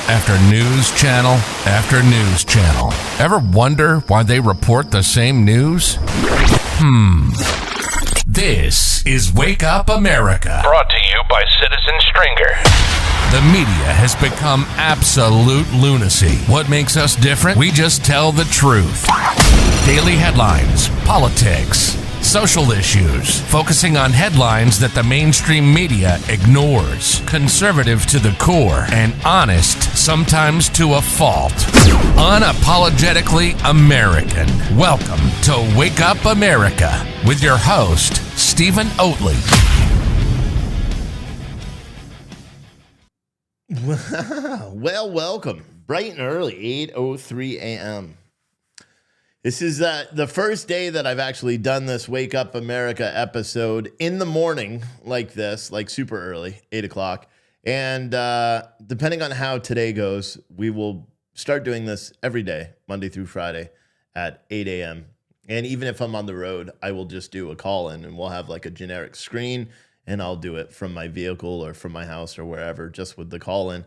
after news channel after news channel. Ever wonder why they report the same news? This is Wake Up America. Brought to you by Citizen Stringer. The media has become absolute lunacy. What makes us different? We just tell the truth. Daily headlines, politics, social issues, focusing on headlines that the mainstream media ignores. Conservative to the core and honest, sometimes to a fault. Unapologetically American. Welcome to Wake Up America with your host, Stephen Oatley. Well, welcome. Bright and early, 8:03 a.m. This is the first day that I've actually done this Wake Up America episode in the morning like this, like super early, 8 o'clock. And depending on how today goes, we will start doing this every day, Monday through Friday at 8 a.m. And even if I'm on the road, I will just do a call-in and we'll have like a generic screen and I'll do it from my vehicle or from my house or wherever, just with the call-in.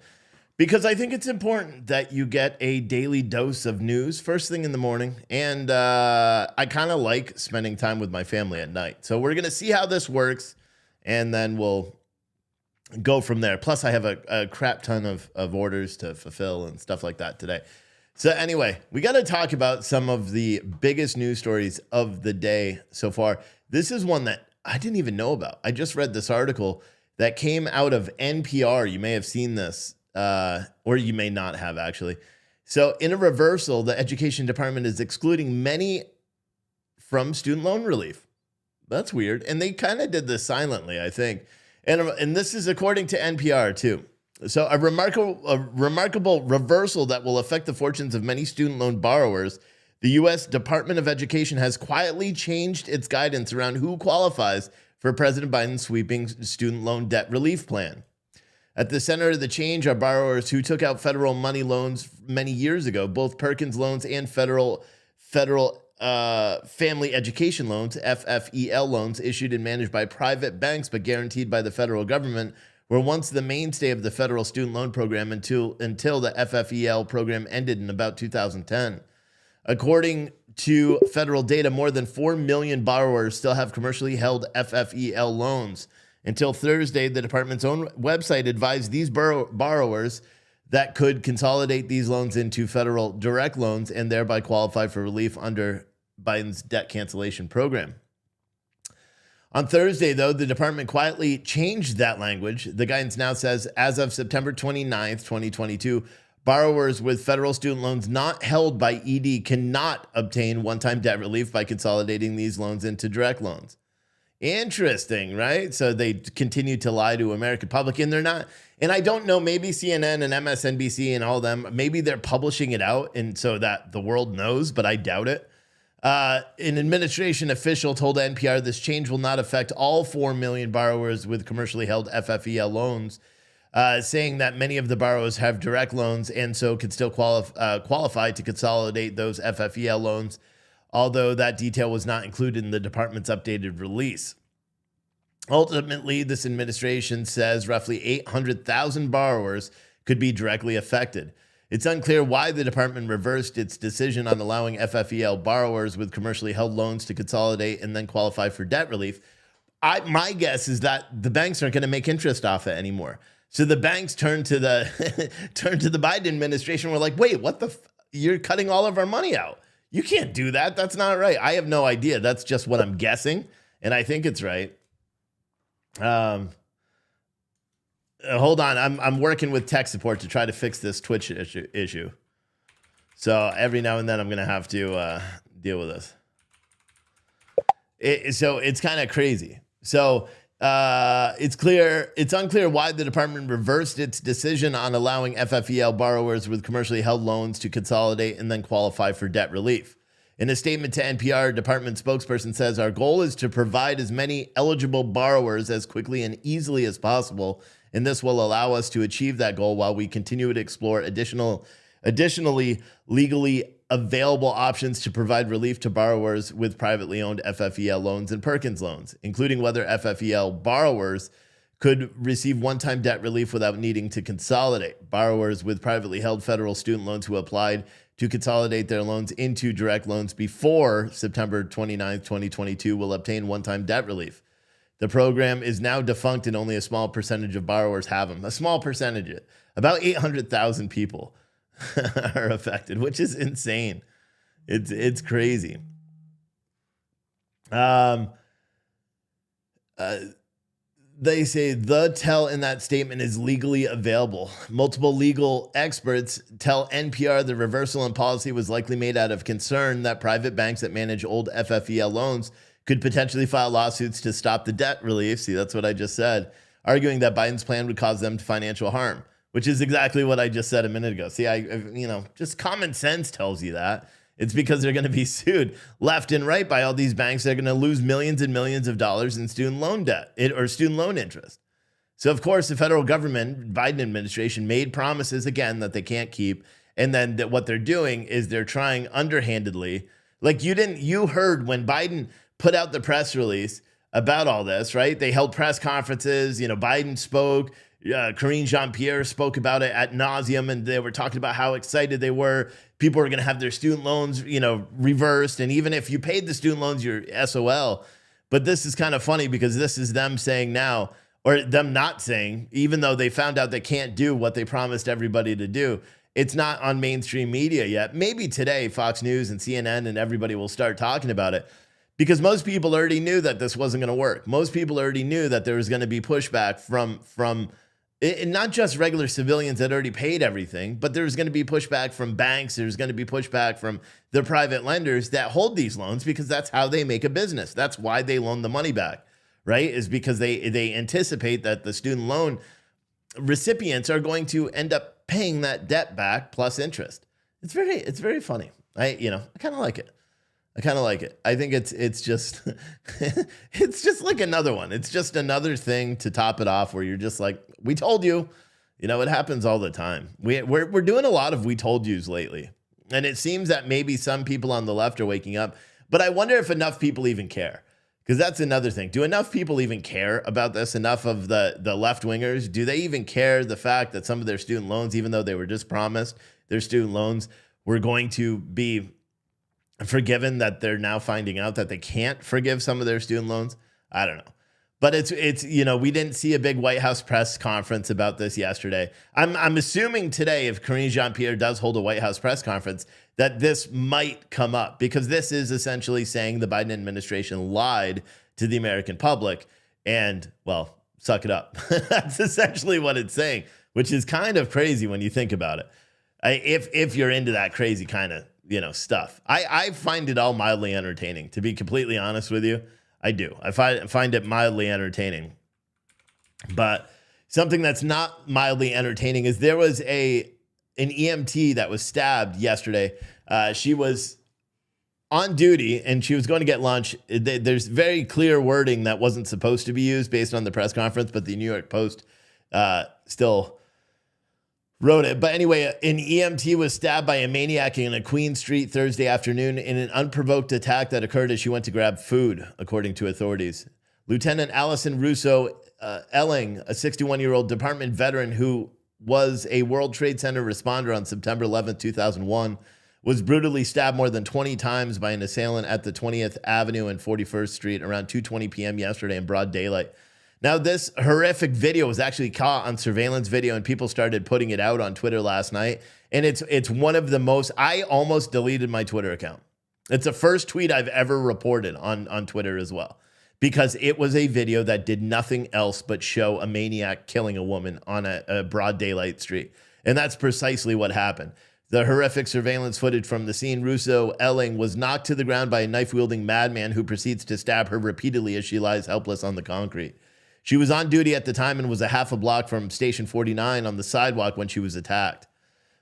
Because I think it's important that you get a daily dose of news first thing in the morning. And I kind of like spending time with my family at night. So we're going to see how this works, and then we'll go from there. Plus, I have a crap ton of orders to fulfill and stuff like that today. So anyway, we got to talk about some of the biggest news stories of the day so far. This is one that I didn't even know about. I just read this article that came out of NPR. You may have seen this. Or you may not have, actually. So in a reversal, the Education Department is excluding many from student loan relief. That's weird. And they kind of did this silently, I think. And this is according to NPR, too. So a remarkable reversal that will affect the fortunes of many student loan borrowers. The U.S. Department of Education has quietly changed its guidance around who qualifies for President Biden's sweeping student loan debt relief plan. At the center of the change are borrowers who took out federal money loans many years ago, both Perkins loans and federal family education loans, FFEL loans, issued and managed by private banks but guaranteed by the federal government, were once the mainstay of the federal student loan program until the FFEL program ended in about 2010. According to federal data, more than 4 million borrowers still have commercially held FFEL loans. Until Thursday, the department's own website advised these borrowers that could consolidate these loans into federal direct loans and thereby qualify for relief under Biden's debt cancellation program. On Thursday, though, the department quietly changed that language. The guidance now says, as of September 29th, 2022, borrowers with federal student loans not held by ED cannot obtain one-time debt relief by consolidating these loans into direct loans. Interesting, right? So they continue to lie to American public, and they're not. And I don't know, maybe CNN and MSNBC and all them, maybe they're publishing it out and so that the world knows, but I doubt it. An administration official told NPR this change will not affect all 4 million borrowers with commercially held FFEL loans, saying that many of the borrowers have direct loans and so could still qualify to consolidate those FFEL loans, although that detail was not included in the department's updated release. Ultimately, this administration says roughly 800,000 borrowers could be directly affected. It's unclear why the department reversed its decision on allowing FFEL borrowers with commercially held loans to consolidate and then qualify for debt relief. My guess is that the banks aren't going to make interest off it anymore. So the banks turned to the Biden administration. We're like, wait, what you're cutting all of our money out. You can't do that. That's not right. I have no idea. That's just what I'm guessing, and I think it's right. Hold on. I'm working with tech support to try to fix this Twitch issue. So every now and then I'm going to have to deal with this. So it's kind of crazy. So it's unclear why the department reversed its decision on allowing FFEL borrowers with commercially held loans to consolidate and then qualify for debt relief. In a statement to NPR, department spokesperson says, our goal is to provide as many eligible borrowers as quickly and easily as possible, and this will allow us to achieve that goal while we continue to explore additionally legally available options to provide relief to borrowers with privately owned FFEL loans and Perkins loans, including whether FFEL borrowers could receive one-time debt relief without needing to consolidate. Borrowers with privately held federal student loans who applied to consolidate their loans into direct loans before September 29, 2022 will obtain one-time debt relief. The program is now defunct and only a small percentage of borrowers have them. A small percentage, about 800,000 people are affected, which is insane. It's crazy. They say the tell in that statement is legally available. Multiple legal experts tell NPR the reversal in policy was likely made out of concern that private banks that manage old FFEL loans could potentially file lawsuits to stop the debt relief. See, that's what I just said, arguing that Biden's plan would cause them financial harm, which is exactly what I just said a minute ago. See, just common sense tells you that. It's because they're going to be sued left and right by all these banks that are going to lose millions and millions of dollars in student loan debt or student loan interest. So, of course, the federal government, Biden administration, made promises again that they can't keep. And then what they're doing is they're trying underhandedly. Like you heard when Biden put out the press release about all this, right? They held press conferences. Biden spoke. Karine Jean-Pierre spoke about it ad nauseum, and they were talking about how excited they were. People are going to have their student loans, reversed. And even if you paid the student loans, you're SOL. But this is kind of funny because this is them saying now, or them not saying, even though they found out they can't do what they promised everybody to do. It's not on mainstream media yet. Maybe today, Fox News and CNN and everybody will start talking about it because most people already knew that this wasn't going to work. Most people already knew that there was going to be pushback from not just regular civilians that already paid everything, but there's going to be pushback from banks. There's going to be pushback from the private lenders that hold these loans because that's how they make a business. That's why they loan the money back, right? Is because they anticipate that the student loan recipients are going to end up paying that debt back plus interest. It's very funny. I kind of like it. I think it's just it's just like another one. It's just another thing to top it off where you're just like, we told you. It happens all the time. We're doing a lot of we told yous lately. And it seems that maybe some people on the left are waking up, but I wonder if enough people even care. Because that's another thing. Do enough people even care about this? Enough of the left wingers? Do they even care the fact that some of their student loans, even though they were just promised their student loans were going to be forgiven, that they're now finding out that they can't forgive some of their student loans? I don't know. But it's we didn't see a big White House press conference about this yesterday. I'm assuming today, if Karine Jean-Pierre does hold a White House press conference, that this might come up because this is essentially saying the Biden administration lied to the American public and, well, suck it up. That's essentially what it's saying, which is kind of crazy when you think about it. If you're into that crazy kind of stuff. I find it all mildly entertaining, to be completely honest with you. I do. I find it mildly entertaining. But something that's not mildly entertaining is there was an EMT that was stabbed yesterday. She was on duty and she was going to get lunch. There's very clear wording that wasn't supposed to be used based on the press conference, but the New York Post still wrote it. But anyway, an EMT was stabbed by a maniac in a Queen Street Thursday afternoon in an unprovoked attack that occurred as she went to grab food, according to authorities. Lieutenant Allison Russo Elling, a 61-year-old department veteran who was a World Trade Center responder on September 11, 2001, was brutally stabbed more than 20 times by an assailant at the 20th Avenue and 41st Street around 2:20 p.m. yesterday in broad daylight. Now, this horrific video was actually caught on surveillance video, and people started putting it out on Twitter last night. And it's one of the most, I almost deleted my Twitter account. It's the first tweet I've ever reported on Twitter as well, because it was a video that did nothing else but show a maniac killing a woman on a broad daylight street. And that's precisely what happened. The horrific surveillance footage from the scene, Russo Elling was knocked to the ground by a knife-wielding madman who proceeds to stab her repeatedly as she lies helpless on the concrete. She was on duty at the time and was a half a block from Station 49 on the sidewalk when she was attacked.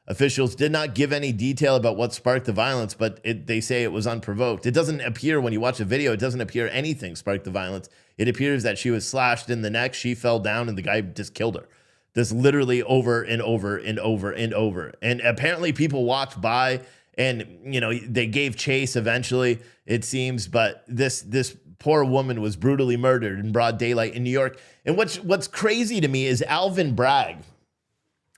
Officials did not give any detail about what sparked the violence, but they say it was unprovoked. It doesn't appear, when you watch the video, it doesn't appear anything sparked the violence. It appears that she was slashed in the neck, she fell down, and the guy just killed her. This literally over and over and over and over. And apparently people walked by and, they gave chase eventually, it seems, but this poor woman was brutally murdered in broad daylight in New York. And what's crazy to me is Alvin Bragg.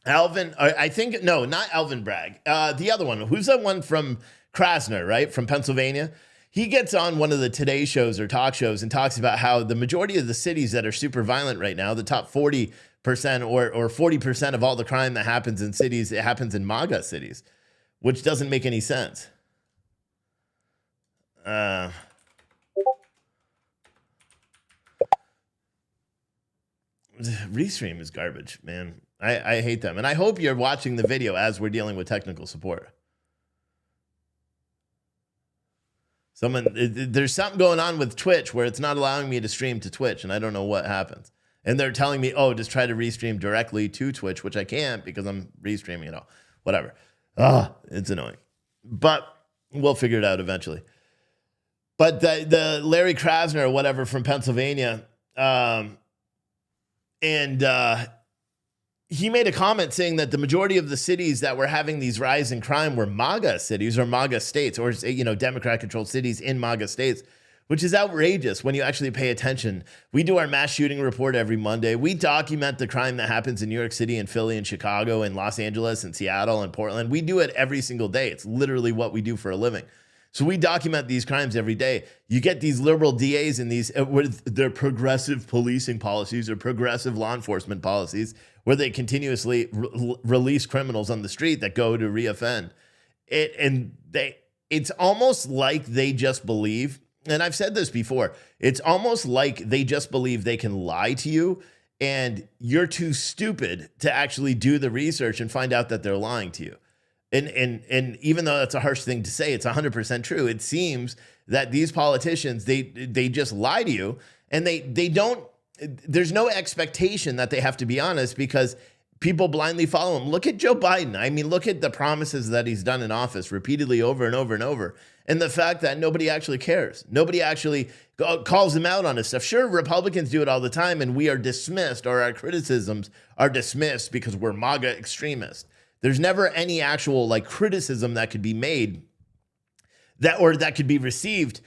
Not Alvin Bragg. The other one, who's that one from Krasner, right? From Pennsylvania. He gets on one of the Today shows or talk shows and talks about how the majority of the cities that are super violent right now, the top 40% or 40% of all the crime that happens in cities, it happens in MAGA cities, which doesn't make any sense. Restream is garbage, man. I hate them. And I hope you're watching the video as we're dealing with technical support. There's something going on with Twitch where it's not allowing me to stream to Twitch, and I don't know what happens. And they're telling me, oh, just try to restream directly to Twitch, which I can't because I'm restreaming it all. Whatever. It's annoying. But we'll figure it out eventually. But the Larry Krasner or whatever from Pennsylvania, he made a comment saying that the majority of the cities that were having these rise in crime were MAGA cities or MAGA states, or Democrat-controlled cities in MAGA states, which is outrageous when you actually pay attention. We do our mass shooting report every Monday. We document the crime that happens in New York City and Philly and Chicago and Los Angeles and Seattle and Portland. We do it every single day. It's literally what we do for a living. So we document these crimes every day. You get these liberal DAs and these with their progressive policing policies or progressive law enforcement policies where they continuously release criminals on the street that go to reoffend. It's almost like they just believe, and I've said this before, it's almost like they just believe they can lie to you and you're too stupid to actually do the research and find out that they're lying to you. And even though that's a harsh thing to say, it's 100% true. It seems that these politicians, they just lie to you, and they don't, there's no expectation that they have to be honest because people blindly follow him. Look at Joe Biden. I mean, look at the promises that he's done in office repeatedly over and over and over. And the fact that nobody actually cares. Nobody actually calls him out on his stuff. Sure, Republicans do it all the time, and we are dismissed, or our criticisms are dismissed because we're MAGA extremists. There's never any actual criticism that could be made that could be received,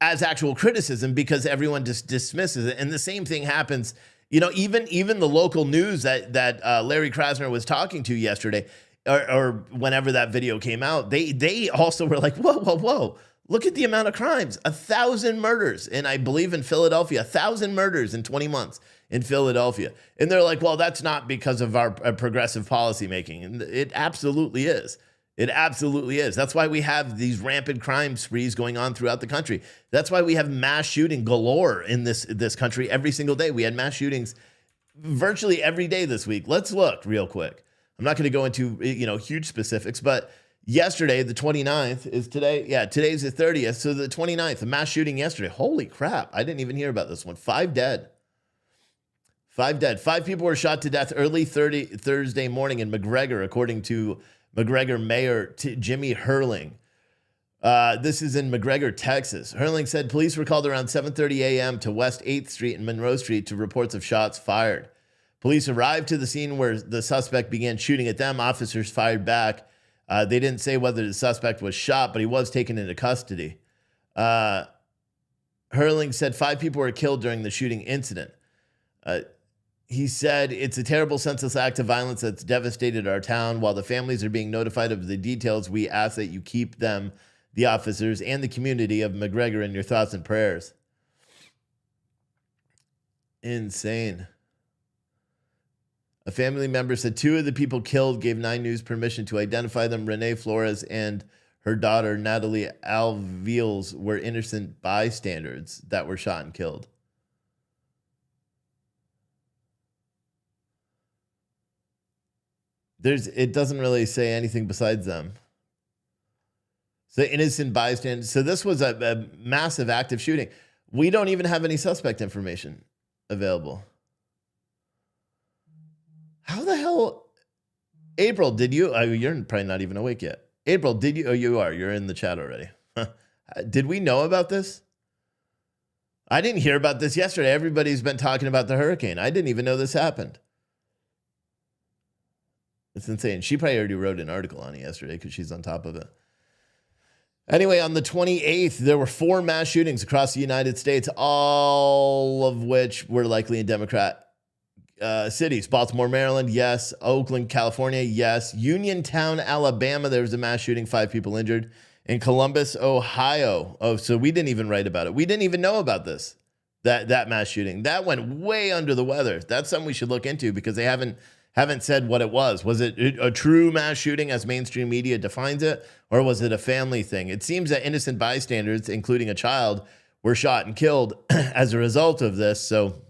as actual criticism because everyone just dismisses it. And the same thing happens, even the local news that Larry Krasner was talking to yesterday or whenever that video came out, they also were like, whoa, look at the amount of crimes, 1,000 murders. And I believe in Philadelphia, 1,000 murders in 20 months. In Philadelphia. And they're like, well, that's not because of our progressive policy making. And it absolutely is. It absolutely is. That's why we have these rampant crime sprees going on throughout the country. That's why we have mass shooting galore in this country every single day. We had mass shootings virtually every day this week. Let's look real quick. I'm not going to go into huge specifics, but yesterday, the 29th is today. Yeah, today's the 30th. So the 29th, a mass shooting yesterday. Holy crap. I didn't even hear about this one. 5 dead. 5 dead. 5 people were shot to death early Thursday morning in McGregor, according to McGregor Mayor Jimmy Hurling. This is in McGregor, Texas. Hurling said police were called around 7:30 a.m. to West 8th Street and Monroe Street to reports of shots fired. Police arrived to the scene where the suspect began shooting at them. Officers fired back. They didn't say whether the suspect was shot, but he was taken into custody. Hurling said 5 people were killed during the shooting incident. He said, it's a terrible, senseless act of violence that's devastated our town. While the families are being notified of the details, we ask that you keep them, the officers, and the community of McGregor in your thoughts and prayers. Insane. A family member said 2 of the people killed gave 9 News permission to identify them. Renee Flores and her daughter, Natalie Alveals, were innocent bystanders that were shot and killed. It doesn't really say anything besides them. So innocent bystanders. So this was a massive active shooting. We don't even have any suspect information available. How the hell? April, did you? You're probably not even awake yet. April, did you? Oh, you are. You're in the chat already. Did we know about this? I didn't hear about this yesterday. Everybody's been talking about the hurricane. I didn't even know this happened. It's insane. She probably already wrote an article on it yesterday because she's on top of it. Anyway, on the 28th, there were 4 mass shootings across the United States, all of which were likely in Democrat cities. Baltimore, Maryland, yes. Oakland, California, yes. Uniontown, Alabama, there was a mass shooting, 5 people injured. In Columbus, Ohio. Oh, so we didn't even write about it. We didn't even know about this, that mass shooting. That went way under the weather. That's something we should look into because they haven't said what it was. Was it a true mass shooting as mainstream media defines it, or was it a family thing? It seems that innocent bystanders, including a child, were shot and killed as a result of this. So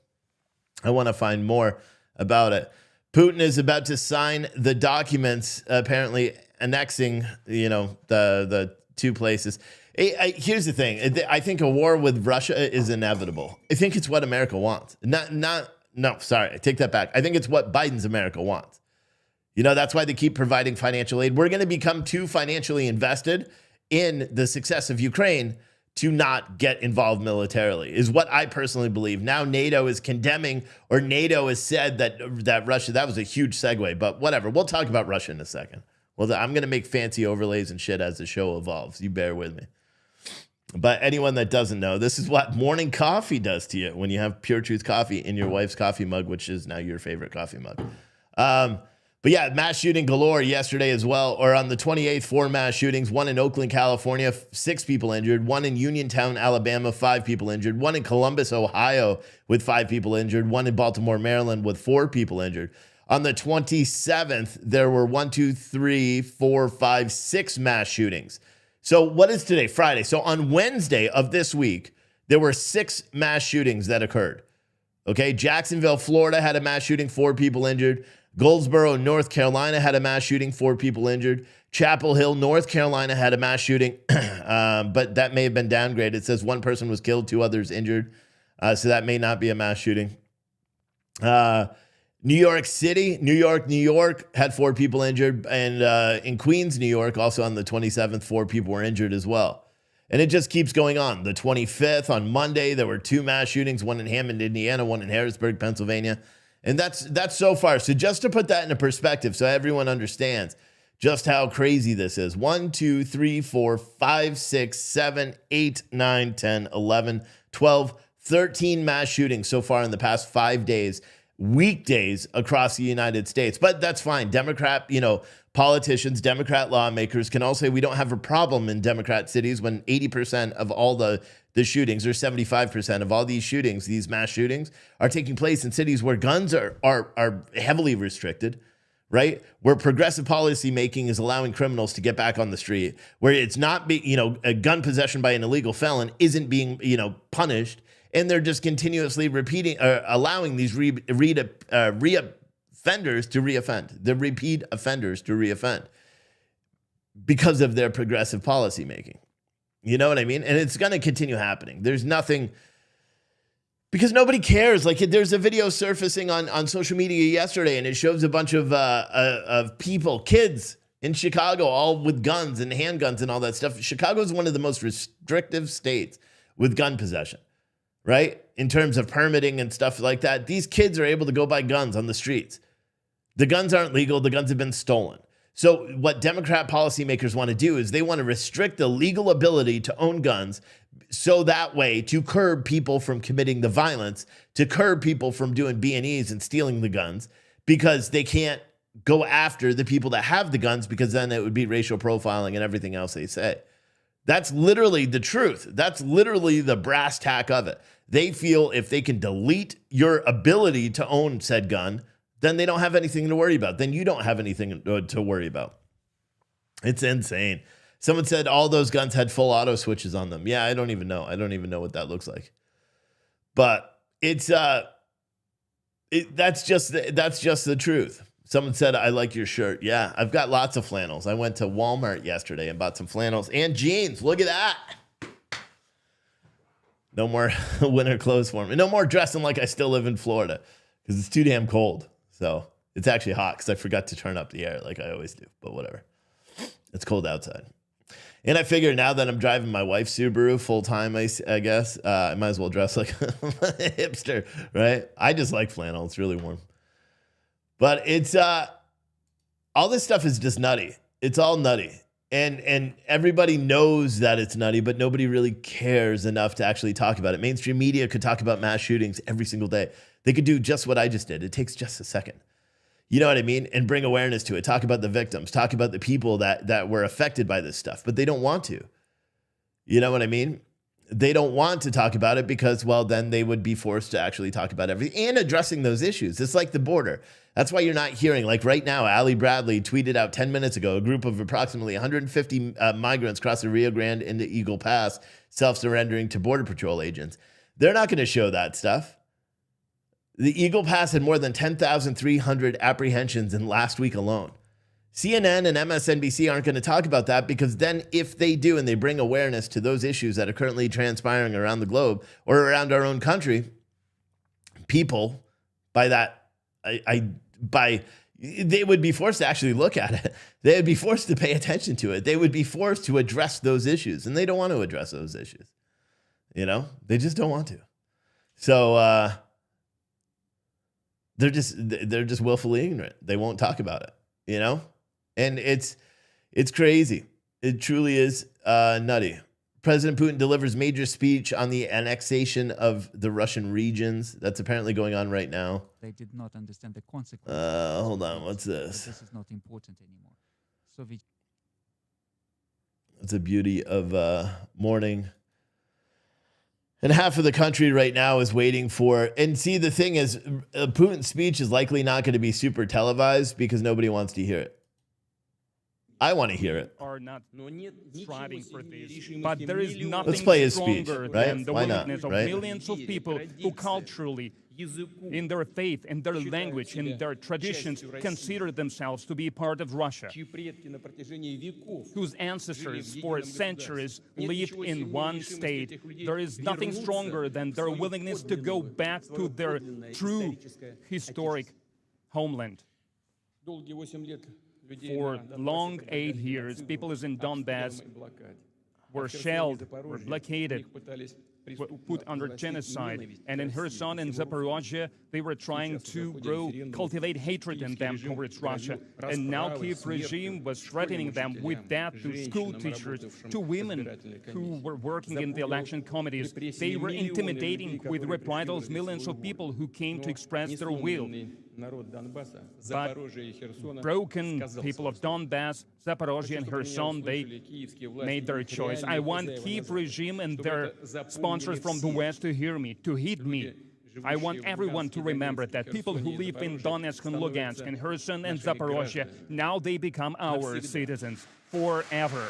I want to find more about it. Putin is about to sign the documents, apparently annexing, the 2 places. Here's the thing. I think a war with Russia is inevitable. I think it's what America wants. No, sorry, I take that back. I think it's what Biden's America wants. That's why they keep providing financial aid. We're going to become too financially invested in the success of Ukraine to not get involved militarily, is what I personally believe. Now NATO is condemning, or NATO has said that Russia, that was a huge segue, but whatever. We'll talk about Russia in a second. Well, I'm going to make fancy overlays and shit as the show evolves. You bear with me. But anyone that doesn't know, this is what morning coffee does to you when you have Pure Truth coffee in your wife's coffee mug, which is now your favorite coffee mug. But yeah, mass shooting galore yesterday as well. Or on the 28th, 4 mass shootings, 1 in Oakland, California, 6 people injured, 1 in Uniontown, Alabama, 5 people injured, 1 in Columbus, Ohio, with 5 people injured, 1 in Baltimore, Maryland, with 4 people injured. On the 27th, there were 6 mass shootings. So what is today? Friday. So on Wednesday of this week, there were 6 mass shootings that occurred. Okay, Jacksonville, Florida had a mass shooting, 4 people injured. Goldsboro, North Carolina had a mass shooting, 4 people injured. Chapel Hill, North Carolina had a mass shooting, but that may have been downgraded. It says 1 person was killed, 2 others injured. So that may not be a mass shooting. New York City, New York had 4 people injured. And in Queens, New York, also on the 27th, 4 people were injured as well. And it just keeps going on. The 25th, on Monday, there were 2 mass shootings, 1 in Hammond, Indiana, 1 in Harrisburg, Pennsylvania. And that's so far. So just to put that into perspective so everyone understands just how crazy this is. 1, 2, 3, 4, 5, 6, 7, 8, 9, 10, 11, 12, 13 mass shootings so far in the past 5 days. Weekdays across the United States. But that's fine. Democrat, politicians, Democrat lawmakers can all say we don't have a problem in Democrat cities when 80% of all the shootings, or 75% of all these shootings, these mass shootings, are taking place in cities where guns are heavily restricted, right? Where progressive policy making is allowing criminals to get back on the street, where it's not a gun possession by an illegal felon isn't being, punished. And they're just continuously allowing these repeat offenders to reoffend because of their progressive policy making. You know what I mean? And it's going to continue happening. There's nothing, because nobody cares. Like, there's a video surfacing on social media yesterday, and it shows a bunch of people, kids in Chicago, all with guns and handguns and all that stuff. Chicago is one of the most restrictive states with gun possession. Right? In terms of permitting and stuff like that, these kids are able to go buy guns on the streets. The guns aren't legal. The guns have been stolen. So what Democrat policymakers want to do is they want to restrict the legal ability to own guns, so that way to curb people from committing the violence, to curb people from doing B&Es and stealing the guns, because they can't go after the people that have the guns, because then it would be racial profiling and everything else they say. That's literally the truth. That's literally the brass tack of it. They feel if they can delete your ability to own said gun, then they don't have anything to worry about. Then you don't have anything to worry about. It's insane. Someone said all those guns had full auto switches on them. Yeah, I don't even know. I don't even know what that looks like. But it's that's just the truth. Someone said, I like your shirt. Yeah, I've got lots of flannels. I went to Walmart yesterday and bought some flannels and jeans. Look at that. No more winter clothes for me. No more dressing like I still live in Florida, because it's too damn cold. So it's actually hot because I forgot to turn up the air like I always do. But whatever. It's cold outside. And I figure now that I'm driving my wife's Subaru full time, I guess, I might as well dress like a hipster, right? I just like flannel. It's really warm. But it's all this stuff is just nutty. It's all nutty. And everybody knows that it's nutty, but nobody really cares enough to actually talk about it. Mainstream media could talk about mass shootings every single day. They could do just what I just did. It takes just a second. You know what I mean? And bring awareness to it. Talk about the victims. Talk about the people that were affected by this stuff. But they don't want to. You know what I mean? They don't want to talk about it because, well, then they would be forced to actually talk about everything and addressing those issues. It's like the border. That's why you're not hearing, like right now, Ali Bradley tweeted out 10 minutes ago, a group of approximately 150 migrants crossed the Rio Grande into Eagle Pass, self-surrendering to Border Patrol agents. They're not going to show that stuff. The Eagle Pass had more than 10,300 apprehensions in last week alone. CNN and MSNBC aren't going to talk about that because then if they do and they bring awareness to those issues that are currently transpiring around the globe or around our own country, people they would be forced to actually look at it. They would be forced to pay attention to it. They would be forced to address those issues, and they don't want to address those issues. You know, they just don't want to. So they're just willfully ignorant. They won't talk about it, you know? And it's crazy. It truly is nutty. President Putin delivers major speech on the annexation of the Russian regions. That's apparently going on right now. They did not understand the consequences. Hold on, what's this? This is not important anymore. Soviet. It's a beauty of morning. And half of the country right now is waiting for, and see, the thing is, Putin's speech is likely not going to be super televised because nobody wants to hear it. I want to hear it. Are not striving for this, but there is nothing Let's play his speech, stronger right? than the Why not, willingness of right? millions of people who culturally, in their faith, in their language, in their traditions, consider themselves to be part of Russia, whose ancestors for centuries lived in one state. There is nothing stronger than their willingness to go back to their true historic homeland. For long 8 years, people in Donbass were shelled, were blockaded, were put under genocide. And in Kherson and Zaporozhye, they were trying to cultivate hatred in them towards Russia. And now Kiev regime was threatening them with that to school teachers, to women who were working in the election committees. They were intimidating with reprisals millions of people who came to express their will. But broken people of Donbass, Zaporozhye and Kherson, they made their choice. I want Kiev regime and their sponsors from the West to hear me, to heed me. I want everyone to remember that people who live in Donetsk and Lugansk and Kherson and Zaporozhye, now they become our citizens forever.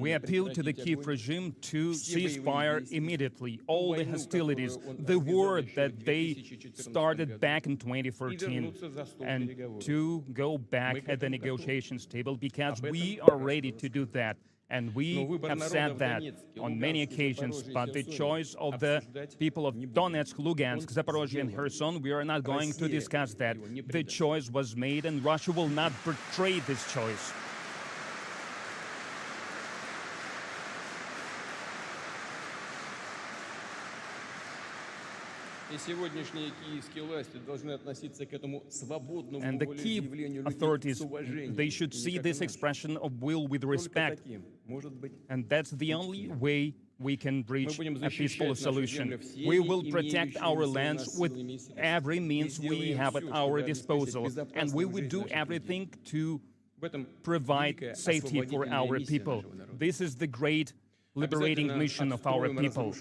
We appeal to the Kiev regime to cease fire immediately, all the hostilities, the war that they started back in 2014, and to go back at the negotiations table, because we are ready to do that. And we have said that on many occasions, but the choice of the people of Donetsk, Lugansk, Zaporozhye, and Kherson, we are not going to discuss that. The choice was made, and Russia will not betray this choice. And the Kyiv authorities, they should see this expression of will with respect. And that's the only way we can reach a peaceful solution. We will protect our lands with every means we have at our disposal. And we will do everything to provide safety for our people. This is the great liberating mission of our people.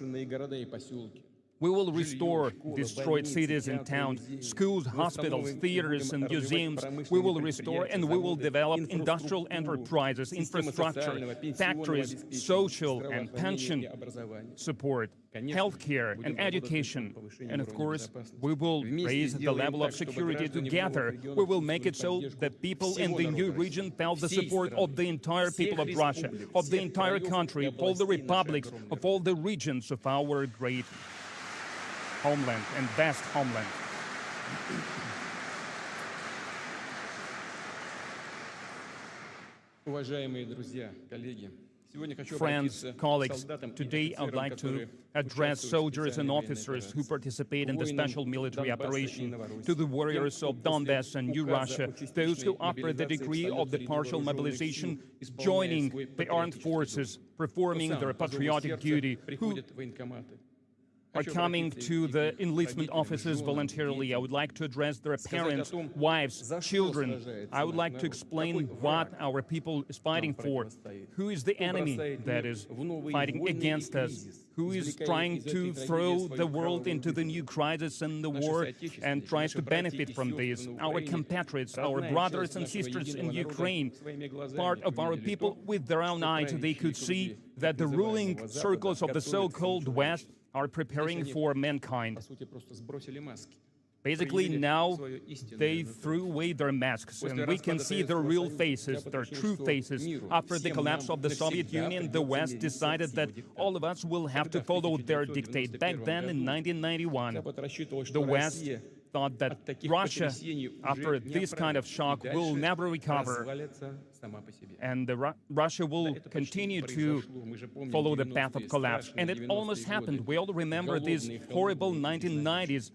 We will restore destroyed cities and towns, schools, hospitals, theaters, and museums. We will restore and we will develop industrial enterprises, infrastructure, factories, social and pension support, healthcare and education. And of course, we will raise the level of security together. We will make it so that people in the new region felt the support of the entire people of Russia, of the entire country, of all the republics, of all the regions of our great homeland and vast homeland. Уважаемые друзья, коллеги, сегодня хочу Friends, обратиться к colleagues, солдатам и today I would офицерам, like to которые address участвуют в soldiers and специальной военной officers who операции. participate in the Воинам special military Донбасса и operation, Новороссии. to the warriors Тем, кто of после Donbass and New указа Russia, о частичной those who, after the мобилизации decree встают of the среди partial вооруженных mobilization, сил, исполняя joining свой the armed патриотический forces, долг. performing Кто their сам по зову patriotic сердца duty, who приходит в военкоматы. are Хочу coming обратиться to и к the их enlistment родителям, offices женам, voluntarily. I would детям. like to address their Сказать о parents, том, wives, за что children. сражается I would наш like to народ, explain какой what враг our people is fighting нам for, противостоит, who is the кто enemy бросает that мир is в новые fighting войны и against us, кризис, who is извлекая trying из этой to трагедии throw свою the world кровавую into the выгоду. new crisis and the Наши war соотечественники, and tries наши to братья benefit и from сестры this. на Our Украине, compatriots, our родная brothers часть and нашего sisters in единого народа, Ukraine, своими глазами part of our увидели people, то, with their own что eyes, they правящие could see круги that the так ruling называемого Запада circles of the готовятся к so-called началу. West are preparing Здесь они, for mankind. по сути, просто сбросили маски. Basically, проявили now свое истинное they лицо. threw away their masks, После and we can распада see their Советского real Союза faces, я their подчеркну, true что faces. миру, After the всем collapse нам of the Soviet навсегда Union, the придется West мириться decided с that его диктатом. all of us will have to Тогда, в follow their dictate. Back 1991 then, in году, 1991, Запад рассчитывал, the что West Россия thought that от таких Russia, потрясений уже after не this kind of оправится shock, и will дальше never recover, развалится сама по себе. and Russia will Это почти continue to произошло. Мы же помним follow the path 90-е, of collapse. And it страшные almost 90-е happened. годы. We all remember these Голодные, horrible холодные, 1990s,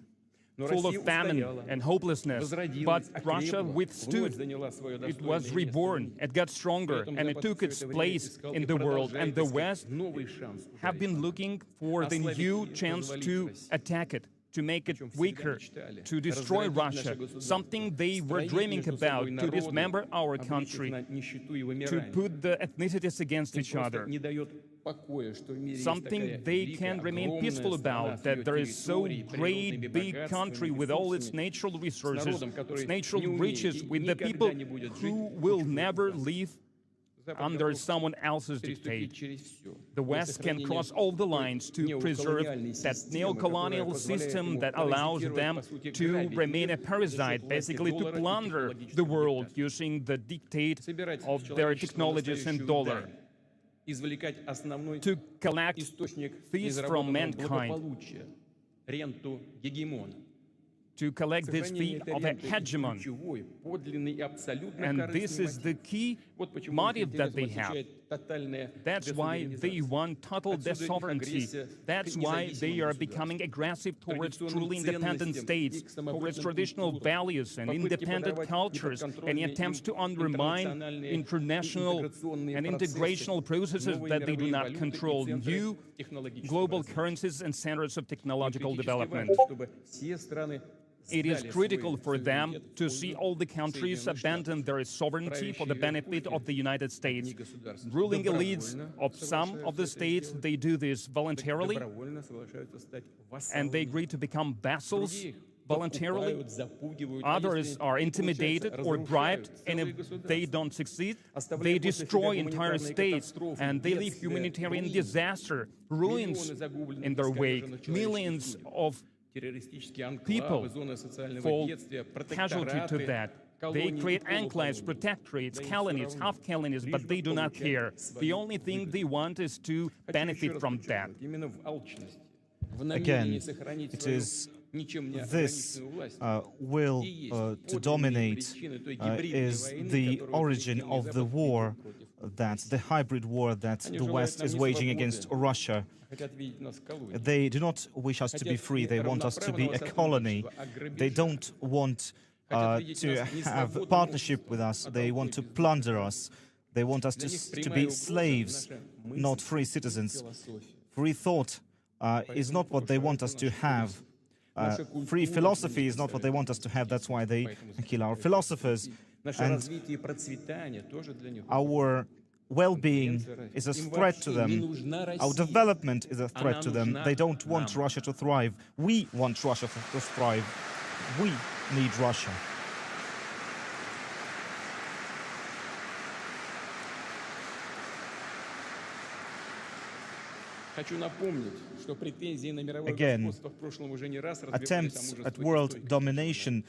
Но full Россия of famine устояла, and hopelessness. возродилась, But Russia окрепла, withstood. вновь заняла свое It достойное was место в reborn, мире. it got stronger, При этом and it Запад took всё its это время place искал in и the world. продолжает And the искать West новый шанс have been ударить. looking for the Ослабить new и chance развалить to Россию. attack it, to make it чем всегда weaker, мечтали. to destroy Разградить Russia, наше государство. something they were Стройить dreaming между about, собой to народы, dismember our обречь их country, на нищету и to вымирание. put the ethnicities against Им each просто other. не дает покоя, что в мире есть Something такая they великая, can remain огромная peaceful страна about, с that ее there is so территорией, great, природными big богатствами, country with all its ресурсами, natural с resources, народом, its который natural не умеет riches, и with the никогда people не будет who жить will в never чужом live Запад under готов someone else's переступить dictate. через всё The для West can сохранения cross all the той lines to preserve неоколониальной that системы, которая neocolonial позволяет system ему that allows паразитировать, them по сути, to грабить remain мир a за счёт parasite, власти basically to доллара и plunder the технологического world диктата. using the dictate Собирать of с their человечества technologies and настоящую dollar, дань, извлекать основной to collect источник fees from незаработанного mankind, благополучия, ренту гегемона. to collect this fee Сохранение этой of a ренты — это hegemon. ключевой, подлинный и абсолютно And корыстный this is the мотив. key Вот почему motive их that интересам they have. отвечает тотальная That's why they десуверенизация. want total Отсюда их sovereignty. агрессия That's к why they are независимым becoming aggressive towards традиционным truly independent ценностям, states, их towards самобытным traditional культурам, values and попытки independent подорвать cultures, and неподконтрольные attempts to им undermine интернациональные и international интеграционные and процессы, integrational processes новые that they do мировые not валюты и control, центры new технологического global развития. currencies and centers of Но technological критически development. важно, чтобы все страны It is сдали critical свой for them суверенитет в to пользу see all the countries Соединенных abandon Штатов. their sovereignty for the benefit of the United States. Одни государства Ruling elites добровольно of some of the соглашаются это states, сделать, they do this voluntarily, добровольно соглашаются стать and they вассалами. agree to become vassals Другие voluntarily. подкупают, запугивают, а Others если are не intimidated получается, or bribed, разрушают and целые if государства. they don't succeed, Оставляя they после себя destroy entire гуманитарные states, катастрофы, and they leave бедствия, humanitarian руины, disaster, ruins миллионы загубленных in their wake, искалеченных millions человеческих судеб, of террористические people анклавы, зоны социального fall бедствия, casualty to протектораты, that. They колонии и create enclaves, полуколонии. protectorates, Да им всё colonies, равно. half colonies, Лишь but бы they do not получать care. свою The only thing they want is to Хочу benefit еще раз from that. подчеркнуть, именно в алчности, в Again, намерении сохранить it свою is ничем не this ограниченную власть, will и есть to подлинные dominate причины той гибридной is войны, the которую origin Соединенный of the Запад war, ведет против that the hybrid war that Они the желают West нам is не waging свободы, against Russia. хотят видеть нас колонией. They do not wish us to be free, they want us to be a colony. They don't want to have partnership with us, they want to plunder us. They want us to be slaves, not free citizens. Free thought is not what they want us to have. Free philosophy is not what they want us to have, that's why they kill our philosophers. Наше And развитие и процветание тоже для них. our well-being is a threat to them. Our development is a threat to them. They don't want Russia to thrive. We want Russia to thrive. We need Russia. Хочу напомнить, что претензии на мировое Again, господство в прошлом уже не раз разбирались о Attempts мужестве at и world стойкости. domination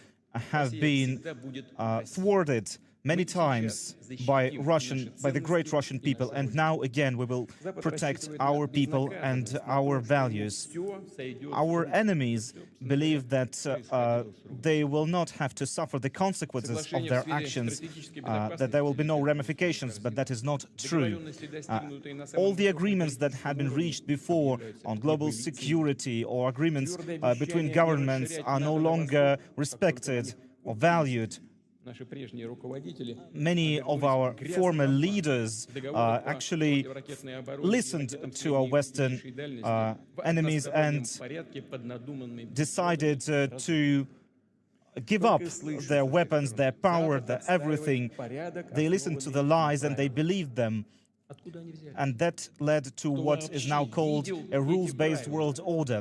have Россия been всегда будет thwarted many times by the great Russian people, and now again we will protect our people and our values. Our enemies believe that they will not have to suffer the consequences of their actions, that there will be no ramifications, but that is not true. All the agreements that had been reached before on global security or agreements between governments are no longer respected or valued. Many of our former leaders actually listened to our Western enemies and decided to give up their weapons, their power, their everything. They listened to the lies and they believed them. And that led to what is now called a rules-based world order.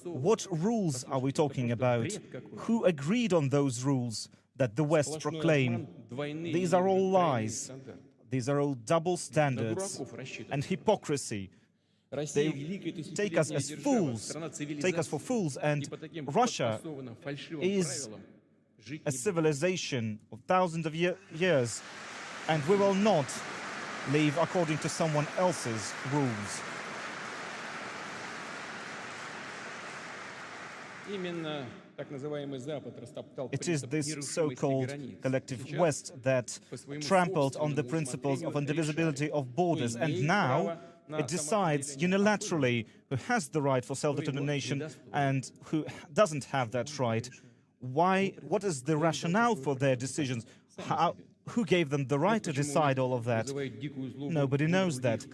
What rules are we talking about? Who agreed on those rules that the West proclaim? These are all lies. These are all double standards and hypocrisy. They take us as fools, take us for fools, and Russia is a civilization of thousands of years, and we will not live according to someone else's rules. It is this so-called collective West that trampled on the principles of indivisibility of borders, and now it decides unilaterally who has the right for self-determination and who doesn't have that right. Why? What is the rationale for their decisions? Who gave them the right to decide all of that? Nobody knows that.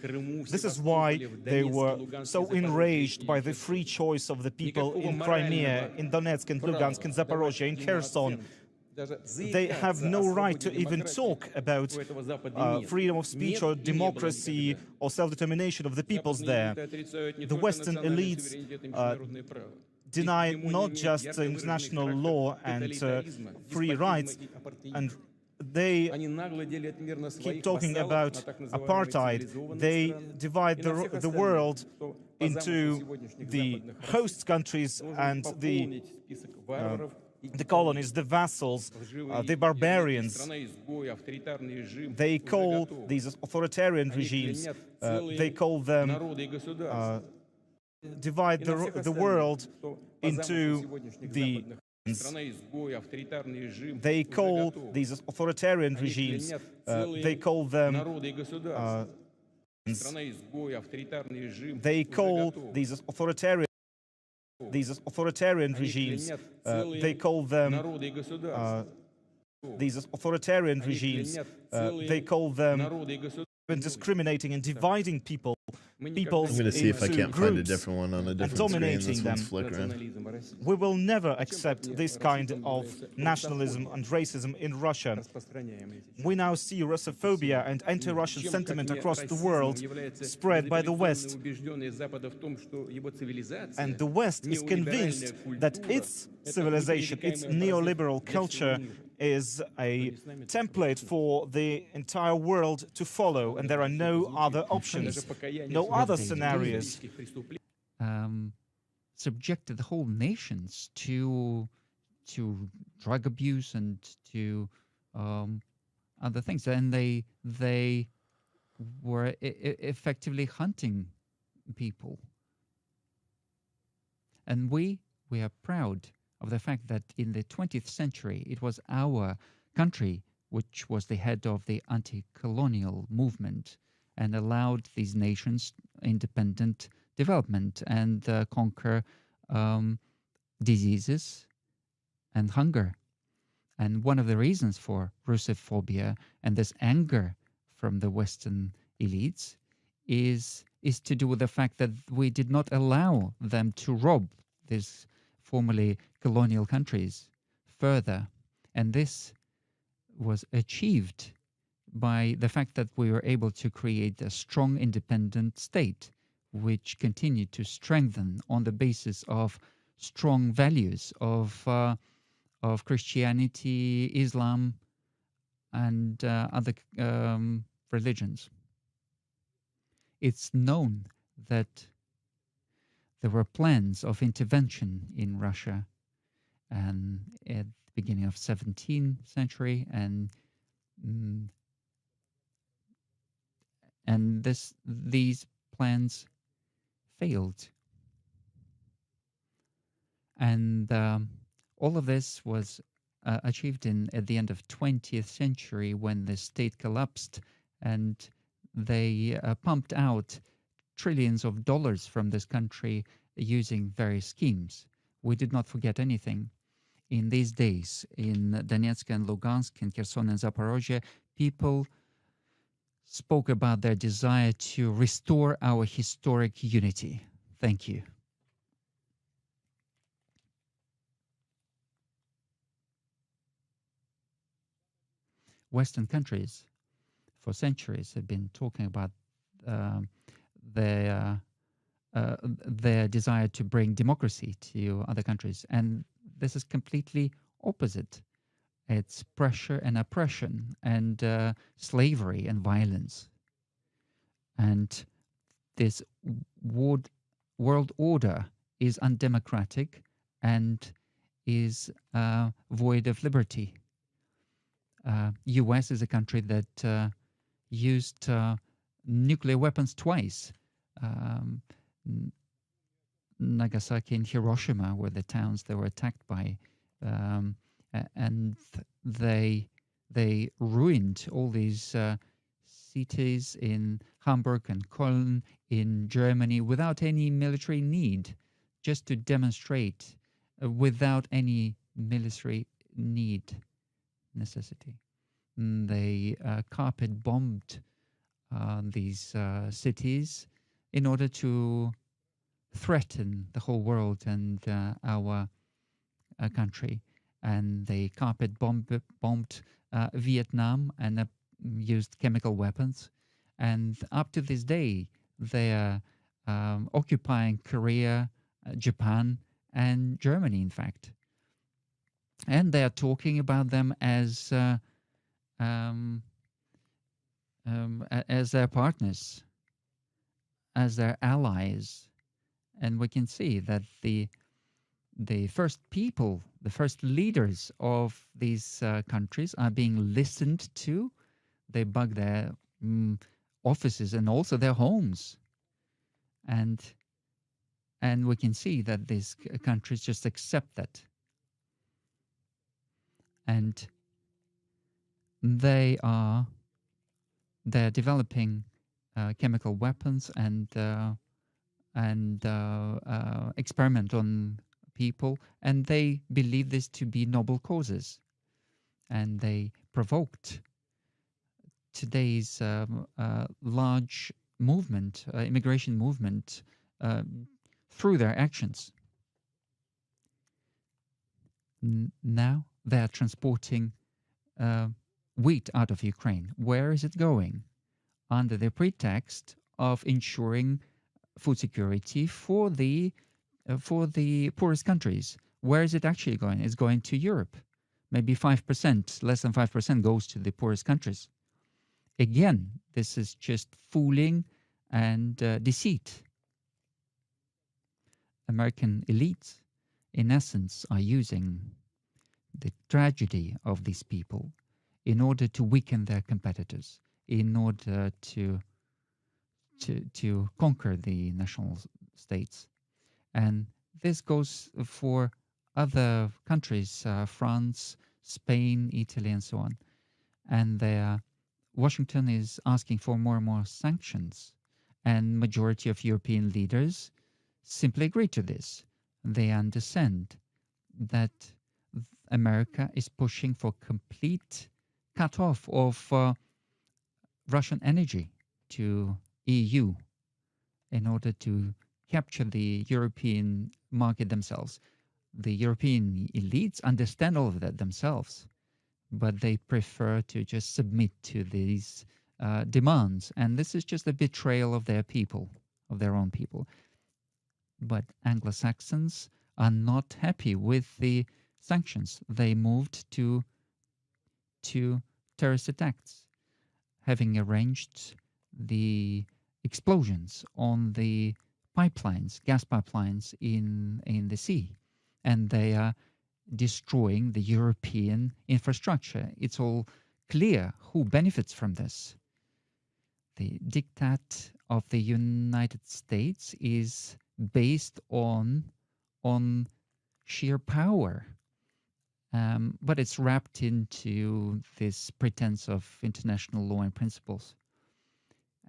This is why they were so enraged by the free choice of the people in Crimea, in Donetsk, in Lugansk, in Zaporozhye, in Kherson. They have no right to even talk about freedom of speech or democracy or self-determination of the peoples there. The Western elites deny not just international law and free rights, and they keep talking about apartheid. They divide the world into the host countries and the colonies, the vassals, the barbarians. They call these authoritarian regimes, they call them, divide the world into the they call these authoritarian regimes, they call them, they call these authoritarian regimes, they call them, these authoritarian regimes, they call them discriminating and dividing people. I'm going to see if I can't find a different one on a different screen. This one's them. flickering. We will never accept this kind of nationalism and racism in Russia. We now see Russophobia and anti-Russian sentiment across the world spread by the West. And the West is convinced that its civilization, its neoliberal culture, is a template for the entire world to follow, and there are no other options, no other scenarios. Subjected the whole nations to drug abuse and to other things, and they were effectively hunting people. And we are proud of the fact that in the 20th century, it was our country which was the head of the anti-colonial movement and allowed these nations independent development and conquer diseases and hunger. And one of the reasons for Russophobia and this anger from the Western elites is to do with the fact that we did not allow them to rob these formerly colonial countries further. And this was achieved by the fact that we were able to create a strong independent state, which continued to strengthen on the basis of strong values of Christianity, Islam, and other religions. It's known that there were plans of intervention in Russia and at the beginning of 17th century, and Mm, and these plans failed. And all of this was achieved at the end of 20th century when the state collapsed, and they pumped out trillions of dollars from this country using various schemes. We did not forget anything. In these days, in Donetsk and Lugansk, in Kherson and Zaporozhye, people spoke about their desire to restore our historic unity. Thank you. Western countries for centuries have been talking about um, their their desire to bring democracy to other countries, and this is completely opposite. It's pressure and oppression and slavery and violence, and this world order is undemocratic and is void of liberty. U.S. is a country that used nuclear weapons twice. Um, Nagasaki and Hiroshima were the towns that were attacked by, and they ruined all these cities in Hamburg and Cologne in Germany without any military need, just to demonstrate without any military necessity. They carpet bombed these cities in order to threaten the whole world and our country. And they carpet bombed Vietnam and used chemical weapons. And up to this day, they are occupying Korea, Japan, and Germany, in fact. And they are talking about them as their partners, as their allies. And we can see that the first people, the first leaders of these countries are being listened to. They bug their offices and also their homes, and we can see that these countries just accept that, and they're developing chemical weapons and experiment on people, and they believe this to be noble causes, and they provoked today's large movement, immigration movement, through their actions. Now they are transporting wheat out of Ukraine. Where is it going? Under the pretext of ensuring food security for the poorest countries. Where is it actually going? It's going to Europe. Maybe 5%, less than 5% goes to the poorest countries. Again, this is just fooling and deceit. American elites, in essence, are using the tragedy of these people in order to weaken their competitors, in order to conquer the national states. And this goes for other countries, France, Spain, Italy, and so on. And Washington is asking for more and more sanctions, and majority of European leaders simply agree to this. They understand that America is pushing for complete cut-off of Russian energy to EU in order to capture the European market themselves. The European elites understand all of that themselves, but they prefer to just submit to these demands. And this is just a betrayal of their people, of their own people. But Anglo-Saxons are not happy with the sanctions. They moved to terrorist attacks, having arranged the explosions on the pipelines, gas pipelines in the sea. And they are destroying the European infrastructure. It's all clear who benefits from this. The diktat of the United States is based on sheer power, but it's wrapped into this pretense of international law and principles.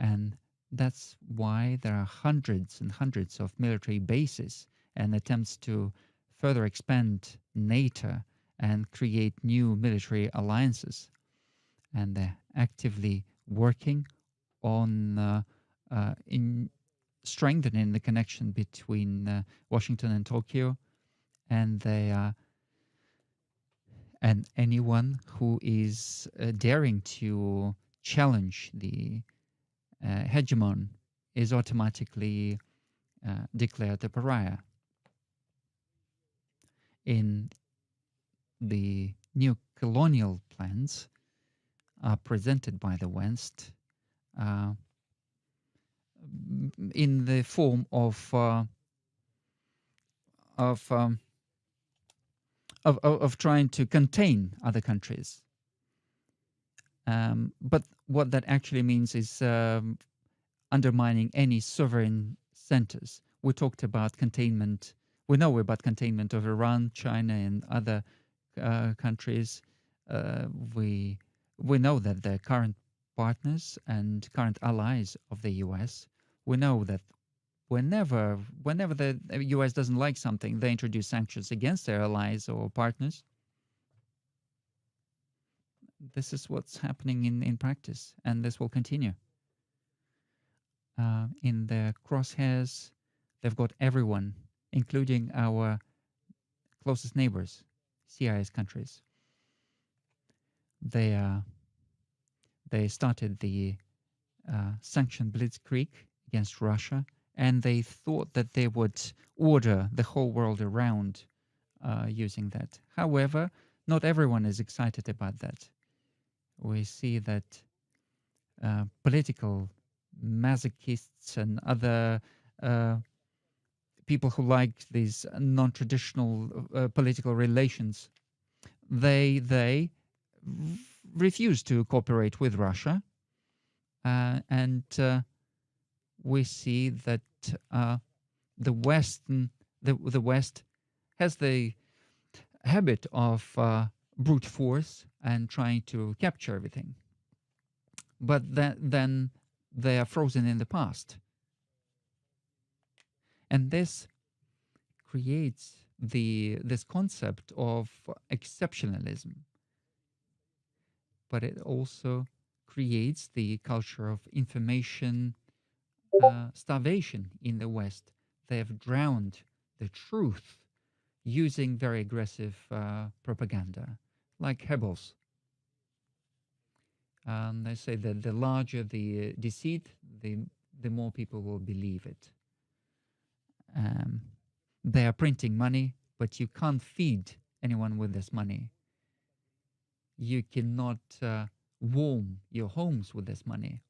And that's why there are hundreds and hundreds of military bases and attempts to further expand NATO and create new military alliances. And they're actively working on in strengthening the connection between Washington and Tokyo, and and anyone who is daring to challenge the hegemon is automatically declared a pariah. In the new colonial plans presented by the West in the form of trying to contain other countries. But what that actually means is undermining any sovereign centers. We talked about containment. We know about containment of Iran, China, and other countries. We know that the current partners and current allies of the U.S. We know that whenever the U.S. doesn't like something, they introduce sanctions against their allies or partners. This is what's happening in practice, and this will continue. In the crosshairs, they've got everyone, including our closest neighbors, CIS countries. They started the sanction blitzkrieg against Russia, and they thought that they would order the whole world around using that. However, not everyone is excited about that. We see that political masochists and other people who like these non-traditional political relations, they refuse to cooperate with Russia, and we see that the West has the habit of brute force and trying to capture everything. But then they are frozen in the past. And this creates this concept of exceptionalism. But it also creates the culture of information starvation in the West. They have drowned the truth using very aggressive propaganda, like Hebels. They say that the larger the deceit, the more people will believe it. They are printing money, but you can't feed anyone with this money. You cannot warm your homes with this money.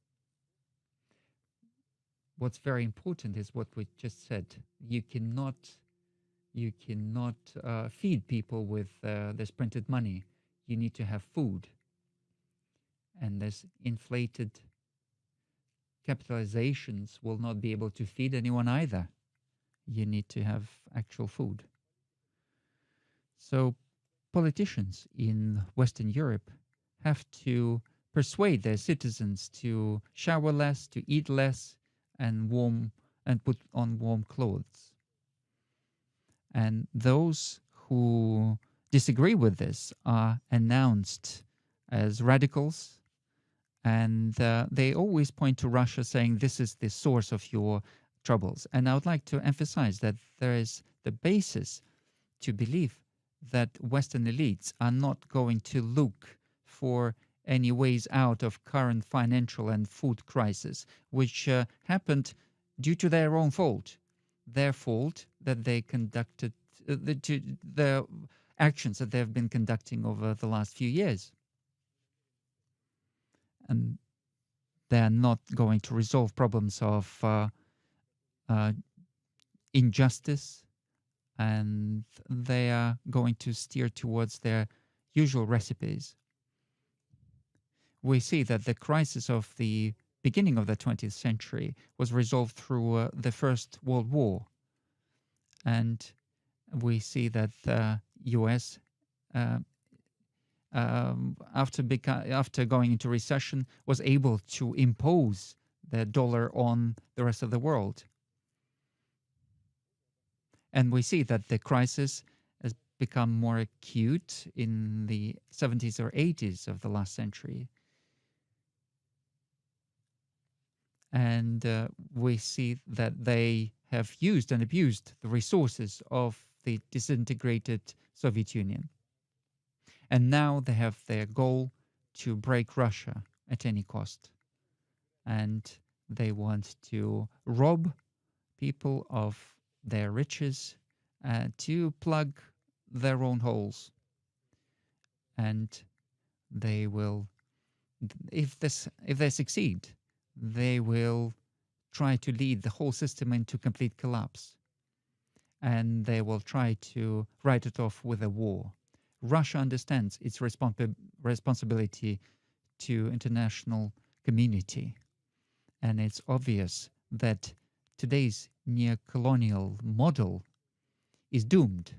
What's very important is what we just said. You cannot feed people with this printed money. You need to have food. And this inflated capitalizations will not be able to feed anyone either. You need to have actual food. So politicians in Western Europe have to persuade their citizens to shower less, to eat less, and put on warm clothes. And those who disagree with this are announced as radicals, and they always point to Russia, saying this is the source of your troubles. And I would like to emphasize that there is the basis to believe that Western elites are not going to look for any ways out of current financial and food crisis, which happened due to their own fault. Their fault that they conducted, the actions that they have been conducting over the last few years. And they are not going to resolve problems of injustice, and they are going to steer towards their usual recipes. we see that the crisis of the beginning of the 20th century was resolved through the First World War. And we see that the US, uh, after going into recession, was able to impose the dollar on the rest of the world. And we see that the crisis has become more acute in the 70s or 80s of the last century. And we see that they have used and abused the resources of the disintegrated Soviet Union. And now they have their goal to break Russia at any cost. And they want to rob people of their riches to plug their own holes. And they will, if they succeed, they will try to lead the whole system into complete collapse. And they will try to write it off with a war. Russia understands its responsibility to international community. And it's obvious that today's neo-colonial model is doomed.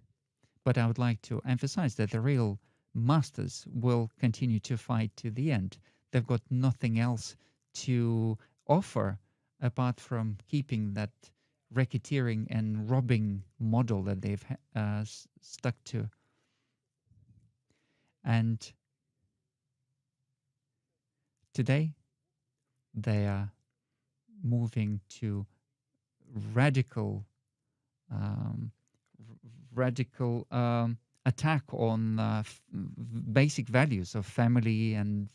But I would like to emphasize that the real masters will continue to fight to the end. They've got nothing else to offer apart from keeping that racketeering and robbing model that they've stuck to. And today, they are moving to radical attack on basic values of family and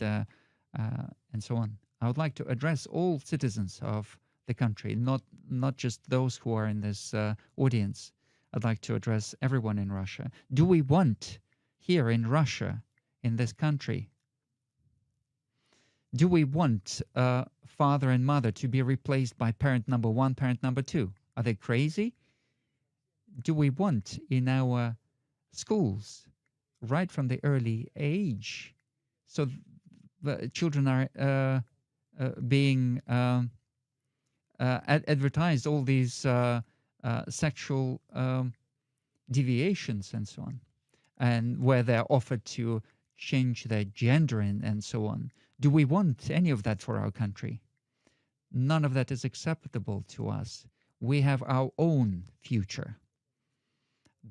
so on. I would like to address all citizens of the country, not just those who are in this audience. I'd like to address everyone in Russia. Do we want here in Russia, in this country, do we want father and mother to be replaced by parent number one, parent number two? Are they crazy? Do we want in our schools, right from the early age, so the children are being advertised all these sexual deviations and so on, and where they're offered to change their gender and so on? Do we want any of that for our country? None of that is acceptable to us. We have our own future.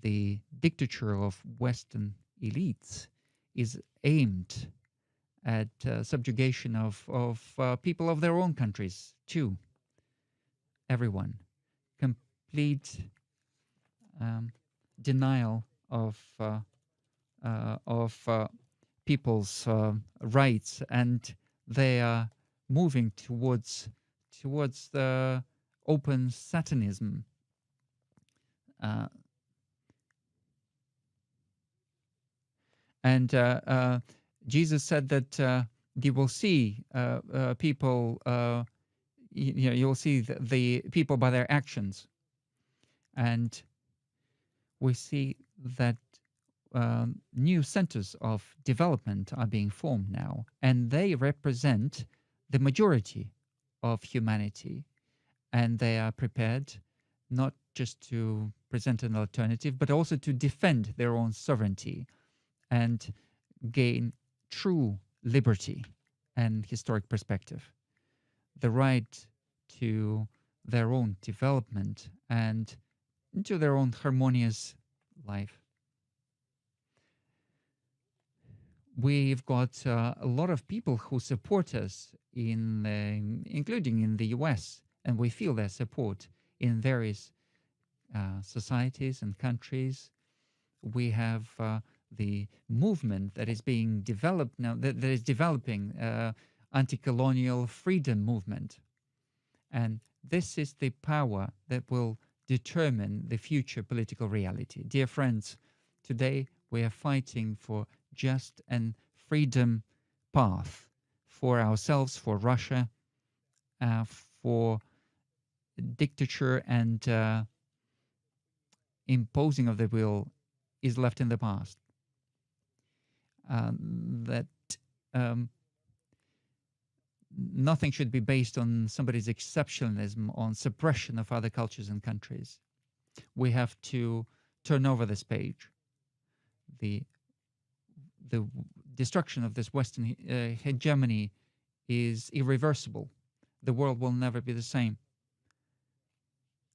The dictature of Western elites is aimed at subjugation of people of their own countries too. Everyone. Complete denial of people's rights, and they are moving towards the open Satanism. And Jesus said that you will see people, you'll see the people by their actions. And we see that new centers of development are being formed now, and they represent the majority of humanity. And they are prepared not just to present an alternative, but also to defend their own sovereignty and gain true liberty and historic perspective, the right to their own development and to their own harmonious life. We've got a lot of people who support us, including in the US, and we feel their support in various societies and countries. We have the movement that is being developed now, that is developing anti-colonial freedom movement. And this is the power that will determine the future political reality. Dear friends, today we are fighting for just and freedom path for ourselves, for Russia, for dictature and imposing of the will is left in the past. nothing should be based on somebody's exceptionalism, on suppression of other cultures and countries. We have to turn over this page. The destruction of this Western hegemony is irreversible. The world will never be the same.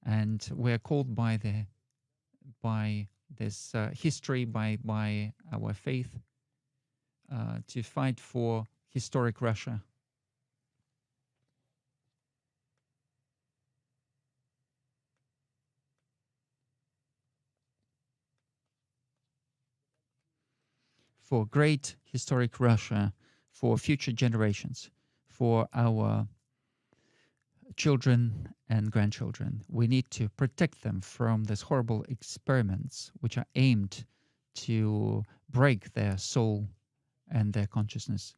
And we're called by this history, by our faith, to fight for historic Russia. For great historic Russia, for future generations, for our children and grandchildren. We need to protect them from these horrible experiments which are aimed to break their soul and their consciousness.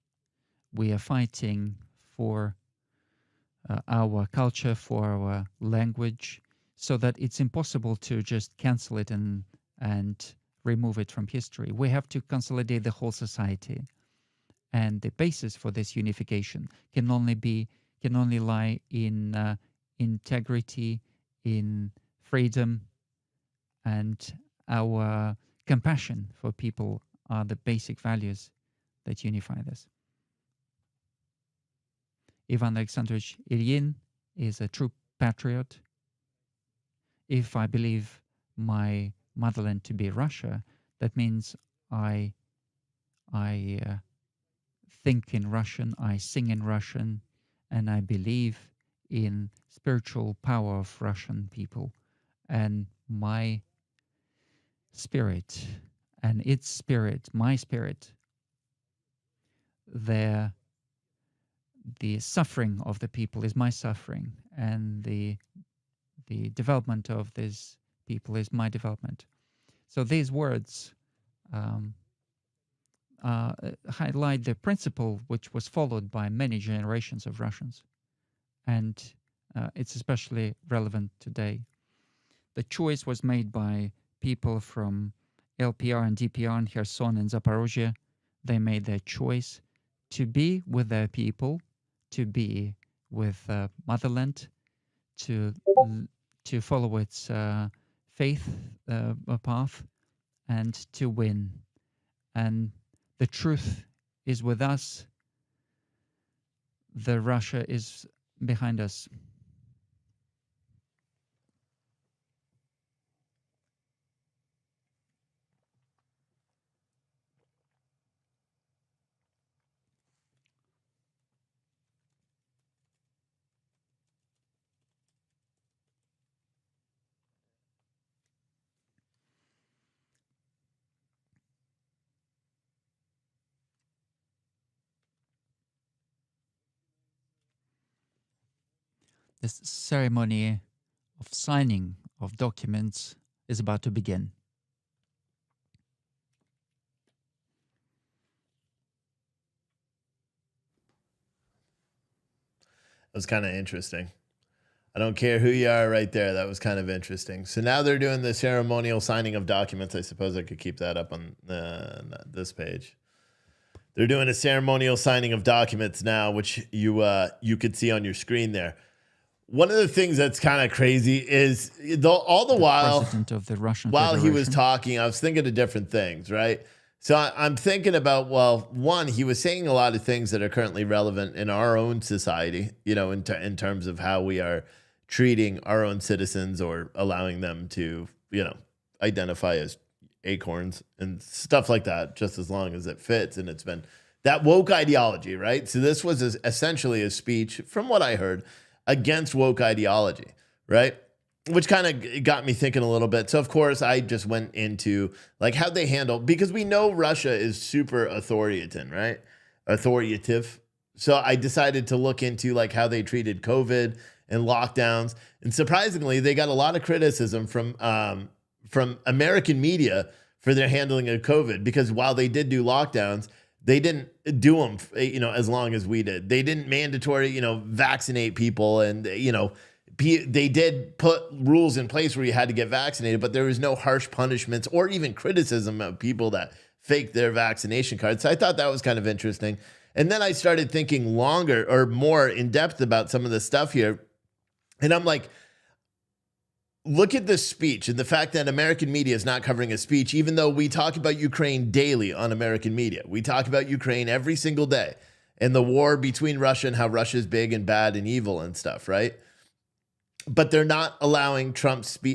We are fighting for our culture, for our language, so that it's impossible to just cancel it and remove it from history. We have to consolidate the whole society. And the basis for this unification can only lie in integrity, in freedom, and our compassion for people are the basic values that unify this. Ivan Alexandrovich Ilyin is a true patriot. If I believe my motherland to be Russia, that means I think in Russian, I sing in Russian, and I believe in spiritual power of Russian people. And my spirit and its spirit, my spirit, the suffering of the people is my suffering, and the development of these people is my development. So these words highlight the principle which was followed by many generations of Russians, and it's especially relevant today. The choice was made by people from LPR and DPR in Kherson and Zaporozhye. They made their choice to be with their people, to be with motherland, to follow its faith path, and to win. And the truth is with us. The Russia is behind us. This ceremony of signing of documents is about to begin. It was kind of interesting. I don't care who you are right there. That was kind of interesting. So now they're doing the ceremonial signing of documents. I suppose I could keep that up on this page. They're doing a ceremonial signing of documents now, which you could see on your screen there. One of the things that's kind of crazy is all the while, President of the Russian while he was Federation. talking, I was thinking of different things, right? So I'm thinking about, well, one, he was saying a lot of things that are currently relevant in our own society, in terms of how we are treating our own citizens or allowing them to, identify as acorns and stuff like that, just as long as it fits. And it's been that woke ideology, right? So this was essentially a speech, from what I heard, against woke ideology, right? Which kind of got me thinking a little bit. So, of course, I just went into like how they handle, because we know Russia is super authoritative, right? Authoritative. So I decided to look into like how they treated COVID and lockdowns. And surprisingly, they got a lot of criticism from American media for their handling of COVID, because while they did do lockdowns, they didn't do them, as long as we did. They didn't mandatory, vaccinate people, and, they did put rules in place where you had to get vaccinated, but there was no harsh punishments or even criticism of people that faked their vaccination cards. So I thought that was kind of interesting. And then I started thinking longer or more in depth about some of the stuff here. And I'm like, look at this speech and the fact that American media is not covering a speech, even though we talk about Ukraine daily on American media. We talk about Ukraine every single day and the war between Russia and how Russia's big and bad and evil and stuff, right? But they're not allowing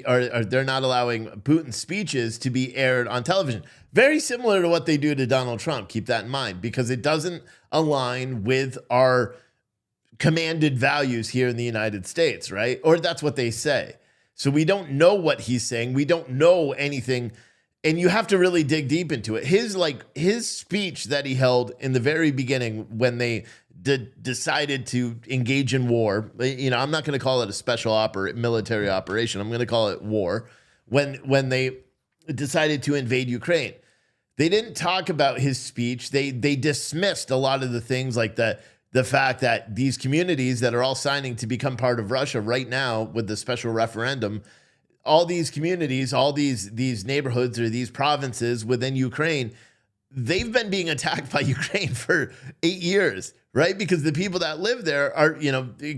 or they're not allowing Putin's speeches to be aired on television. Very similar to what they do to Donald Trump. Keep that in mind, because it doesn't align with our commanded values here in the United States, right? Or that's what they say. So we don't know what he's saying. We don't know anything. And you have to really dig deep into it. His speech that he held in the very beginning when they decided to engage in war, I'm not going to call it a special military operation. I'm going to call it war. When they decided to invade Ukraine, they didn't talk about his speech. They dismissed a lot of the things, like the fact that these communities that are all signing to become part of Russia right now with the special referendum, all these communities, all these neighborhoods or these provinces within Ukraine, they've been being attacked by Ukraine for 8 years, right? Because the people that live there are,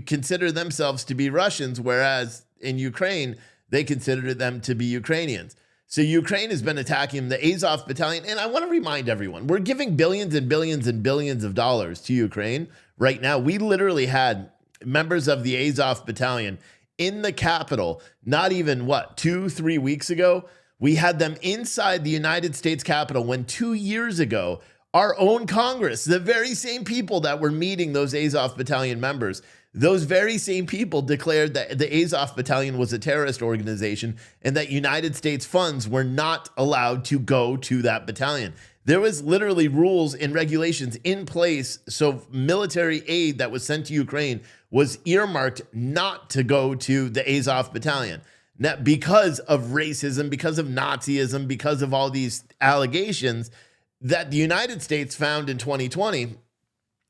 consider themselves to be Russians, whereas in Ukraine, they consider them to be Ukrainians. So Ukraine has been attacking the Azov battalion. And I want to remind everyone, we're giving billions and billions and billions of dollars to Ukraine right now. We literally had members of the Azov battalion in the capital, not even 2-3 weeks ago. We had them inside the United States Capitol when 2 years ago, our own Congress, the very same people that were meeting those Azov battalion members, those very same people declared that the Azov battalion was a terrorist organization and that United States funds were not allowed to go to that battalion. There was literally rules and regulations in place. So military aid that was sent to Ukraine was earmarked not to go to the Azov battalion. Now, because of racism, because of Nazism, because of all these allegations that the United States found in 2020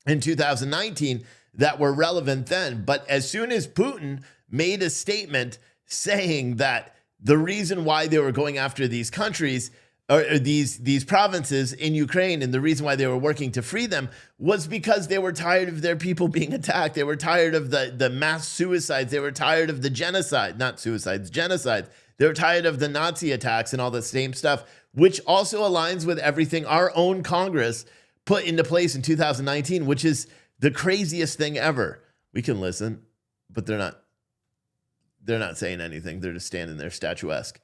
and 2019 that were relevant then. But as soon as Putin made a statement saying that the reason why they were going after these countries or these provinces in Ukraine, and the reason why they were working to free them was because they were tired of their people being attacked. They were tired of the mass suicides. They were tired of the genocides. They were tired of the Nazi attacks and all the same stuff, which also aligns with everything our own Congress put into place in 2019, which is the craziest thing ever. We can listen, but they're not saying anything. They're just standing there statuesque.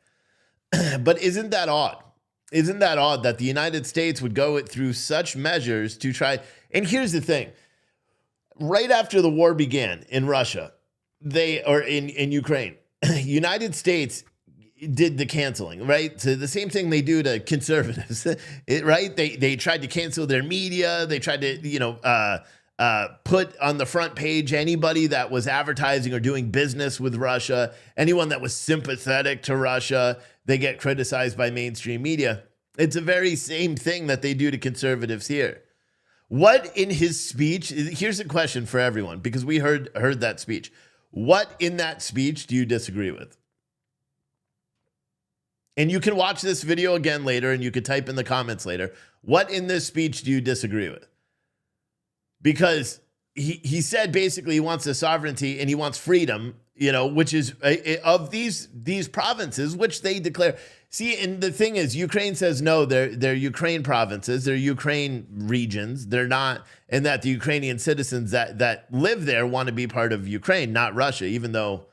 But isn't that odd? Isn't that odd that the United States would go through such measures to try? And here's the thing. Right after the war began in Russia, in Ukraine, United States did the canceling, right? So the same thing they do to conservatives, right? They tried to cancel their media. They tried to, put on the front page anybody that was advertising or doing business with Russia, anyone that was sympathetic to Russia, they get criticized by mainstream media. It's the very same thing that they do to conservatives here. What in his speech, here's a question for everyone, because we heard that speech. What in that speech do you disagree with? And you can watch this video again later, and you could type in the comments later. What in this speech do you disagree with? Because he said basically he wants the sovereignty and he wants freedom, which is of these provinces, which they declare. See, and the thing is, Ukraine says no, they're Ukraine provinces, they're Ukraine regions, they're not, and that the Ukrainian citizens that live there want to be part of Ukraine, not Russia, even though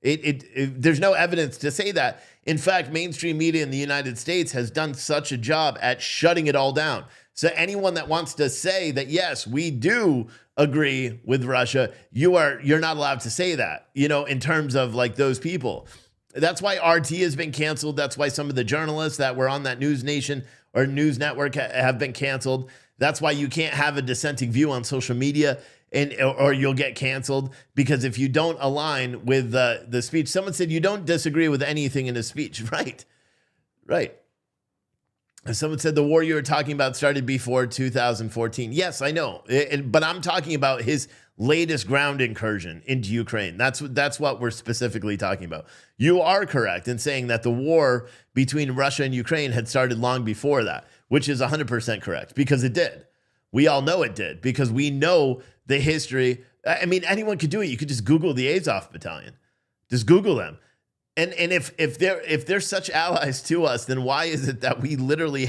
there's no evidence to say that. In fact, mainstream media in the United States has done such a job at shutting it all down. So anyone that wants to say that, yes, we do agree with Russia, you're not allowed to say that, in terms of like those people. That's why RT has been canceled. That's why some of the journalists that were on that News Nation or News Network have been canceled. That's why you can't have a dissenting view on social media or you'll get canceled, because if you don't align with the speech, someone said you don't disagree with anything in his speech. Right. Someone said the war you were talking about started before 2014. Yes, I know. But I'm talking about his latest ground incursion into Ukraine. That's what we're specifically talking about. You are correct in saying that the war between Russia and Ukraine had started long before that, which is 100% correct, because it did. We all know it did because we know the history. I mean, anyone could do it. You could just Google the Azov Battalion. Just Google them. And if they're such allies to us, then why is it that we literally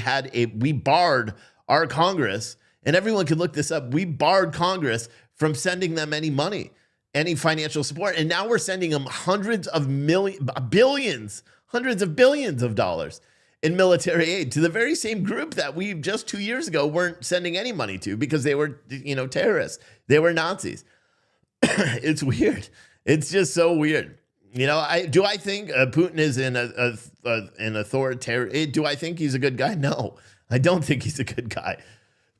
we barred our Congress, and everyone can look this up, we barred Congress from sending them any money, any financial support. And now we're sending them hundreds of billions of dollars in military aid to the very same group that we just 2 years ago weren't sending any money to because they were, terrorists. They were Nazis. It's weird. It's just so weird. Do I think Putin is an authoritarian? Do I think he's a good guy? No, I don't think he's a good guy.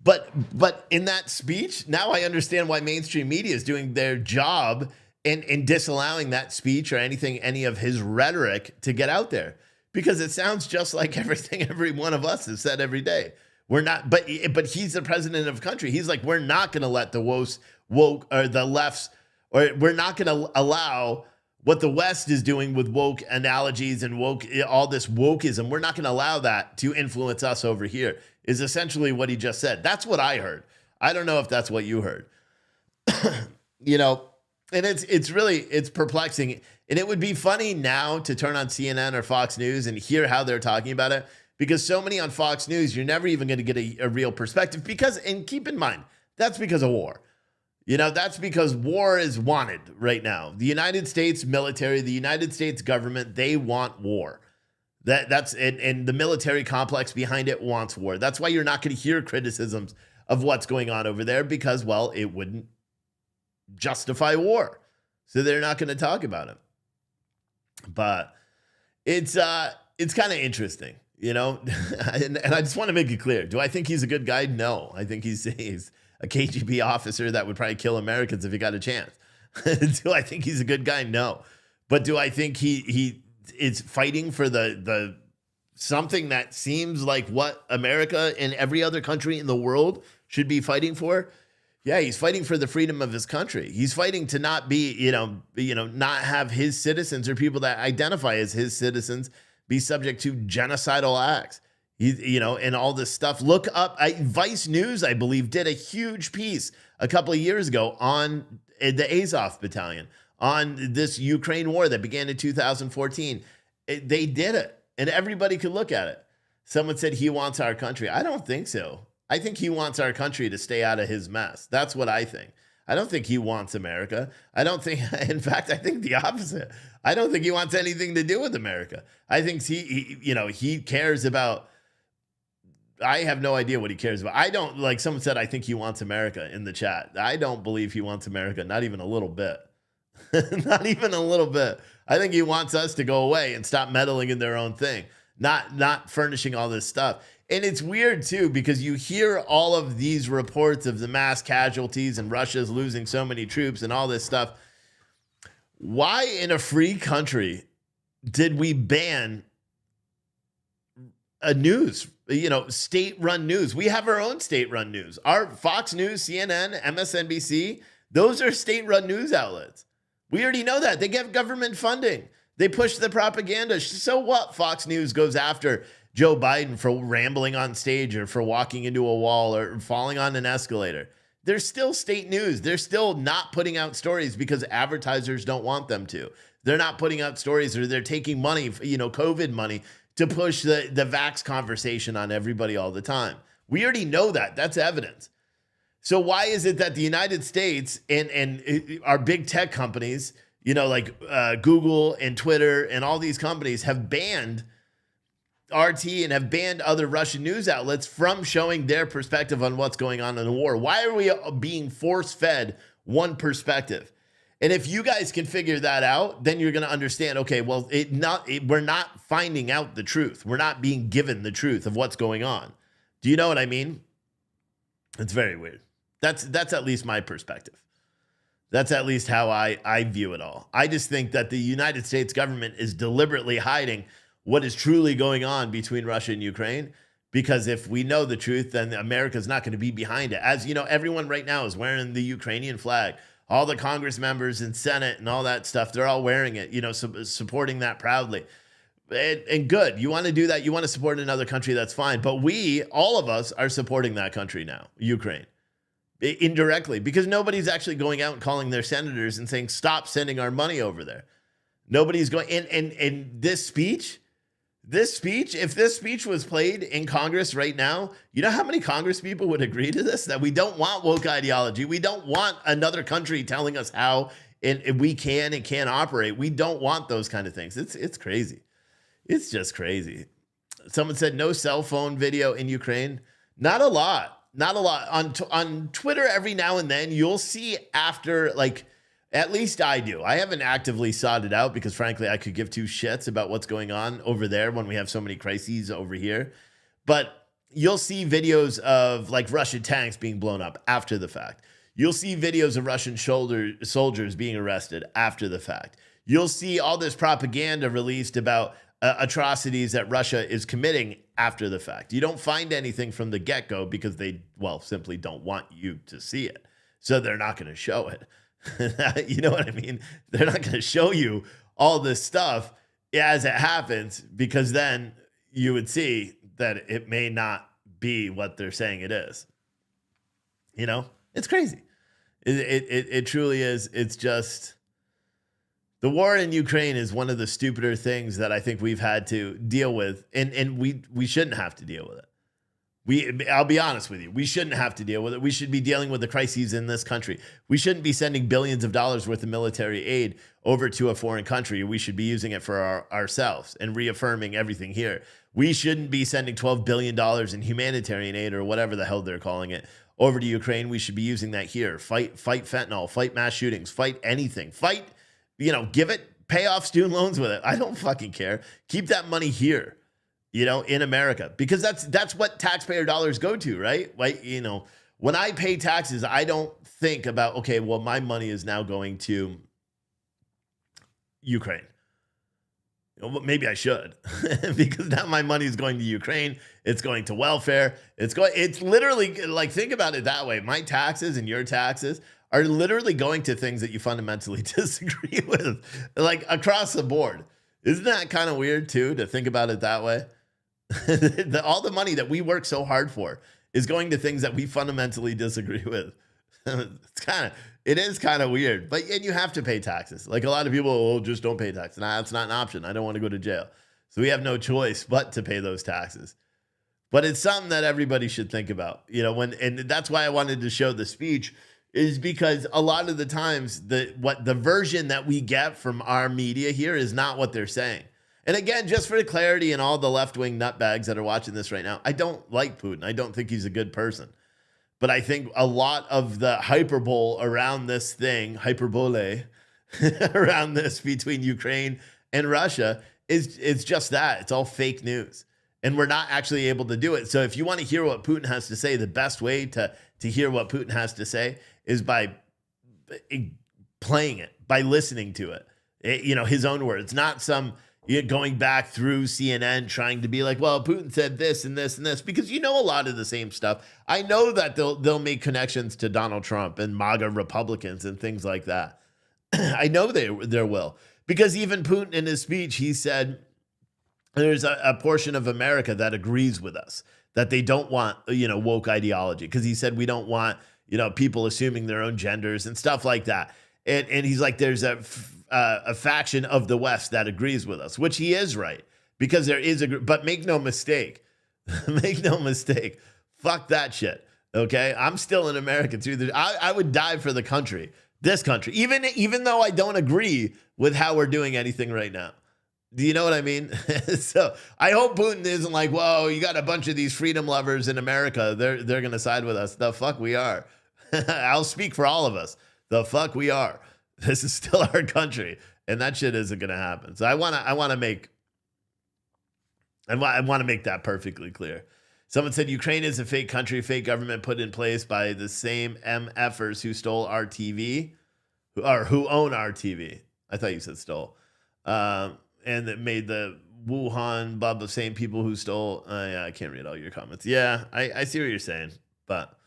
But in that speech, now I understand why mainstream media is doing their job in disallowing that speech or any of his rhetoric to get out there, because it sounds just like everything every one of us has said every day. We're not, but he's the president of a country. He's like, we're not going to let the woke or the lefts, or we're not going to allow what the West is doing with woke analogies and all this wokeism. We're not going to allow that to influence us over here, is essentially what he just said. That's what I heard. I don't know if that's what you heard. And it's perplexing. And it would be funny now to turn on CNN or Fox News and hear how they're talking about it, because so many on Fox News, you're never even going to get a real perspective, and keep in mind, that's because of war. That's because war is wanted right now. The United States military, the United States government, they want war. And the military complex behind it wants war. That's why you're not going to hear criticisms of what's going on over there, because, well, it wouldn't justify war. So they're not going to talk about it. But it's kind of interesting, and I just want to make it clear. Do I think he's a good guy? No. I think he's a KGB officer that would probably kill Americans if he got a chance. Do I think he's a good guy? No. But do I think he is fighting for the something that seems like what America and every other country in the world should be fighting for? Yeah, he's fighting for the freedom of his country. He's fighting to not be, not have his citizens or people that identify as his citizens be subject to genocidal acts. And all this stuff. Look up, Vice News, I believe, did a huge piece a couple of years ago on the Azov Battalion, on this Ukraine war that began in 2014. They did it, and everybody could look at it. Someone said he wants our country. I don't think so. I think he wants our country to stay out of his mess. That's what I think. I don't think he wants America. In fact, I think the opposite. I don't think he wants anything to do with America. I think he cares about, I have no idea what he cares about. I don't, like someone said, I think he wants America in the chat. I don't believe he wants America, not even a little bit. Not even a little bit. I think he wants us to go away and stop meddling in their own thing, not furnishing all this stuff. And it's weird, too, because you hear all of these reports of the mass casualties and Russia's losing so many troops and all this stuff. Why in a free country did we ban a news, state-run news? We have our own state-run news. Our Fox News, CNN, MSNBC, those are state-run news outlets. We already know that. They get government funding. They push the propaganda. So what? Fox News goes after Joe Biden for rambling on stage or for walking into a wall or falling on an escalator. They're still state news. They're still not putting out stories because advertisers don't want them to. They're not putting out stories, or they're taking money, COVID money, to push the vax conversation on everybody all the time. We already know that. That's evidence. So why is it that the United States and our big tech companies, like Google and Twitter and all these companies, have banned RT and have banned other Russian news outlets from showing their perspective on what's going on in the war? Why are we being force-fed one perspective? And if you guys can figure that out, then you're going to understand, okay, well, we're not finding out the truth. We're not being given the truth of what's going on. Do you know what I mean? It's very weird. That's at least my perspective. That's at least how I view it all. I just think that the United States government is deliberately hiding what is truly going on between Russia and Ukraine, because if we know the truth, then America's not going to be behind it. As you know, everyone right now is wearing the Ukrainian flag. All the Congress members and Senate and all that stuff, they're all wearing it, supporting that proudly. And good. You want to do that. You want to support another country, that's fine. But all of us are supporting that country now, Ukraine. indirectly, because nobody's actually going out and calling their senators and saying, stop sending our money over there. Nobody's going, and this speech, if this speech was played in Congress right now, you know how many Congress people would agree to this? That we don't want woke ideology. We don't want another country telling us how and we can and can't operate. We don't want those kind of things. It's crazy. It's just crazy. Someone said no cell phone video in Ukraine. Not a lot. Not a lot. On Twitter, every now and then, you'll see after, like, at least I do. I haven't actively sought it out because, frankly, I could give two shits about what's going on over there when we have so many crises over here. But you'll see videos of, like, Russian tanks being blown up after the fact. You'll see videos of Russian soldiers being arrested after the fact. You'll see all this propaganda released about atrocities that Russia is committing after the fact. You don't find anything from the get-go because they, well, simply don't want you to see it. So they're not going to show it. You know what I mean? They're not going to show you all this stuff as it happens, because then you would see that it may not be what they're saying it is. You know, it's crazy. It truly is. It's just, the war in Ukraine is one of the stupider things that I think we've had to deal with, and we shouldn't have to deal with it. I'll be honest with you, we shouldn't have to deal with it. We should be dealing with the crises in this country. We shouldn't be sending billions of dollars worth of military aid over to a foreign country. We should be using it for ourselves and reaffirming everything here. We shouldn't be sending $12 billion in humanitarian aid, or whatever the hell they're calling it, over to Ukraine. We should be using that here. Fight fentanyl, fight mass shootings, fight anything. Fight, pay off student loans with it. I don't fucking care. Keep that money here, in America, because that's what taxpayer dollars go to, right? Like, when I pay taxes, I don't think about, okay, well, my money is now going to Ukraine. Well, maybe I should, because now my money is going to Ukraine. It's going to welfare. It's literally, like, think about it that way. My taxes and your taxes are literally going to things that you fundamentally disagree with, like, across the board. Isn't that kind of weird too, to think about it that way? All the money that we work so hard for is going to things that we fundamentally disagree with. It is kind of weird, and you have to pay taxes. Like, a lot of people, just don't pay taxes. Nah, that's not an option. I don't want to go to jail. So we have no choice but to pay those taxes. But it's something that everybody should think about, and that's why I wanted to show the speech, is because a lot of the times the version that we get from our media here is not what they're saying. And again, just for clarity, and all the left-wing nutbags that are watching this right now, I don't like Putin. I don't think he's a good person. But I think a lot of the hyperbole around this thing, around this between Ukraine and Russia is just that. It's all fake news. And we're not actually able to do it. So if you want to hear what Putin has to say, the best way to hear what Putin has to say is by playing it, by listening to it. His own words, not some going back through CNN trying to be like, well, Putin said this and this and this, because a lot of the same stuff. I know that they'll make connections to Donald Trump and MAGA Republicans and things like that. I know there will, because even Putin in his speech, he said there's a portion of America that agrees with us, that they don't want, woke ideology, because he said we don't want, people assuming their own genders and stuff like that. And he's like, there's a faction of the West that agrees with us, which he is right, because there is but make no mistake, fuck that shit. Okay. I'm still an American too. I would die for the country, this country, even though I don't agree with how we're doing anything right now. Do you know what I mean? So I hope Putin isn't like, whoa, you got a bunch of these freedom lovers in America. They're going to side with us. The fuck we are. I'll speak for all of us. The fuck we are. This is still our country, and that shit isn't going to happen. So I want to make that perfectly clear. Someone said Ukraine is a fake country, fake government put in place by the same MFers who stole our TV, who own our TV. I thought you said stole. And that made the Wuhan bub the same people who stole. Yeah, I can't read all your comments. Yeah, I see what you're saying, but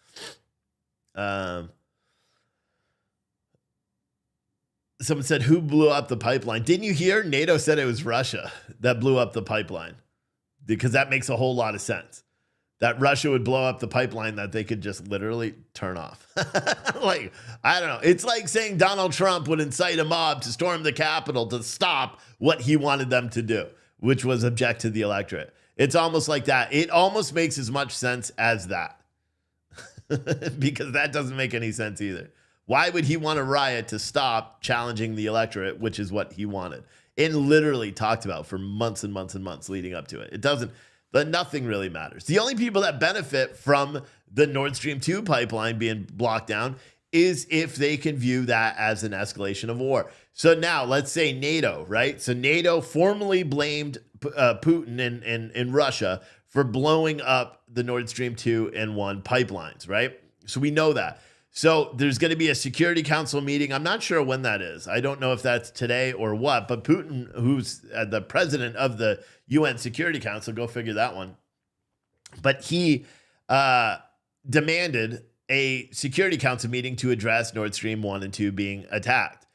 someone said, who blew up the pipeline? Didn't you hear? NATO said it was Russia that blew up the pipeline, because that makes a whole lot of sense. that Russia would blow up the pipeline that they could just literally turn off. Like, I don't know. It's like saying Donald Trump would incite a mob to storm the Capitol to stop what he wanted them to do, which was object to the electorate. It's almost like that. It almost makes as much sense as that. Because that doesn't make any sense either. Why would he want a riot to stop challenging the electorate, which is what he wanted? It literally talked about for months and months and months leading up to it. It doesn't, but nothing really matters. The only people that benefit from the Nord Stream 2 pipeline being blocked down is if they can view that as an escalation of war. So now let's say NATO, right? So NATO formally blamed Putin and Russia for blowing up the Nord Stream 2 and 1 pipelines, right? So we know that. So there's going to be a Security Council meeting. I'm not sure when that is. I don't know if that's today or what, but Putin, who's the president of the UN Security Council, go figure that one. But he demanded a Security Council meeting to address Nord Stream 1 and 2 being attacked.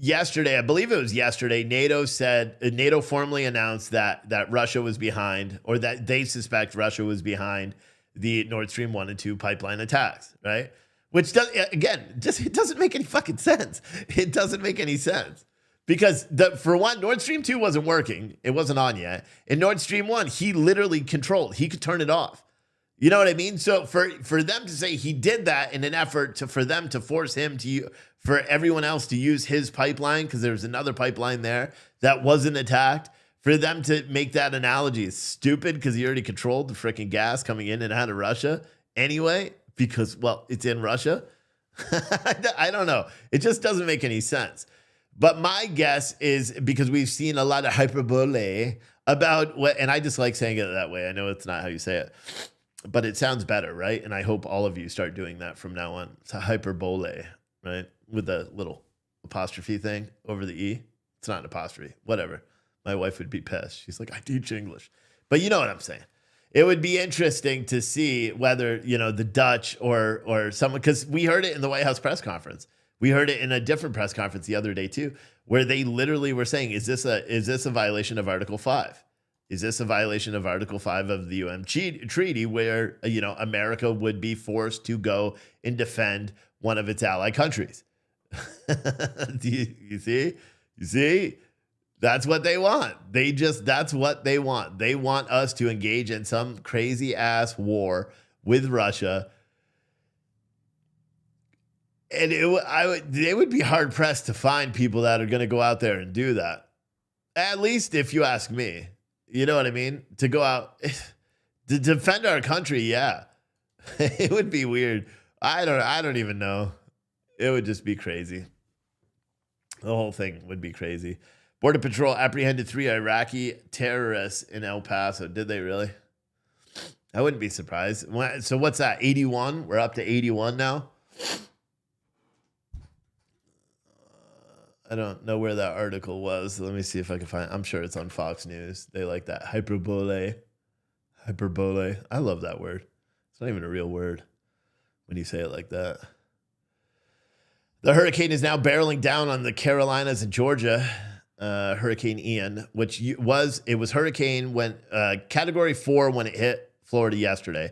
Yesterday, I believe it was yesterday, NATO formally announced that Russia was behind, or that they suspect Russia was behind the Nord Stream 1 and 2 pipeline attacks, right? Which does, again, it doesn't make any fucking sense. It doesn't make any sense. Because for one, Nord Stream 2 wasn't working. It wasn't on yet. And Nord Stream 1, he literally controlled. He could turn it off. You know what I mean? So for them to say he did that in an effort for them to force him for everyone else to use his pipeline, because there was another pipeline there that wasn't attacked, for them to make that analogy is stupid because he already controlled the freaking gas coming in and out of Russia anyway, because, well, it's in Russia. I don't know. It just doesn't make any sense. But my guess is, because we've seen a lot of hyperbole about what, and I just like saying it that way. I know it's not how you say it, but it sounds better, right? And I hope all of you start doing that from now on. It's a hyperbole, right? With the little apostrophe thing over the E. It's not an apostrophe, whatever. My wife would be pissed. She's like, I teach English. But you know what I'm saying. It would be interesting to see whether, the Dutch or someone, because we heard it in the White House press conference. We heard it in a different press conference the other day too, where they literally were saying, is this a violation of Article 5? Is this a violation of Article 5 of the UN treaty where, America would be forced to go and defend one of its ally countries? You see? You see? That's what they want. That's what they want. They want us to engage in some crazy ass war with Russia. And they would be hard pressed to find people that are going to go out there and do that. At least if you ask me, you know what I mean? To go out to defend our country. Yeah, it would be weird. I don't even know. It would just be crazy. The whole thing would be crazy. Border Patrol apprehended 3 Iraqi terrorists in El Paso. Did they really? I wouldn't be surprised. So what's that, 81? We're up to 81 now? I don't know where that article was. Let me see if I can find it. I'm sure it's on Fox News. They like that. Hyperbole. Hyperbole. I love that word. It's not even a real word when you say it like that. The hurricane is now barreling down on the Carolinas and Georgia. Hurricane Ian, which was hurricane when category 4 when it hit Florida yesterday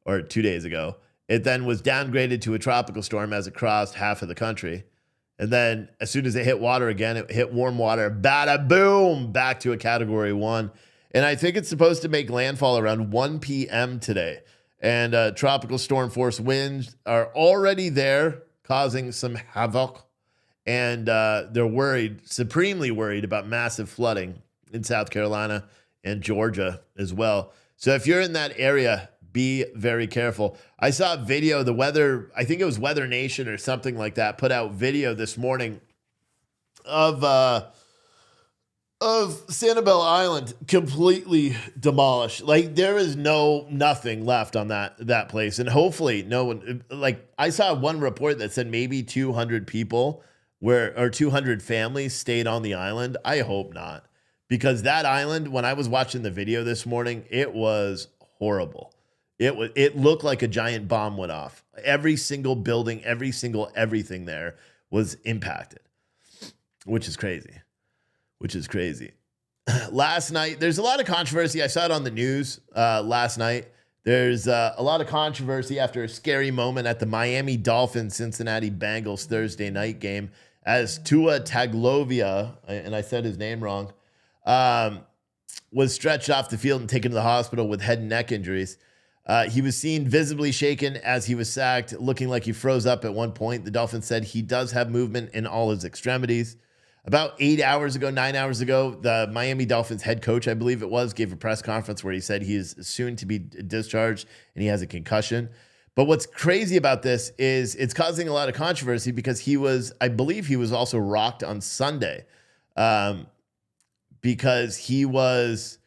or 2 days ago. It then was downgraded to a tropical storm as it crossed half of the country. And then as soon as it hit water again, it hit warm water, bada boom, back to a category 1. And I think it's supposed to make landfall around 1 p.m. today. And tropical storm force winds are already there, causing some havoc. And they're supremely worried about massive flooding in South Carolina and Georgia as well. So if you're in that area, be very careful. I saw a video, the weather, I think it was Weather Nation or something like that, put out video this morning of Sanibel Island completely demolished. Like there is nothing left on that place. And hopefully no one, like I saw one report that said maybe 200 people or 200 families stayed on the island. I hope not, because that island, when I was watching the video this morning, it was horrible. It looked like a giant bomb went off. Every single building, everything there was impacted, which is crazy. last night, there's a lot of controversy. I saw it on the news last night. There's a lot of controversy after a scary moment at the Miami Dolphins Cincinnati Bengals Thursday night game as Tua Tagovailoa, and I said his name wrong, was stretched off the field and taken to the hospital with head and neck injuries. He was seen visibly shaken as he was sacked, looking like he froze up at one point. The Dolphins said he does have movement in all his extremities. About 9 hours ago, the Miami Dolphins head coach, I believe it was, gave a press conference where he said he is soon to be discharged and he has a concussion. But what's crazy about this is it's causing a lot of controversy because I believe he was also rocked on Sunday because he was,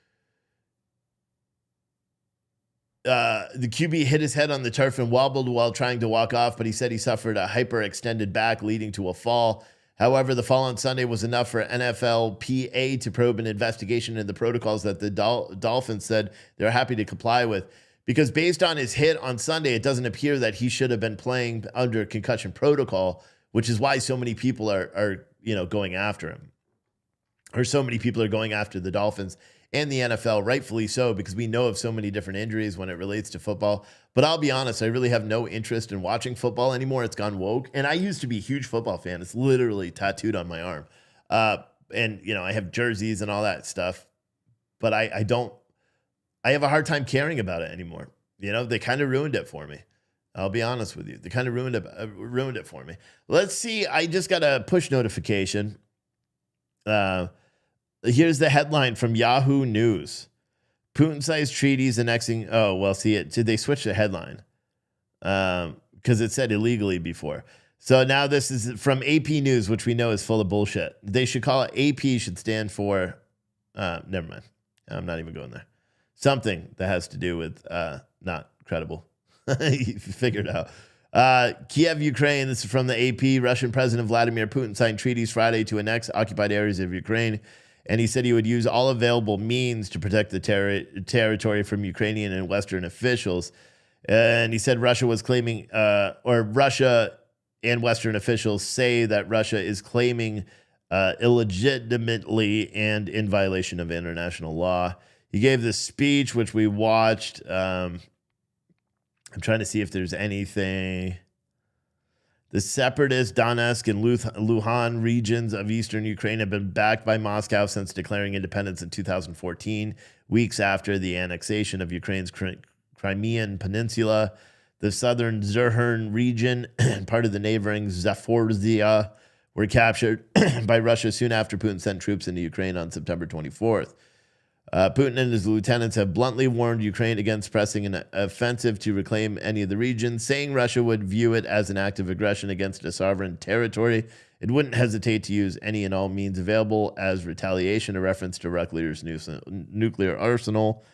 the QB hit his head on the turf and wobbled while trying to walk off, but he said he suffered a hyperextended back leading to a fall. However, the fall on Sunday was enough for NFLPA to probe an investigation into the protocols that the Dolphins said they're happy to comply with. Because based on his hit on Sunday, it doesn't appear that he should have been playing under concussion protocol, which is why so many people are going after him. Or so many people are going after the Dolphins and the NFL, rightfully so, because we know of so many different injuries when it relates to football. But I'll be honest, I really have no interest in watching football anymore. It's gone woke. And I used to be a huge football fan. It's literally tattooed on my arm. And I have jerseys and all that stuff. But I have a hard time caring about it anymore. They kind of ruined it for me. I'll be honest with you. They kind of ruined it for me. Let's see. I just got a push notification. Here's the headline from Yahoo News. Putin-sized treaties annexing. Oh, well, see it. Did they switch the headline? Because it said illegally before. So now this is from AP News, which we know is full of bullshit. They should call it AP should stand for, never mind. I'm not even going there. Something that has to do with not credible. You figured it out. Kiev, Ukraine. This is from the AP. Russian President Vladimir Putin signed treaties Friday to annex occupied areas of Ukraine. And he said he would use all available means to protect the territory from Ukrainian and Western officials. And he said Russia was claiming, or Russia and Western officials say that Russia is claiming illegitimately and in violation of international law. He gave this speech, which we watched. I'm trying to see if there's anything. The separatist Donetsk and Luhansk regions of eastern Ukraine have been backed by Moscow since declaring independence in 2014, weeks after the annexation of Ukraine's Crimean Peninsula. The southern Zherhern region and part of the neighboring Zaporizhzhia were captured by Russia soon after Putin sent troops into Ukraine on September 24th. Putin and his lieutenants have bluntly warned Ukraine against pressing an offensive to reclaim any of the region, saying Russia would view it as an act of aggression against a sovereign territory. It wouldn't hesitate to use any and all means available as retaliation, a reference to Russia's nuclear arsenal.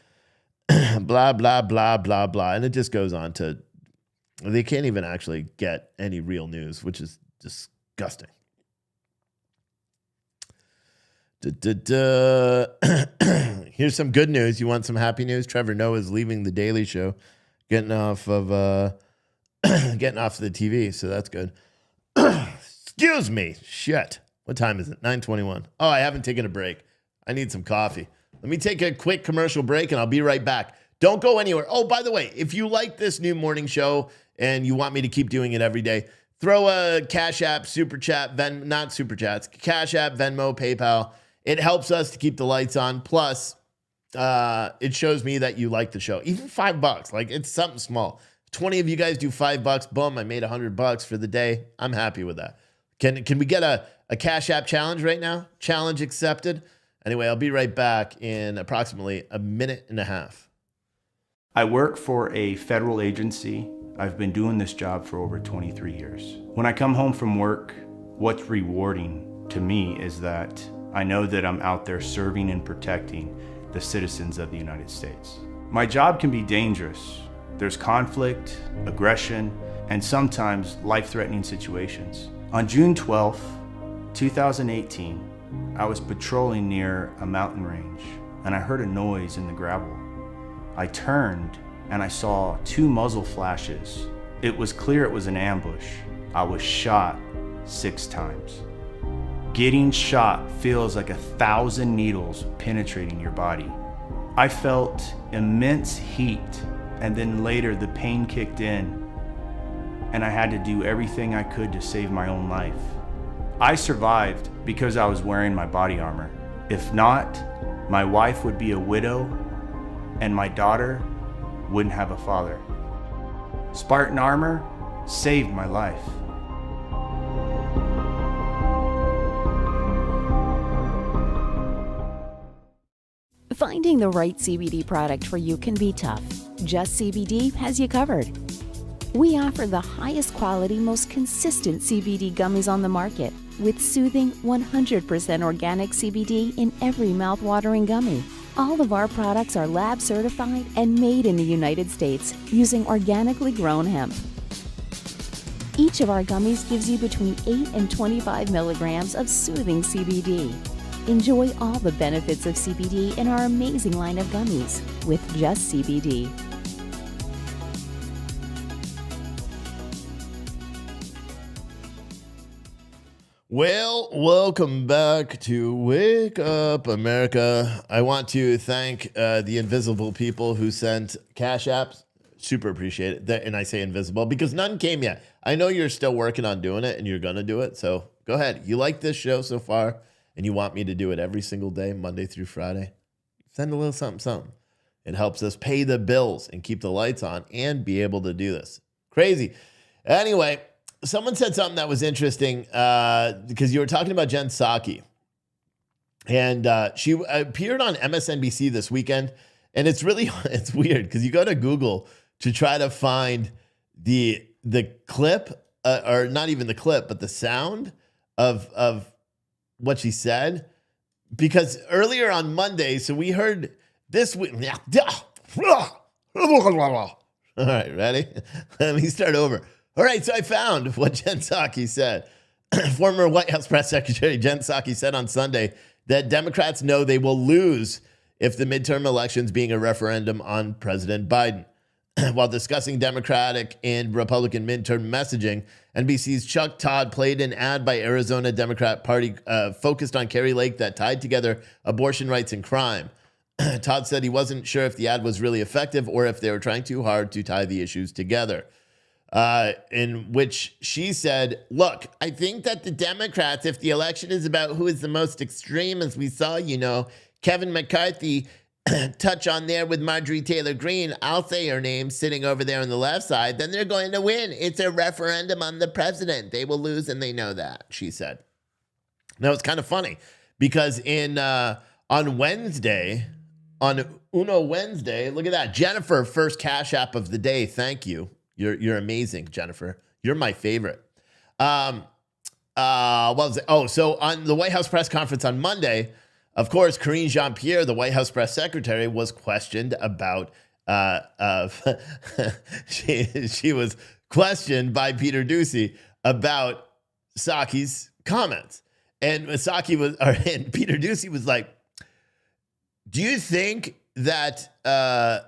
Blah, blah, blah, blah, blah. And it just goes on to, they can't even actually get any real news, which is disgusting. Here's some good news. You want some happy news? Trevor Noah is leaving the Daily Show, getting off the TV, so that's good. Excuse me. Shit. What time is it? 9:21. Oh, I haven't taken a break. I need some coffee. Let me take a quick commercial break, and I'll be right back. Don't go anywhere. Oh, by the way, if you like this new morning show and you want me to keep doing it every day, throw a Cash App, Super Chat, not Super Chats, Cash App, Venmo, PayPal. It helps us to keep the lights on. Plus, it shows me that you like the show. Even $5, like it's something small. 20 of you guys do $5. Boom, I made $100 for the day. I'm happy with that. Can we get a Cash App challenge right now? Challenge accepted. Anyway, I'll be right back in approximately a minute and a half. I work for a federal agency. I've been doing this job for over 23 years. When I come home from work, what's rewarding to me is that I know that I'm out there serving and protecting the citizens of the United States. My job can be dangerous. There's conflict, aggression, and sometimes life-threatening situations. On June 12th, 2018, I was patrolling near a mountain range and I heard a noise in the gravel. I turned and I saw 2 muzzle flashes. It was clear it was an ambush. I was shot 6 times. Getting shot feels like 1,000 needles penetrating your body. I felt immense heat, and then later the pain kicked in, and I had to do everything I could to save my own life. I survived because I was wearing my body armor. If not, my wife would be a widow, and my daughter wouldn't have a father. Spartan armor saved my life. Finding the right CBD product for you can be tough. Just CBD has you covered. We offer the highest quality, most consistent CBD gummies on the market, with soothing 100% organic CBD in every mouth-watering gummy. All of our products are lab certified and made in the United States using organically grown hemp. Each of our gummies gives you between 8 and 25 milligrams of soothing CBD. Enjoy all the benefits of CBD in our amazing line of gummies with Just CBD. Well, welcome back to Wake Up America. I want to thank the invisible people who sent cash apps. Super appreciate it. And I say invisible because none came yet. I know you're still working on doing it and you're going to do it. So go ahead. You like this show so far and you want me to do it every single day, Monday through Friday. Send a little something, something. It helps us pay the bills and keep the lights on and be able to do this. Crazy. Anyway, someone said something that was interesting because you were talking about Jen Psaki. And she appeared on MSNBC this weekend. And it's weird because you go to Google to try to find the clip, or not even the clip, but the sound of what she said. Because earlier on Monday, so we heard this week. All right, ready? Let me start over. All right, so I found what Jen Psaki said. Former White House Press Secretary Jen Psaki said on Sunday that Democrats know they will lose if the midterm elections being a referendum on President Biden. While discussing Democratic and Republican midterm messaging, NBC's Chuck Todd played an ad by Arizona Democrat Party focused on Kari Lake that tied together abortion rights and crime. Todd said he wasn't sure if the ad was really effective or if they were trying too hard to tie the issues together. In which she said, look, I think that the Democrats, if the election is about who is the most extreme, as we saw, Kevin McCarthy touch on there with Marjorie Taylor Greene, I'll say her name, sitting over there on the left side, then they're going to win. It's a referendum on the president. They will lose, and they know that, she said. Now, it's kind of funny because on Wednesday, on Uno Wednesday, look at that. Jennifer, first cash app of the day. Thank you. You're amazing, Jennifer. You're my favorite. What was it? Oh, so on the White House press conference on Monday, of course, Karine Jean-Pierre, the White House press secretary, was questioned about. She was questioned by Peter Doocy about Psaki's comments, and Peter Doocy was like, "Do you think that Psaki's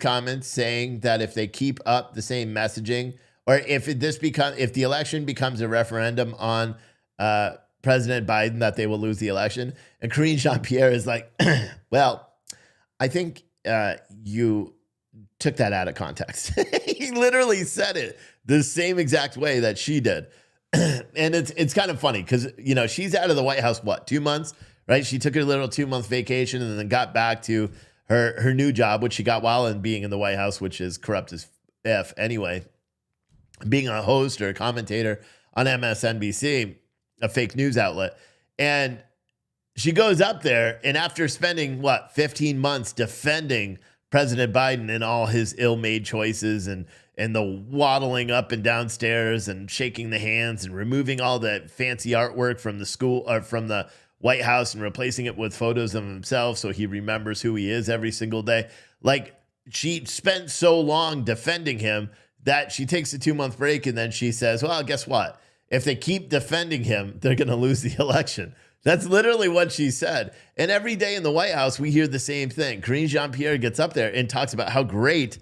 comments saying that if they keep up the same messaging, or if the election becomes a referendum on President Biden, that they will lose the election?" And Karine Jean-Pierre is like, well, I think you took that out of context. He literally said it the same exact way that she did. And it's kind of funny because, she's out of the White House, 2 months, right? She took her little 2-month vacation and then got back to her new job, which she got while being in the White House, which is corrupt as F anyway, being a host or a commentator on MSNBC, a fake news outlet. And she goes up there, and after spending 15 months defending President Biden and all his ill-made choices and the waddling up and downstairs and shaking the hands and removing all the fancy artwork from the school or from the White House and replacing it with photos of himself so he remembers who he is every single day. Like, she spent so long defending him that she takes a 2-month break, and then she says, well, guess what? If they keep defending him, they're going to lose the election. That's literally what she said. And every day in the White House, we hear the same thing. Karine Jean-Pierre gets up there and talks about how great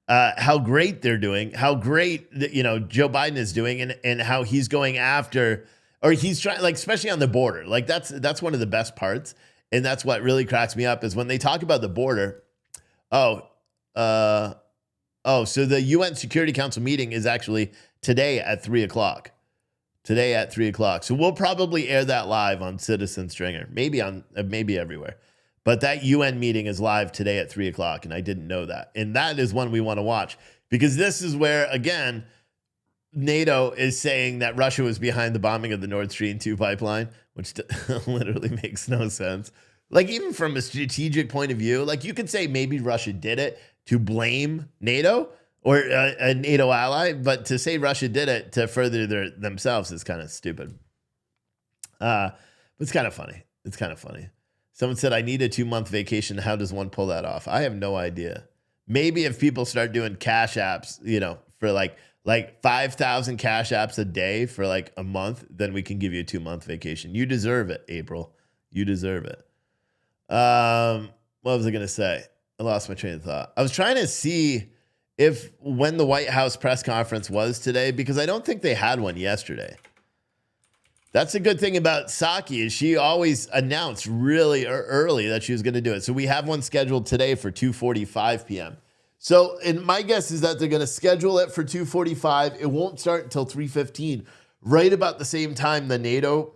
they're doing, how great Joe Biden is doing, and how he's going after or he's trying, like, especially on the border. Like, that's one of the best parts. And that's what really cracks me up is when they talk about the border. So the UN Security Council meeting is actually today at 3:00. Today at 3:00. So we'll probably air that live on Citizen Stringer, maybe everywhere. But that UN meeting is live today at 3:00, and I didn't know that. And that is one we want to watch because this is where, again, NATO is saying that Russia was behind the bombing of the Nord Stream 2 pipeline, which literally makes no sense. Like, even from a strategic point of view, like, you could say maybe Russia did it to blame NATO or a NATO ally, but to say Russia did it to further themselves is kind of stupid. But it's kind of funny. It's kind of funny. Someone said, I need a 2-month vacation. How does one pull that off? I have no idea. Maybe if people start doing cash apps, for like 5,000 cash apps a day for like a month, then we can give you a 2-month vacation. You deserve it, April. You deserve it. What was I going to say? I lost my train of thought. I was trying to see when the White House press conference was today, because I don't think they had one yesterday. That's a good thing about Psaki is she always announced really early that she was going to do it. So we have one scheduled today for 2:45 p.m. So, and my guess is that they're going to schedule it for 2:45. It won't start until 3:15, right about the same time the NATO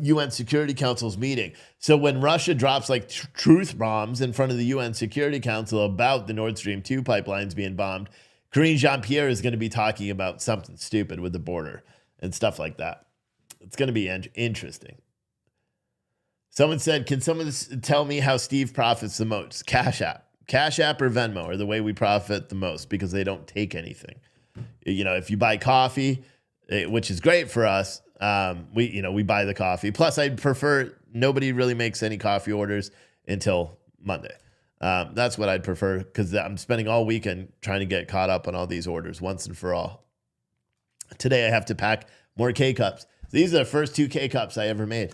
UN Security Council's meeting. So when Russia drops like truth bombs in front of the UN Security Council about the Nord Stream 2 pipelines being bombed, Karine Jean-Pierre is going to be talking about something stupid with the border and stuff like that. It's going to be interesting. Someone said, can someone tell me how Steve profits the most? Cash App. Cash App or Venmo are the way we profit the most because they don't take anything. If you buy coffee, which is great for us, we buy the coffee. Plus, I'd prefer nobody really makes any coffee orders until Monday. That's what I'd prefer because I'm spending all weekend trying to get caught up on all these orders once and for all. Today, I have to pack more K-Cups. These are the first 2 K-Cups I ever made.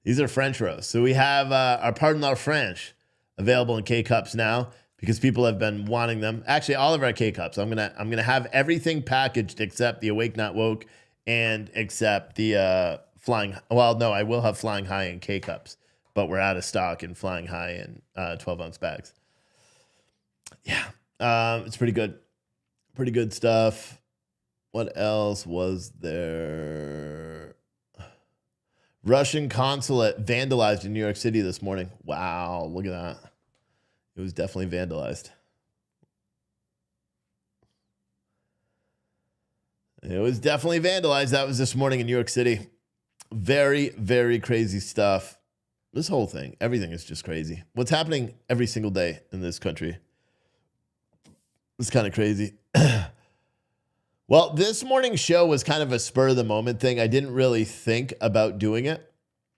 These are French roasts. So we have our Pardon la French available in K-Cups now because people have been wanting them. Actually, all of our K-Cups. I'm gonna have everything packaged except the Awake Not Woke and except the Flying. Well, no, I will have Flying High in K-Cups, but we're out of stock in Flying High in 12-ounce bags. Yeah, it's pretty good. Pretty good stuff. What else was there? Russian consulate vandalized in New York City this morning. Wow, look at that. It was definitely vandalized. It was definitely vandalized. That was this morning in New York City. Very, very crazy stuff. This whole thing, everything is just crazy. What's happening every single day in this country? It's kind of crazy. Well, this morning's show was kind of a spur of the moment thing. I didn't really think about doing it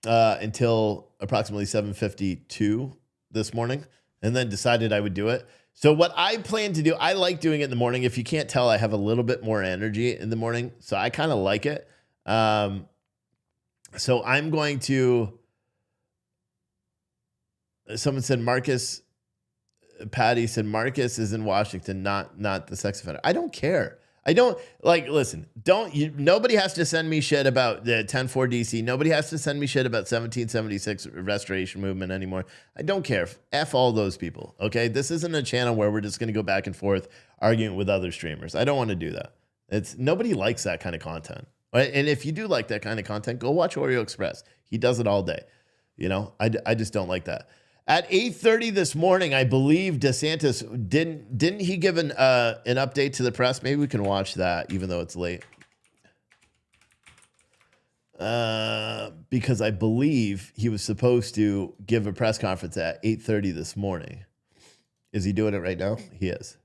until approximately 7:52 this morning, and then decided I would do it. So what I plan to do, I like doing it in the morning. If you can't tell, I have a little bit more energy in the morning, so I kind of like it. So I'm going to, someone said Patty said Marcus is in Washington, not the sex offender. I don't care. I don't listen, nobody has to send me shit about the 10-4 DC. Nobody has to send me shit about 1776 restoration movement anymore. I don't care. F all those people. Okay. This isn't a channel where we're just going to go back and forth arguing with other streamers. I don't want to do that. Nobody likes that kind of content. Right? And if you do like that kind of content, go watch Oreo Express. He does it all day. I just don't like that. At 8:30 this morning, I believe DeSantis didn't he give an update to the press? Maybe we can watch that, even though it's late. Because I believe he was supposed to give a press conference at 8:30 this morning. Is he doing it right now? He is.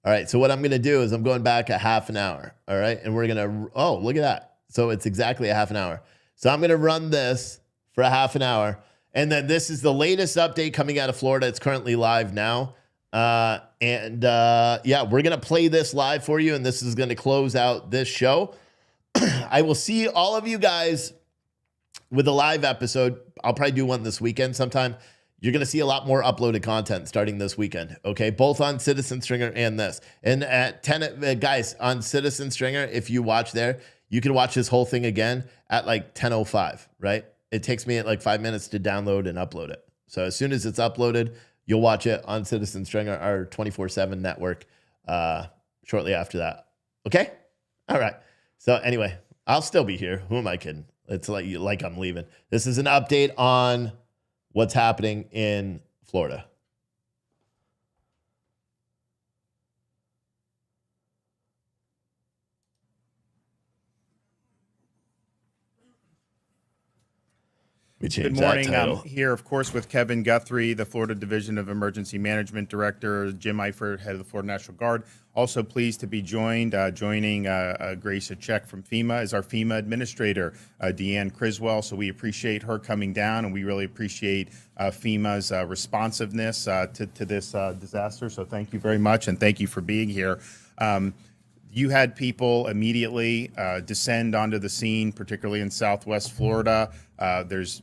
All right. So what I'm going to do is I'm going back a half an hour. All right. And we're going to, look at that. So it's exactly a half an hour. So I'm going to run this for a half an hour. And then this is the latest update coming out of Florida. It's currently live now. We're going to play this live for you. And this is going to close out this show. I will see all of you guys with a live episode. I'll probably do one this weekend sometime. you're going to see a lot more uploaded content starting this weekend. Okay, both on Citizen Stringer and this. And at 10, guys, on Citizen Stringer, if you watch there, you can watch this whole thing again at like 10:05. Right? It takes me like 5 minutes to download and upload it. So as soon as it's uploaded, you'll watch it on Citizen Stringer, our 24/7 network, shortly after that. Okay? All right. So anyway, I'll still be here. Who am I kidding? It's like I'm leaving. This is an update on what's happening in Florida. Good morning. I'm here, of course, with Kevin Guthrie, the Florida Division of Emergency Management Director, Jim Eifert, head of the Florida National Guard. Also pleased to be joining Grace Check from FEMA is our FEMA administrator, Deanne Criswell. So we appreciate her coming down, and we really appreciate FEMA's responsiveness to this disaster. So thank you very much, and thank you for being here. You had people immediately descend onto the scene, particularly in Southwest Florida. There's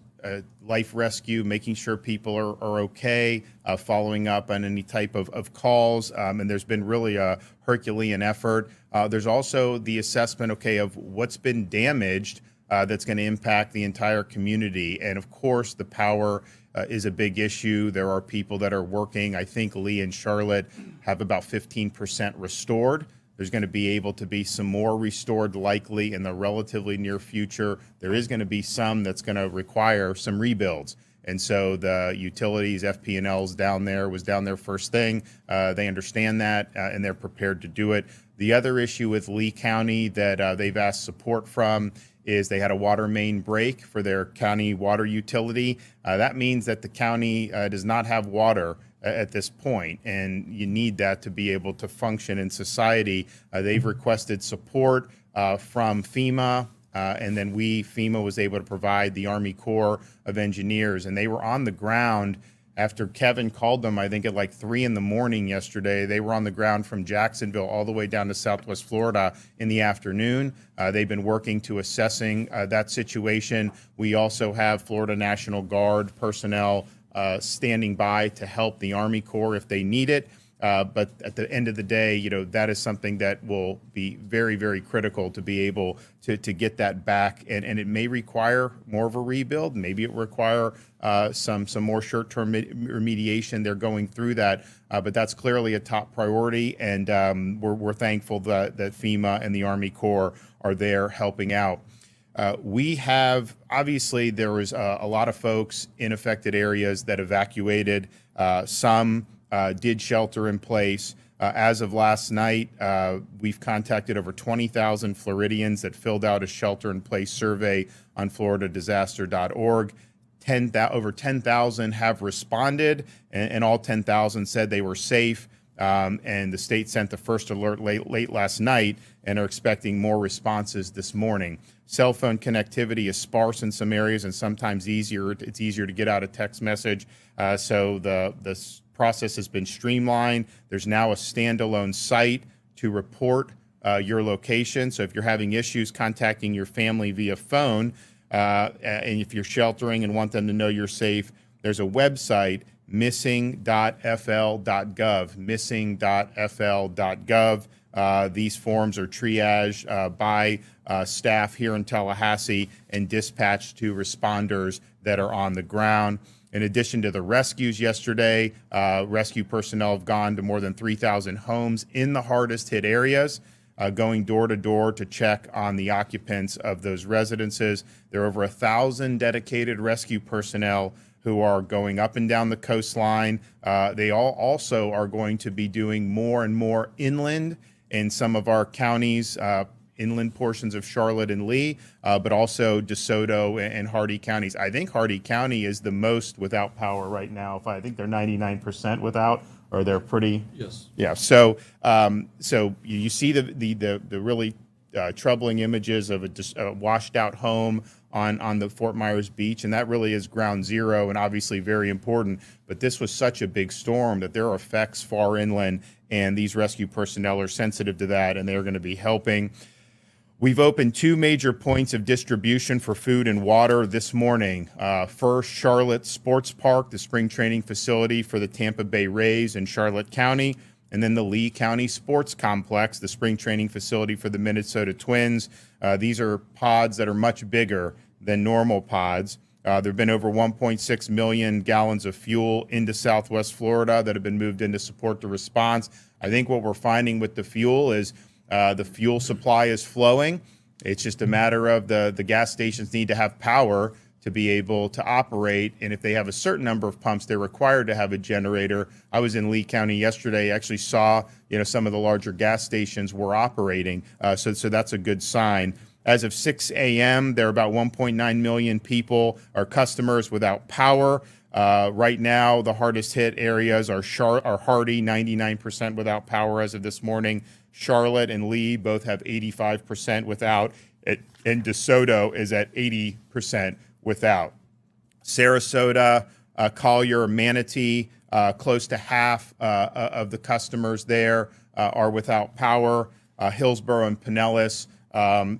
life rescue, making sure people are okay, following up on any type of calls, and there's been really a Herculean effort. There's also the assessment, of what's been damaged that's going to impact the entire community. And of course, the power is a big issue. There are people that are working. I think Lee and Charlotte have about 15% restored. There's going to be able to be some more restored likely in the relatively near future. There is going to be some that's going to require some rebuilds. And so the utilities, FP&L's was down there first thing. They understand that and they're prepared to do it. The other issue with Lee County that they've asked support from is they had a water main break for their county water utility. That means that the county does not have water at this point, and you need that to be able to function in society. They've requested support from FEMA, and then FEMA was able to provide the Army Corps of Engineers, and they were on the ground after Kevin called them, I think at like 3 a.m. yesterday. They were on the ground from Jacksonville all the way down to Southwest Florida in the afternoon. They've been working to assessing that situation. We also have Florida National Guard personnel standing by to help the Army Corps if they need it. But at the end of the day, that is something that will be very, very critical to be able to get that back. And it may require more of a rebuild. Maybe it require some more short-term remediation. They're going through that. But that's clearly a top priority. And we're thankful that FEMA and the Army Corps are there helping out. We have, obviously, there was a lot of folks in affected areas that evacuated. Some did shelter in place. As of last night, we've contacted over 20,000 Floridians that filled out a shelter-in-place survey on floridadisaster.org. Over 10,000 have responded, and all 10,000 said they were safe. And the state sent the first alert late last night and are expecting more responses this morning. Cell phone connectivity is sparse in some areas and sometimes it's easier to get out a text message. So the process has been streamlined. There's now a standalone site to report your location. So if you're having issues contacting your family via phone, and if you're sheltering and want them to know you're safe, there's a website, missing.fl.gov, missing.fl.gov. These forms are triaged by staff here in Tallahassee and dispatched to responders that are on the ground. In addition to the rescues yesterday, rescue personnel have gone to more than 3,000 homes in the hardest hit areas, going door to door to check on the occupants of those residences. There are over 1,000 dedicated rescue personnel who are going up and down the coastline. They all also are going to be doing more and more inland in some of our counties, inland portions of Charlotte and Lee, but also DeSoto and Hardy counties. I think Hardy County is the most without power right now. I think they're 99% without, or they're pretty. Yes. Yeah. So you see the really troubling images of a washed out home on the Fort Myers beach, and that really is ground zero and obviously very important. But this was such a big storm that there are effects far inland, and these rescue personnel are sensitive to that, and they're going to be helping. We've opened two major points of distribution for food and water this morning. First, Charlotte Sports Park, the spring training facility for the Tampa Bay Rays in Charlotte County, and then the Lee County Sports Complex, the spring training facility for the Minnesota Twins. These are pods that are much bigger than normal pods. There have been over 1.6 million gallons of fuel into Southwest Florida that have been moved in to support the response. I think what we're finding with the fuel is the fuel supply is flowing. It's just a matter of the gas stations need to have power to be able to operate. And if they have a certain number of pumps, they're required to have a generator. I was in Lee County yesterday, actually saw some of the larger gas stations were operating. So that's a good sign. As of 6 a.m., there are about 1.9 million people, our customers, without power. Right now, the hardest hit areas are Hardy, 99% without power as of this morning. Charlotte and Lee both have 85% without, and DeSoto is at 80% without. Sarasota, Collier, Manatee, close to half of the customers there are without power. Hillsborough and Pinellas,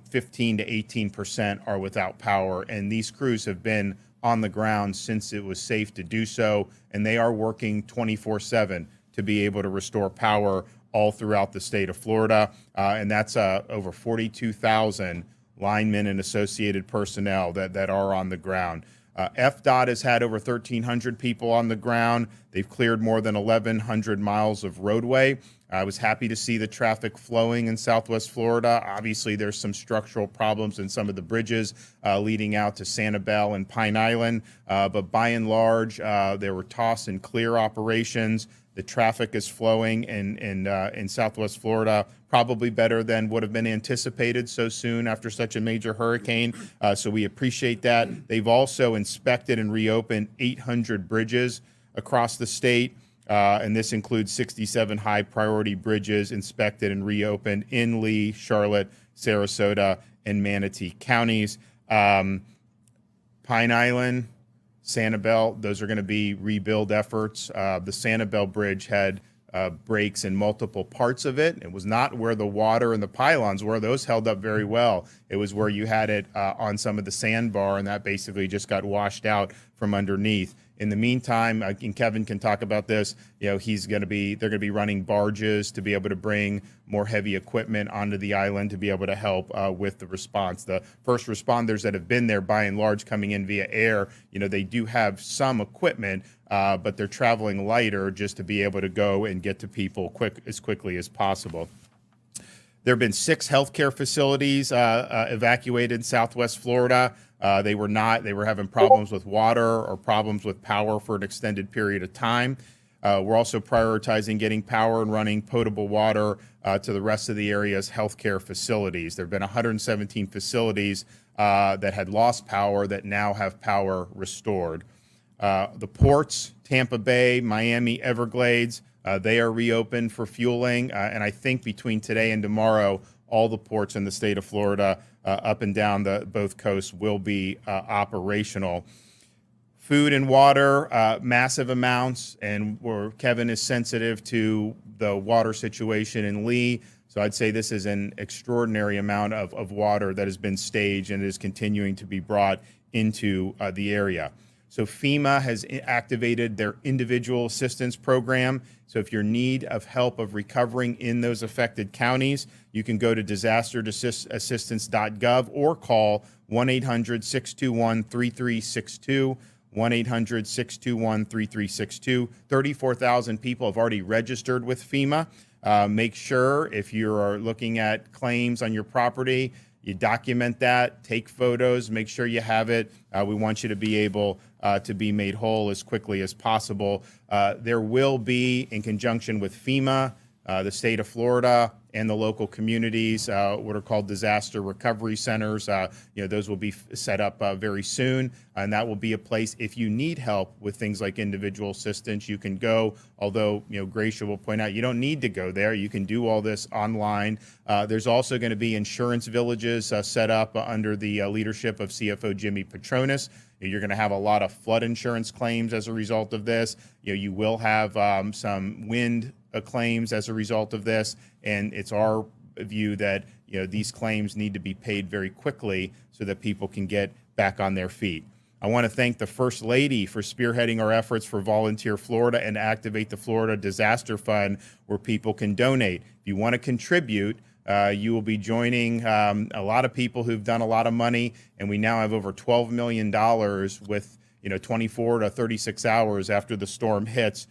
15 to 18% are without power. And these crews have been on the ground since it was safe to do so, and they are working 24/7 to be able to restore power all throughout the state of Florida. And that's over 42,000 linemen and associated personnel that are on the ground. FDOT has had over 1,300 people on the ground. They've cleared more than 1,100 miles of roadway. I was happy to see the traffic flowing in Southwest Florida. Obviously, there's some structural problems in some of the bridges leading out to Sanibel and Pine Island. But by and large, there were toss and clear operations. The traffic is flowing in Southwest Florida, probably better than would have been anticipated so soon after such a major hurricane. So we appreciate that. They've also inspected and reopened 800 bridges across the state. And this includes 67 high priority bridges inspected and reopened in Lee, Charlotte, Sarasota, and Manatee counties. Pine Island, Sanibel, those are going to be rebuild efforts. The Sanibel Bridge had breaks in multiple parts of it. It was not where the water and the pylons were. Those held up very well. It was where you had it on some of the sandbar, and that basically just got washed out from underneath. In the meantime, and Kevin can talk about this, they're going to be running barges to be able to bring more heavy equipment onto the island to be able to help with the response. The first responders that have been there, by and large, coming in via air, they do have some equipment, but they're traveling lighter just to be able to go and get to people as quickly as possible. There have been 6 healthcare facilities evacuated in Southwest Florida. They were having problems with water or problems with power for an extended period of time. We're also prioritizing getting power and running potable water to the rest of the area's healthcare facilities. There have been 117 facilities that had lost power that now have power restored. The ports, Tampa Bay, Miami, Everglades, they are reopened for fueling. And I think between today and tomorrow, all the ports in the state of Florida up and down both coasts will be operational. Food and water, massive amounts, and Kevin is sensitive to the water situation in Lee. So I'd say this is an extraordinary amount of water that has been staged and is continuing to be brought into the area. So FEMA has activated their individual assistance program. So if you're in need of help of recovering in those affected counties, you can go to disasterassistance.gov or call 1-800-621-3362, 1-800-621-3362. 34,000 people have already registered with FEMA. Make sure if you are looking at claims on your property, you document that, take photos, make sure you have it. We want you to be able to be made whole as quickly as possible. There will be, in conjunction with FEMA, the state of Florida, and the local communities, what are called disaster recovery centers. Those will be set up very soon, and that will be a place if you need help with things like individual assistance, you can go. Although, Gracia will point out, you don't need to go there. You can do all this online. There's also going to be insurance villages set up under the leadership of CFO Jimmy Petronis. You're going to have a lot of flood insurance claims as a result of this. You will have some wind claims as a result of this, and it's our view that these claims need to be paid very quickly so that people can get back on their feet. I want to thank the First Lady for spearheading our efforts for Volunteer Florida and Activate the Florida Disaster Fund, where people can donate. If you want to contribute, you will be joining a lot of people who've done a lot of money, and we now have over $12 million with 24 to 36 hours after the storm hits.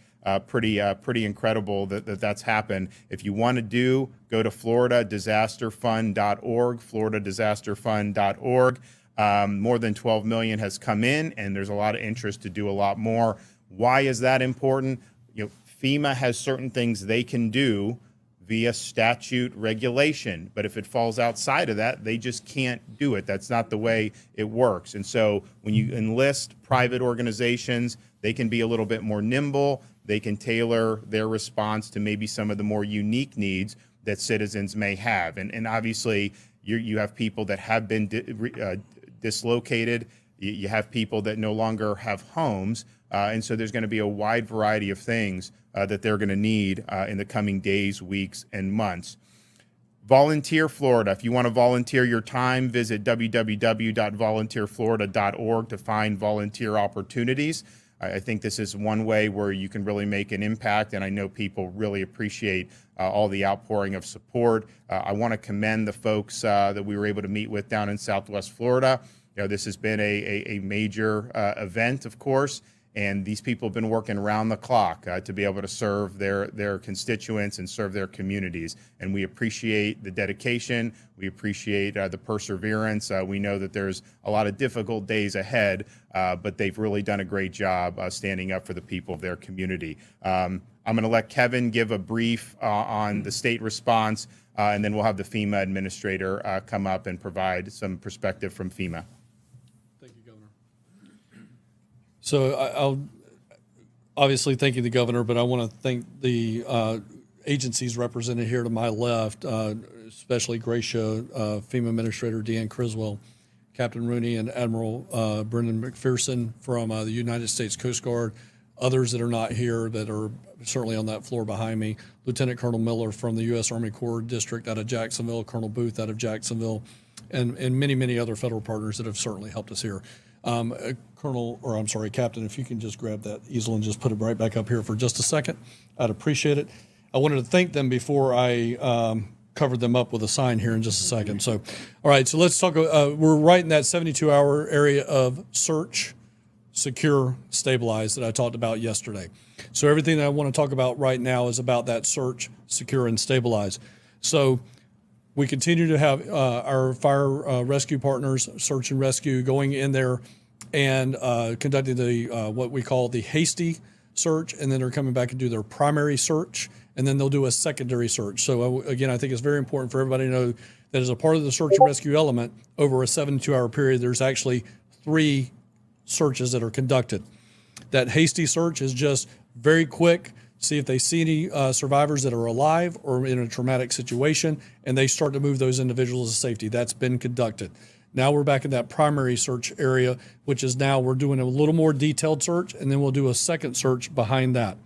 Pretty incredible that's happened. If you want to go to floridadisasterfund.org, floridadisasterfund.org. More than 12 million has come in, and there's a lot of interest to do a lot more. Why is that important? FEMA has certain things they can do via statute regulation, but if it falls outside of that, they just can't do it. That's not the way it works. And so when you enlist private organizations, they can be a little bit more nimble. They can tailor their response to maybe some of the more unique needs that citizens may have. And obviously, you have people that have been dislocated. You have people that no longer have homes. And so there's going to be a wide variety of things that they're going to need in the coming days, weeks, and months. Volunteer Florida. If you want to volunteer your time, visit www.volunteerflorida.org to find volunteer opportunities. I think this is one way where you can really make an impact, and I know people really appreciate all the outpouring of support. I want to commend the folks that we were able to meet with down in Southwest Florida. This has been a major event, of course, and these people have been working around the clock to be able to serve their constituents and serve their communities. And we appreciate the dedication. We appreciate the perseverance. We know that there's a lot of difficult days ahead, but they've really done a great job standing up for the people of their community. I'm going to let Kevin give a brief on the state response, and then we'll have the FEMA administrator come up and provide some perspective from FEMA. So I'll obviously thank you, the governor, but I want to thank the agencies represented here to my left, especially Gracia, FEMA Administrator Deanne Criswell, Captain Rooney, and Admiral Brendan McPherson from the United States Coast Guard, others that are not here that are certainly on that floor behind me, Lieutenant Colonel Miller from the U.S. Army Corps District out of Jacksonville, Colonel Booth out of Jacksonville, and many, many other federal partners that have certainly helped us here. Captain, if you can just grab that easel and just put it right back up here for just a second, I'd appreciate it. I wanted to thank them before I covered them up with a sign here in just a second. So, all right, so let's talk. We're right in that 72-hour area of search, secure, stabilize that I talked about yesterday. So everything that I want to talk about right now is about that search, secure, and stabilize. So we continue to have our fire rescue partners, search and rescue, going in there and conducting the what we call the hasty search, and then they're coming back and do their primary search, and then they'll do a secondary search. So again, I think it's very important for everybody to know that as a part of the search and rescue element, over a 72-hour period, there's actually 3 searches that are conducted. That hasty search is just very quick, see if they see any survivors that are alive or in a traumatic situation, and they start to move those individuals to safety. That's been conducted. Now we're back in that primary search area, which is now we're doing a little more detailed search, and then we'll do a second search behind that.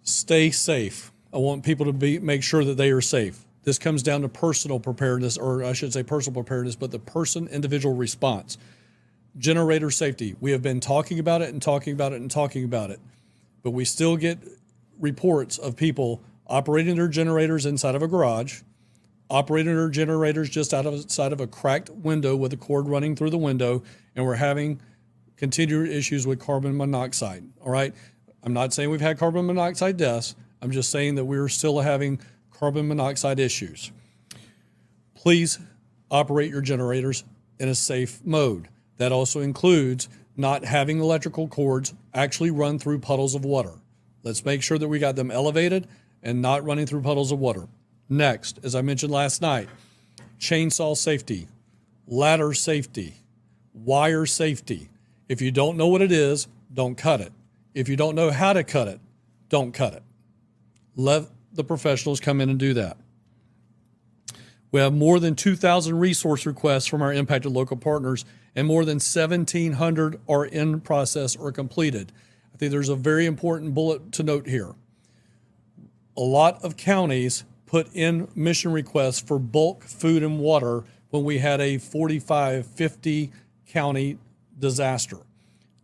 Stay safe. I want people to make sure that they are safe. This comes down to personal preparedness, or I should say personal preparedness, but the individual response. Generator safety. We have been talking about it and talking about it and talking about it, but we still get reports of people operating their generators inside of a garage, operating their generators just outside of a cracked window with a cord running through the window, and we're having continued issues with carbon monoxide. All right. I'm not saying we've had carbon monoxide deaths. I'm just saying that we're still having carbon monoxide issues. Please operate your generators in a safe mode. That also includes not having electrical cords actually run through puddles of water. Let's make sure that we got them elevated and not running through puddles of water. Next, as I mentioned last night, chainsaw safety, ladder safety, wire safety. If you don't know what it is, don't cut it. If you don't know how to cut it, don't cut it. Let the professionals come in and do that. We have more than 2,000 resource requests from our impacted local partners, and more than 1,700 are in process or completed. I think there's a very important bullet to note here. A lot of counties put in mission requests for bulk food and water when we had a 45, 50 county disaster.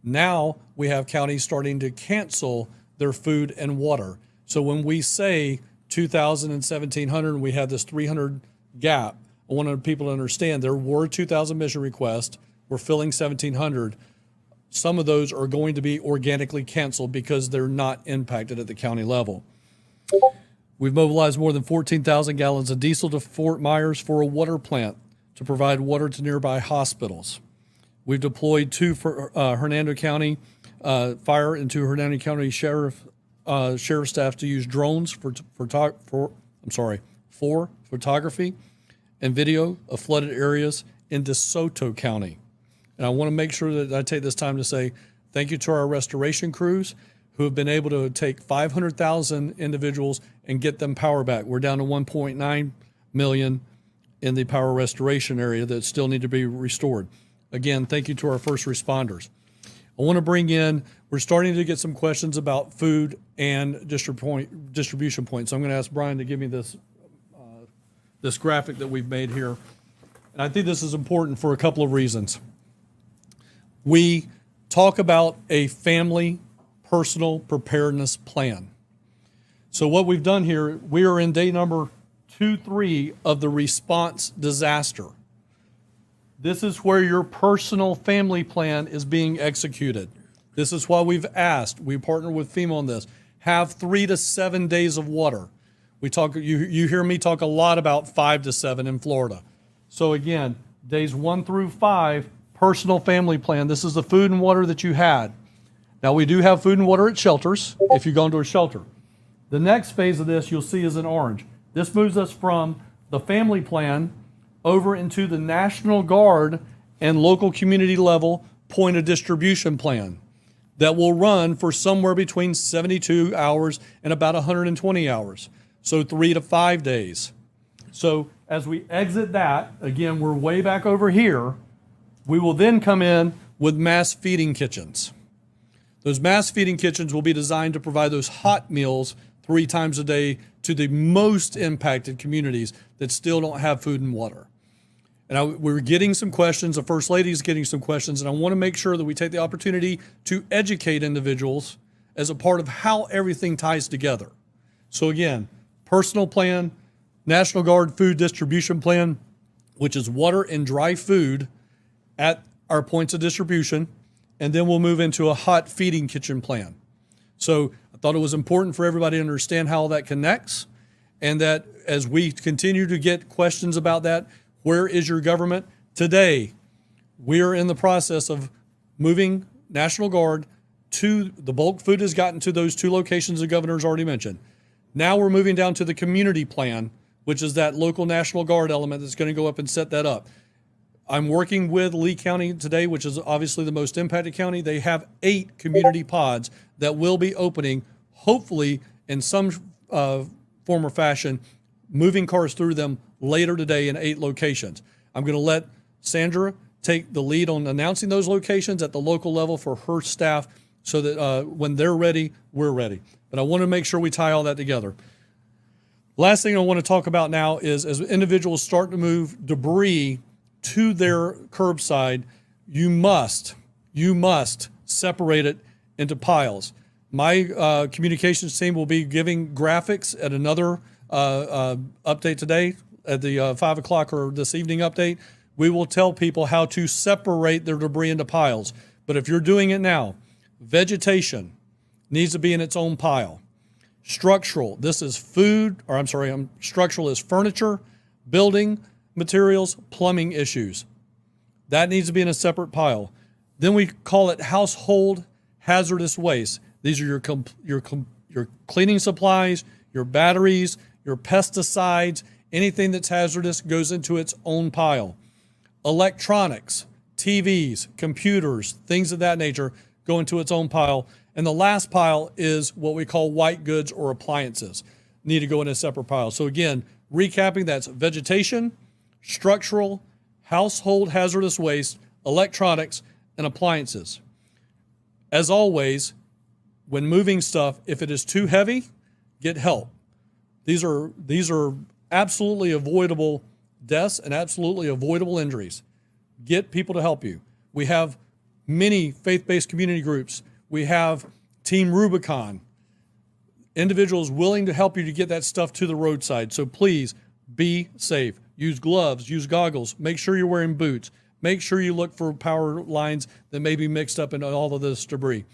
Now we have counties starting to cancel their food and water. So when we say 2,000 and 1,700, and we had this 300 gap, I want people to understand there were 2,000 mission requests. We're filling 1,700. Some of those are going to be organically canceled because they're not impacted at the county level. We've mobilized more than 14,000 gallons of diesel to Fort Myers for a water plant to provide water to nearby hospitals. We've deployed 2 for Hernando County fire into Hernando County sheriff staff to use drones for photography and video of flooded areas in DeSoto County. And I want to make sure that I take this time to say thank you to our restoration crews who have been able to take 500,000 individuals and get them power back. We're down to 1.9 million in the power restoration area that still need to be restored. Again, thank you to our first responders. I want to bring in, we're starting to get some questions about food and distribution points. So I'm going to ask Brian to give me this graphic that we've made here. And I think this is important for a couple of reasons. We talk about a family personal preparedness plan. So what we've done here, we are in day number 2-3 of the response disaster. This is where your personal family plan is being executed. This is why we've asked, we partner with FEMA on this, have 3 to 7 days of water. We talk, you hear me talk a lot about 5 to 7 in Florida. So again, days 1 through 5, personal family plan. This is the food and water that you had. Now we do have food and water at shelters if you go into a shelter. The next phase of this you'll see is in orange. This moves us from the family plan over into the National Guard and local community level point of distribution plan that will run for somewhere between 72 hours and about 120 hours. So 3 to 5 days. So as we exit that, again, we're way back over here, we will then come in with mass feeding kitchens. Those mass feeding kitchens will be designed to provide those hot meals 3 times a day to the most impacted communities that still don't have food and water. And we're getting some questions, the First Lady is getting some questions, and I want to make sure that we take the opportunity to educate individuals as a part of how everything ties together. So again, personal plan, National Guard food distribution plan, which is water and dry food at our points of distribution, and then we'll move into a hot feeding kitchen plan. So I thought it was important for everybody to understand how that connects, and that as we continue to get questions about that, where is your government? Today, we are in the process of moving National Guard to, the bulk food has gotten to those 2 locations the governor's already mentioned. Now we're moving down to the community plan, which is that local National Guard element that's going to go up and set that up. I'm working with Lee County today, which is obviously the most impacted county. They have 8 community pods that will be opening, hopefully in some form or fashion, moving cars through them later today in 8 locations. I'm going to let Sandra take the lead on announcing those locations at the local level for her staff so that when they're ready, we're ready. But I want to make sure we tie all that together. Last thing I want to talk about now is as individuals start to move debris to their curbside, you must separate it into piles. My communications team will be giving graphics at another update today at the 5 o'clock or this evening update. We will tell people how to separate their debris into piles. But if you're doing it now, vegetation needs to be in its own pile. Structural, this is structural is furniture, building materials, plumbing issues. That needs to be in a separate pile. Then we call it household hazardous waste. These are your cleaning supplies, your batteries, your pesticides, anything that's hazardous goes into its own pile. Electronics, TVs, computers, things of that nature go into its own pile. And the last pile is what we call white goods or appliances, need to go in a separate pile. So again, recapping, that's vegetation, structural, household hazardous waste, electronics, and appliances. As always, when moving stuff, if it is too heavy, get help. These are absolutely avoidable deaths and absolutely avoidable injuries. Get people to help you. We have many faith-based community groups. We have Team Rubicon, individuals willing to help you to get that stuff to the roadside. So please be safe. Use gloves, use goggles, make sure you're wearing boots. Make sure you look for power lines that may be mixed up in all of this debris.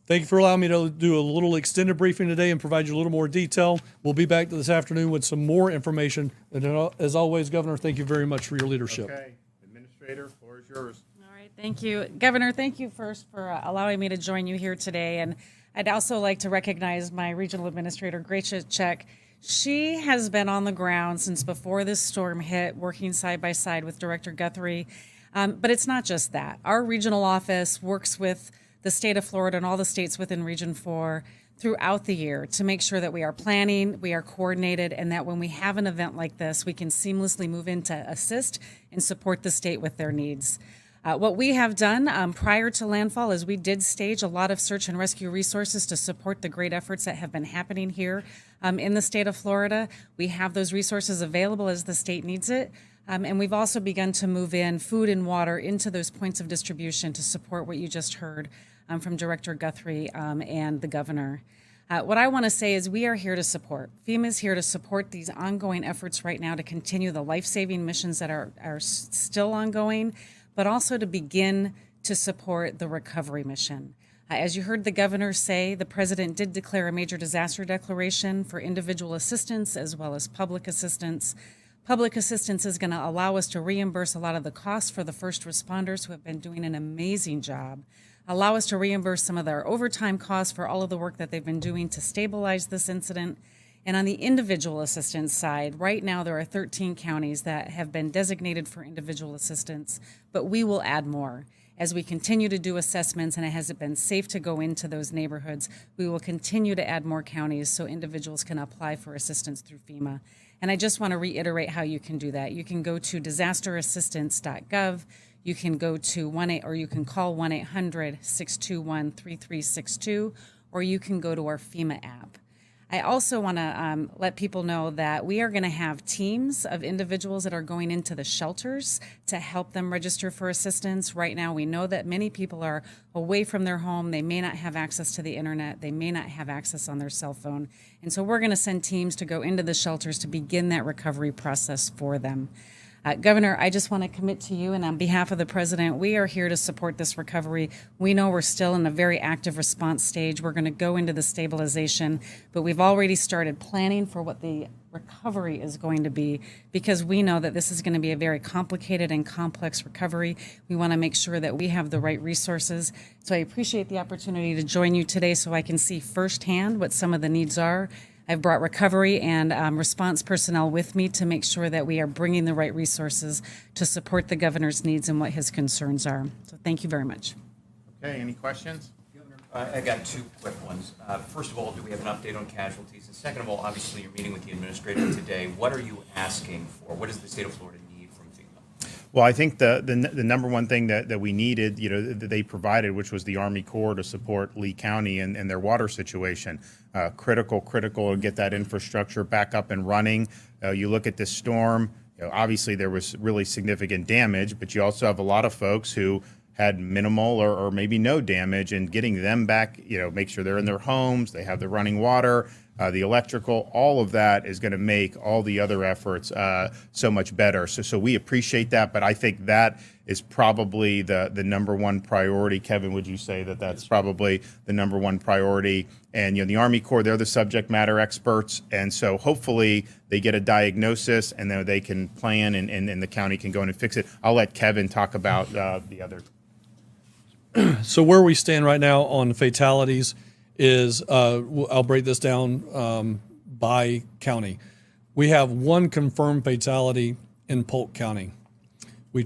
Thank you for allowing me to do a little extended briefing today and provide you a little more detail. We'll be back this afternoon with some more information. And as always, Governor, thank you very much for your leadership. Okay, Administrator, floor is yours. All right, thank you. Governor, thank you first for allowing me to join you here today. And I'd also like to recognize my regional administrator, Gracia Check. She has been on the ground since before this storm hit, working side by side with Director Guthrie. But it's not just that. Our regional office works with the state of Florida and all the states within Region 4 throughout the year to make sure that we are planning, we are coordinated, and that when we have an event like this, we can seamlessly move in to assist and support the state with their needs. What we have done prior to landfall is we did stage a lot of search and rescue resources to support the great efforts that have been happening here in the state of Florida. We have those resources available as the state needs it. And we've also begun to move in food and water into those points of distribution to support what you just heard from Director Guthrie and the governor. What I want to say is we are here to support. FEMA is here to support these ongoing efforts right now to continue the life-saving missions that are still ongoing, but also to begin to support the recovery mission. As you heard the governor say, the president did declare a major disaster declaration for individual assistance as well as public assistance. Public assistance is going to allow us to reimburse a lot of the costs for the first responders who have been doing an amazing job, allow us to reimburse some of their overtime costs for all of the work that they've been doing to stabilize this incident. And on the individual assistance side, right now there are 13 counties that have been designated for individual assistance, but we will add more. As we continue to do assessments and it has been safe to go into those neighborhoods, we will continue to add more counties so individuals can apply for assistance through FEMA. And I just want to reiterate how you can do that. You can go to disasterassistance.gov. You can go to you can call 1-800-621-3362, or you can go to our FEMA app. I also want to let people know that we are going to have teams of individuals that are going into the shelters to help them register for assistance. Right now, we know that many people are away from their home. They may not have access to the internet. They may not have access on their cell phone. And so we're going to send teams to go into the shelters to begin that recovery process for them. Governor, I just want to commit to you, and on behalf of the president, we are here to support this recovery. We know we're still in a very active response stage. We're going to go into the stabilization, but we've already started planning for what the recovery is going to be, because we know that this is going to be a very complicated and complex recovery. We want to make sure that we have the right resources. So I appreciate the opportunity to join you today so I can see firsthand what some of the needs are. I've brought recovery and response personnel with me to make sure that we are bringing the right resources to support the governor's needs and what his concerns are. So thank you very much. Okay, any questions? Governor, I got two quick ones. First of all, do we have an update on casualties? And second of all, obviously you're meeting with the administrator today. What are you asking for? What does the state of Florida need from FEMA? Well, I think the number one thing that we needed, that they provided, which was the Army Corps to support Lee County and their water situation. Critical to get that infrastructure back up and running. You look at this storm, obviously there was really significant damage, but you also have a lot of folks who had minimal or maybe no damage, and getting them back, make sure they're in their homes, they have the running water, the electrical, all of that is going to make all the other efforts so much better. So we appreciate that, but I think that is probably the number one priority. Kevin, would you say that that's probably the number one priority? And the Army Corps, they're the subject matter experts, and so hopefully they get a diagnosis and then they can plan and the county can go in and fix it. I'll let Kevin talk about the other. So where we stand right now on fatalities is, I'll break this down by county. We have one confirmed fatality in Polk County. We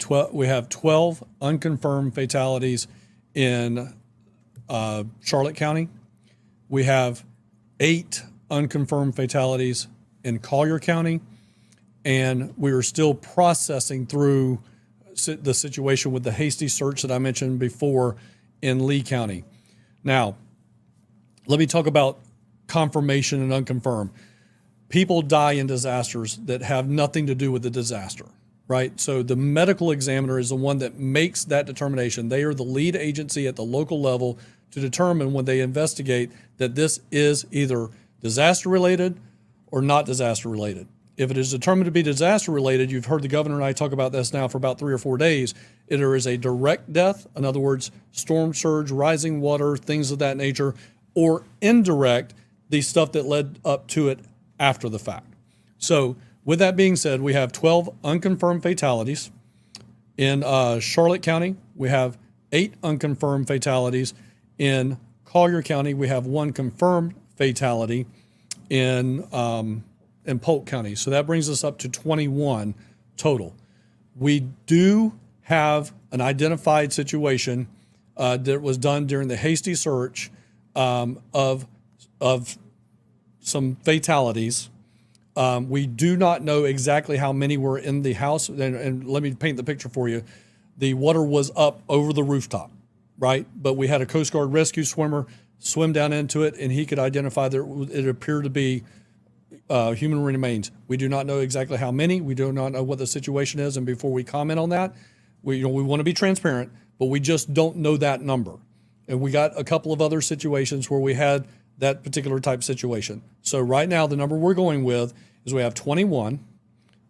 have 12 unconfirmed fatalities in Charlotte County. We have 8 unconfirmed fatalities in Collier County, and we are still processing through the situation with the hasty search that I mentioned before in Lee County. Now, let me talk about confirmation and unconfirmed. people die in disasters that have nothing to do with the disaster, right? So the medical examiner is the one that makes that determination. They are the lead agency at the local level to determine when they investigate that this is either disaster related or not disaster related. If it is determined to be disaster related, you've heard the governor and I talk about this now for about 3 or 4 days, there is a direct death, in other words, storm surge, rising water, things of that nature, or indirect, the stuff that led up to it after the fact. So with that being said, we have 12 unconfirmed fatalities. In Charlotte County, we have 8 unconfirmed fatalities. In Collier County, we have 1 confirmed fatality. In Polk County. So that brings us up to 21 total. We do have an identified situation that was done during the hasty search of some fatalities. We do not know exactly how many were in the house. And let me paint the picture for you. The water was up over the rooftop, right? But we had a Coast Guard rescue swimmer swim down into it, and he could identify that it appeared to be human remains. We do not know exactly how many. We do not know what the situation is. And before we comment on that, we want to be transparent, but we just don't know that number. And we got a couple of other situations where we had that particular type situation. So right now, the number we're going with is we have 21.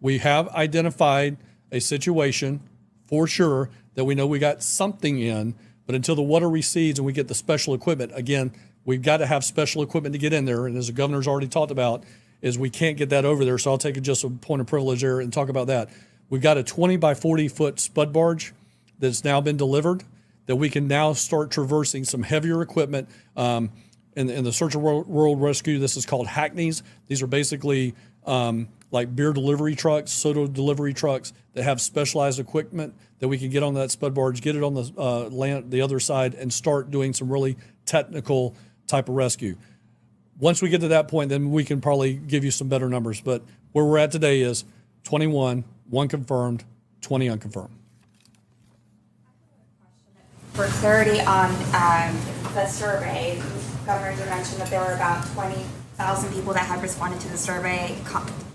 We have identified a situation for sure that we know we got something in, but until the water recedes and we get the special equipment, again, we've got to have special equipment to get in there. And as the governor's already talked about, is we can't get that over there. So I'll take just a point of privilege there and talk about that. We've got a 20 by 40 foot spud barge that's now been delivered that we can now start traversing some heavier equipment. In the Search and World Rescue, this is called hackneys. These are basically like beer delivery trucks, soda delivery trucks that have specialized equipment that we can get on that spud barge, get it on the land, the other side, and start doing some really technical type of rescue. Once we get to that point, then we can probably give you some better numbers. But where we're at today is 21, 1 confirmed, 20 unconfirmed. For clarity on the survey, Governor, you mentioned that there were about 20,000 people that had responded to the survey,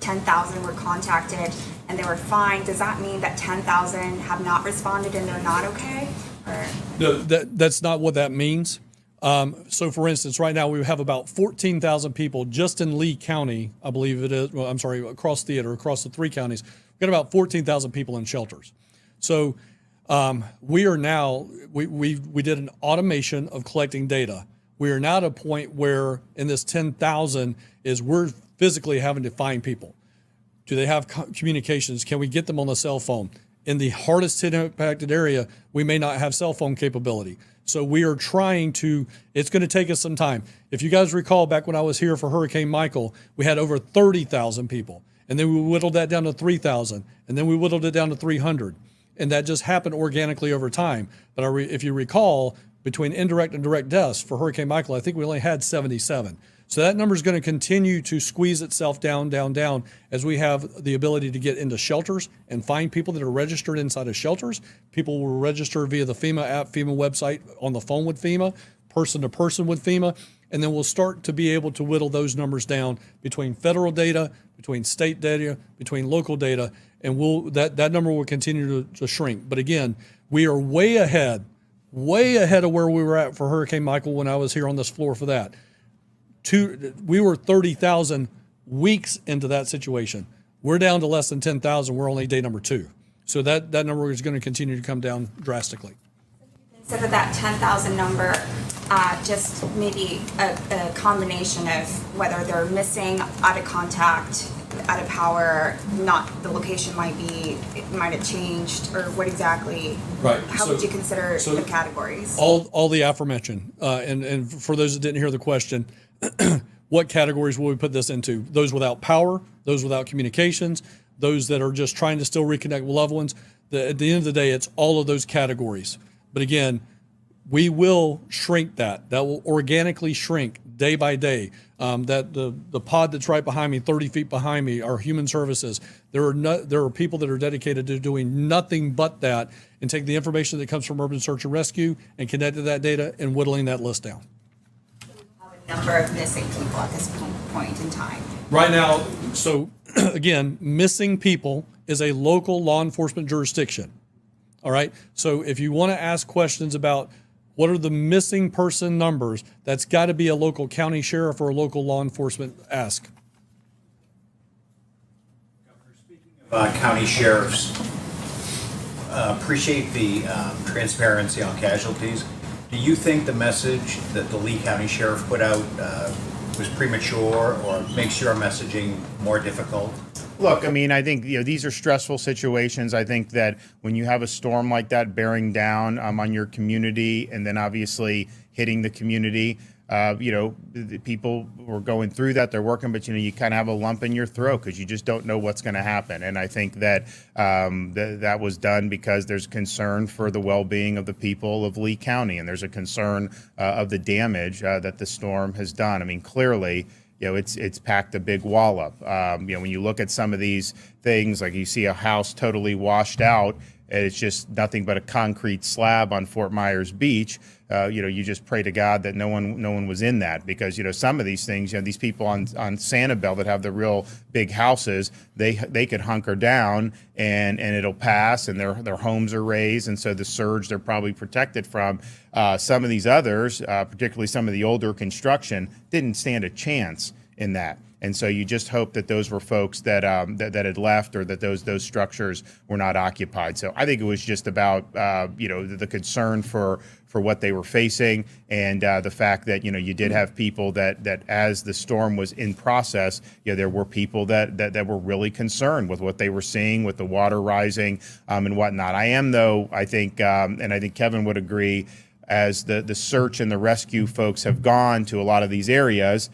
10,000 were contacted, and they were fine. Does that mean that 10,000 have not responded and they're not okay? Or? No, that's not what that means. So, for instance, right now we have about 14,000 people just in Lee County, I believe it is. Well, I'm sorry, across the 3 counties. We've got about 14,000 people in shelters. So we are now, we did an automation of collecting data. We are now at a point where in this 10,000 is we're physically having to find people. Do they have communications? Can we get them on the cell phone? In the hardest hit impacted area, we may not have cell phone capability. So we are trying to, it's going to take us some time. If you guys recall back when I was here for Hurricane Michael, we had over 30,000 people. And then we whittled that down to 3,000. And then we whittled it down to 300. And that just happened organically over time. But if you recall, between indirect and direct deaths for Hurricane Michael, I think we only had 77. So that number is going to continue to squeeze itself down, down, down as we have the ability to get into shelters and find people that are registered inside of shelters. People will register via the FEMA app, FEMA website, on the phone with FEMA, person to person with FEMA, and then we'll start to be able to whittle those numbers down between federal data, between state data, between local data, and that number will continue to shrink. But again, we are way ahead of where we were at for Hurricane Michael when I was here on this floor for that. We were 30,000 weeks into that situation. We're down to less than 10,000. We're only day number 2. So that number is going to continue to come down drastically. Consider that 10,000 number just maybe a combination of whether they're missing, out of contact, out of power, not the location might have changed, or what exactly? Right. How would you consider the categories? All the aforementioned. And for those that didn't hear the question, what categories will we put this into? Those without power, those without communications, those that are just trying to still reconnect with loved ones. At the end of the day, it's all of those categories. But again, we will shrink that. That will organically shrink day by day. That the pod that's right behind me, 30 feet behind me, are human services. There are people that are dedicated to doing nothing but that and take the information that comes from urban search and rescue and connect to that data and whittling that list down. Number of missing people at this point in time. Right now, so again, missing people is a local law enforcement jurisdiction. All right. So if you want to ask questions about what are the missing person numbers, that's got to be a local county sheriff or a local law enforcement ask. County sheriffs, appreciate the transparency on casualties. Do you think the message that the Lee County Sheriff put out was premature or makes your messaging more difficult? Look, I mean, I think these are stressful situations. I think that when you have a storm like that bearing down on your community and then obviously hitting the community, the people were going through that, they're working, but you kind of have a lump in your throat because you just don't know what's going to happen. And I think that that was done because there's concern for the well-being of the people of Lee County, and there's a concern of the damage that the storm has done. I mean, clearly, it's packed a big wallop. When you look at some of these things, like you see a house totally washed out, and it's just nothing but a concrete slab on Fort Myers Beach. You just pray to God that no one was in that, because some of these things, these people on Sanibel that have the real big houses, they could hunker down and it'll pass, and their homes are raised, and so the surge they're probably protected from. Some of these others, particularly some of the older construction, didn't stand a chance in that. And so you just hope that those were folks that that had left, or that those structures were not occupied. So I think it was just about the concern for what they were facing, and the fact that you did have people that as the storm was in process, there were people that were really concerned with what they were seeing with the water rising and whatnot. I think and I think Kevin would agree, as the search and the rescue folks have gone to a lot of these areas,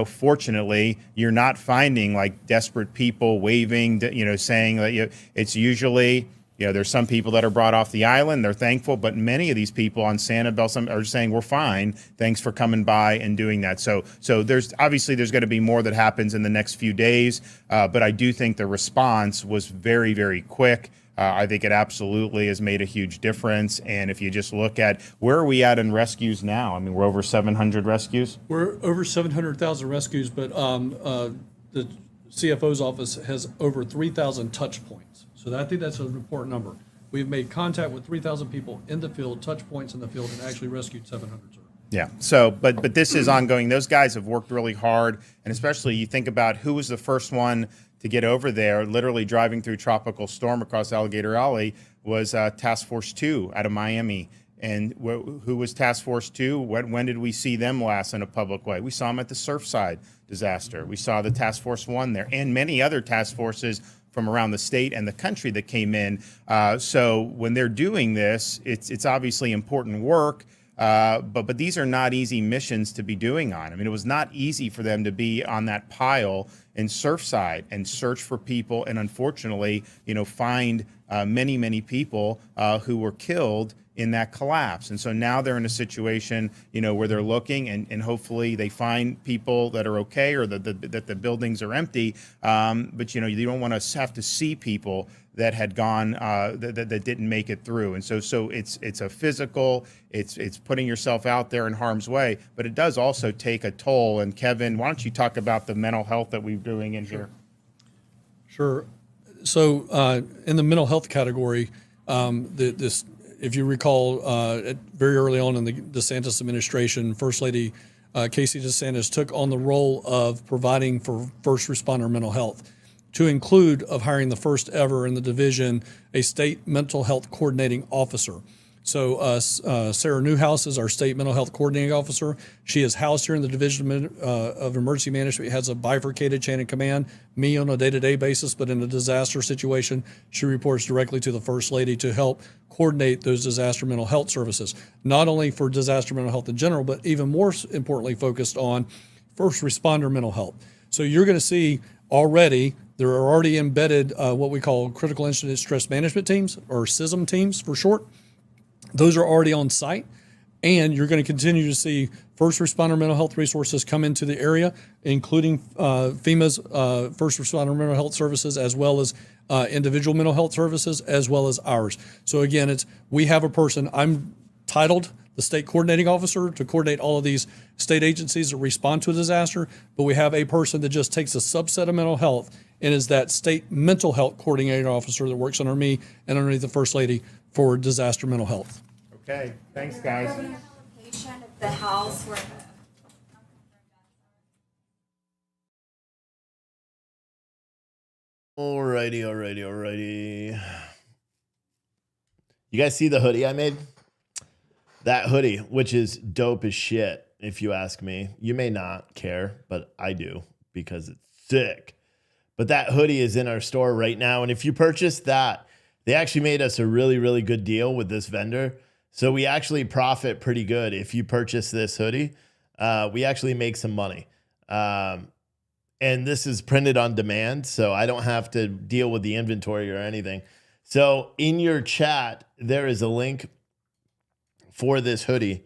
fortunately, you're not finding like desperate people waving, saying that it's usually, there's some people that are brought off the island, they're thankful, but many of these people on Sanibel are saying, we're fine, thanks for coming by and doing that. So there's going to be more that happens in the next few days, but I do think the response was very, very quick. I think it absolutely has made a huge difference. And if you just look at where are we at in rescues now? I mean, we're over 700 rescues. We're over 700,000 rescues, but the CFO's office has over 3,000 touch points. So I think that's an important number. We've made contact with 3,000 people in the field, touch points in the field, and actually rescued 700. Yeah. So, but this is ongoing. Those guys have worked really hard, and especially you think about who was the first one to get over there, literally driving through tropical storm across Alligator Alley, was Task Force 2 out of Miami. And who was Task Force 2? When did we see them last in a public way? We saw them at the Surfside disaster. We saw the Task Force 1 there, and many other task forces from around the state and the country that came in. So when they're doing this, it's obviously important work. But these are not easy missions to be doing on. I mean, it was not easy for them to be on that pile in Surfside and search for people, and unfortunately, find many people who were killed in that collapse. And so now they're in a situation, where they're looking, and hopefully they find people that are okay, or that the buildings are empty. But you don't want to have to see people that had gone that didn't make it through. And so it's a physical, it's putting yourself out there in harm's way, but it does also take a toll. And Kevin, why don't you talk about the mental health that we're doing in here? Sure. So in the mental health category, if you recall, very early on in the DeSantis administration, First Lady Casey DeSantis took on the role of providing for first responder mental health, to include of hiring the first ever in the division a state mental health coordinating officer. So Sarah Newhouse is our state mental health coordinating officer. She is housed here in the Division of Emergency Management. Has a bifurcated chain of command, me on a day-to-day basis, but in a disaster situation, she reports directly to the First Lady to help coordinate those disaster mental health services, not only for disaster mental health in general, but even more importantly focused on first responder mental health. So you're going to see already, there are already embedded what we call critical incident stress management teams, or CISM teams for short. Those are already on site, and you're going to continue to see first responder mental health resources come into the area, including FEMA's first responder mental health services, as well as individual mental health services, as well as ours. So again, we have a person, I'm titled the state coordinating officer to coordinate all of these state agencies that respond to a disaster, but we have a person that just takes a subset of mental health and is that state mental health coordinating officer that works under me and underneath the First Lady for disaster mental health. Okay, thanks, guys. Location of the house where Alrighty. You guys see the hoodie I made? That hoodie, which is dope as shit, if you ask me. You may not care, but I do because it's sick. But that hoodie is in our store right now. And if you purchase that, they actually made us a really, really good deal with this vendor. So we actually profit pretty good. If you purchase this hoodie, we actually make some money. And this is printed on demand, so I don't have to deal with the inventory or anything. So in your chat, there is a link for this hoodie,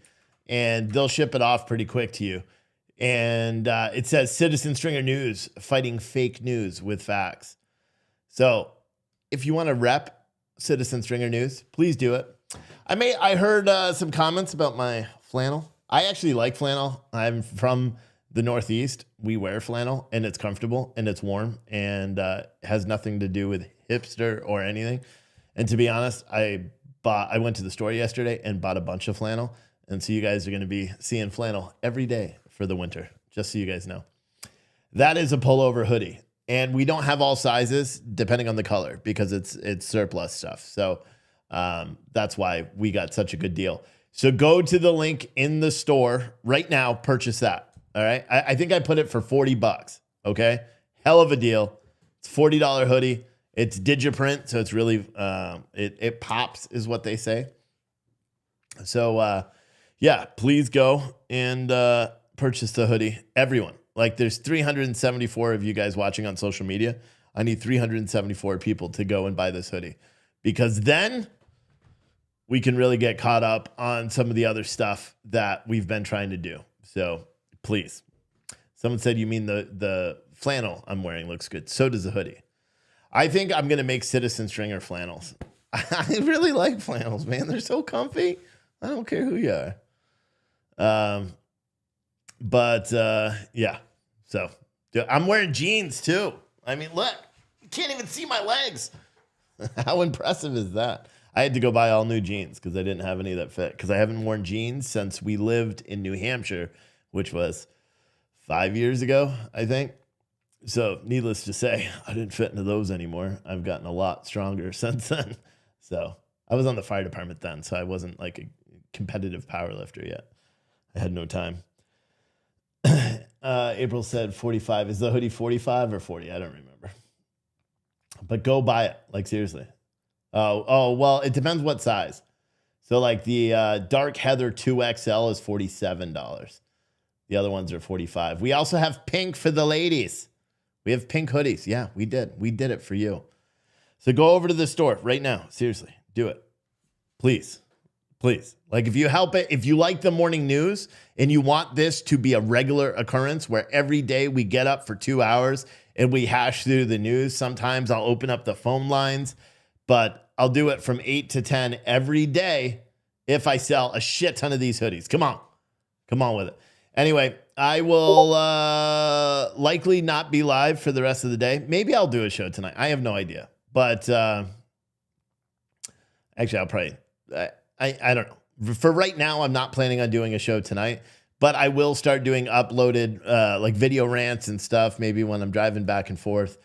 and they'll ship it off pretty quick to you. And it says Citizen Stringer News, fighting fake news with facts. So if you want to rep Citizen Stringer News, please do it. I heard some comments about my flannel. I actually like flannel. I'm from the Northeast. We wear flannel, and it's comfortable, and it's warm, and has nothing to do with hipster or anything. And to be honest, I went to the store yesterday and bought a bunch of flannel, and so you guys are going to be seeing flannel every day for the winter, just so you guys know. That is a pullover hoodie, and we don't have all sizes depending on the color because it's surplus stuff. So that's why we got such a good deal. So go to the link in the store right now, purchase that. All right. I think I put it for $40. Okay. Hell of a deal. It's $40 hoodie. It's digiprint. So it's really, it pops is what they say. So, yeah, please go and purchase the hoodie. Everyone. Like there's 374 of you guys watching on social media. I need 374 people to go and buy this hoodie because then we can really get caught up on some of the other stuff that we've been trying to do. So please. Someone said, you mean the flannel I'm wearing looks good. So does the hoodie. I think I'm going to make Citizen Stringer flannels. I really like flannels, man. They're so comfy. I don't care who you are. Yeah. So I'm wearing jeans too. I mean, look, you can't even see my legs. How impressive is that? I had to go buy all new jeans because I didn't have any that fit because I haven't worn jeans since we lived in New Hampshire, which was 5 years ago, I think. So needless to say, I didn't fit into those anymore. I've gotten a lot stronger since then. So I was on the fire department then, so I wasn't like a competitive power lifter yet. I had no time. April said 45. Is the hoodie 45 or 40? I don't remember. But go buy it. Like seriously. Oh, well, it depends what size. So like the Dark Heather 2XL is $47. The other ones are 45. We also have pink for the ladies. We have pink hoodies. Yeah, we did. We did it for you. So go over to the store right now. Seriously, do it. Please. Please. Like if you help it, if you like the morning news and you want this to be a regular occurrence where every day we get up for 2 hours and we hash through the news, sometimes I'll open up the phone lines, but I'll do it from 8 to 10 every day if I sell a shit ton of these hoodies. Come on. Come on with it. Anyway, I will likely not be live for the rest of the day. Maybe I'll do a show tonight. I have no idea. But actually, I'll probably, I don't know. For right now, I'm not planning on doing a show tonight. But I will start doing uploaded like video rants and stuff, maybe when I'm driving back and forth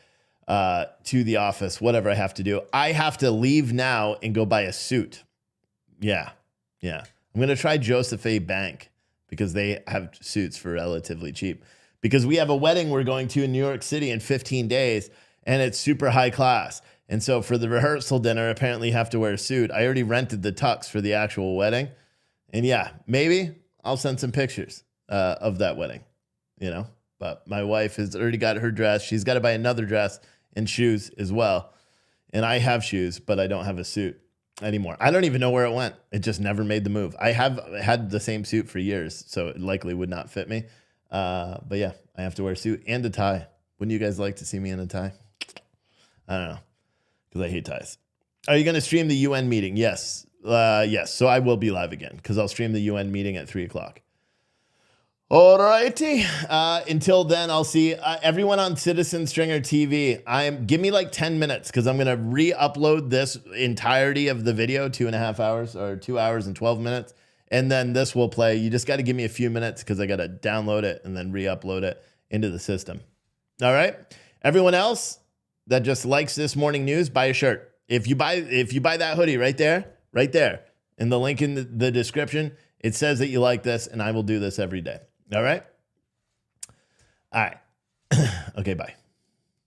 to the office, whatever I have to do. I have to leave now and go buy a suit. Yeah. I'm going to try Joseph A. Bank, because they have suits for relatively cheap. Because we have a wedding we're going to in New York City in 15 days, and it's super high class. And so for the rehearsal dinner, apparently you have to wear a suit. I already rented the tux for the actual wedding. And yeah, maybe I'll send some pictures of that wedding, you know. But my wife has already got her dress. She's got to buy another dress and shoes as well. And I have shoes, but I don't have a suit anymore. I don't even know where it went. It just never made the move. I have had the same suit for years, so it likely would not fit me. But yeah, I have to wear a suit and a tie. Wouldn't you guys like to see me in a tie? I don't know, because I hate ties. Are you going to stream the UN meeting? Yes. Yes, so I will be live again because I'll stream the UN meeting at 3 o'clock. All righty. Until then, I'll see everyone on Citizen Stringer TV. Give me like 10 minutes because I'm going to re-upload this entirety of the video, 2.5 hours or 2 hours and 12 minutes. And then this will play. You just got to give me a few minutes because I got to download it and then re-upload it into the system. All right. Everyone else that just likes This Morning News, buy a shirt. If you buy that hoodie right there, in the link in the description, it says that you like this, and I will do this every day. All right? All right. Okay, bye.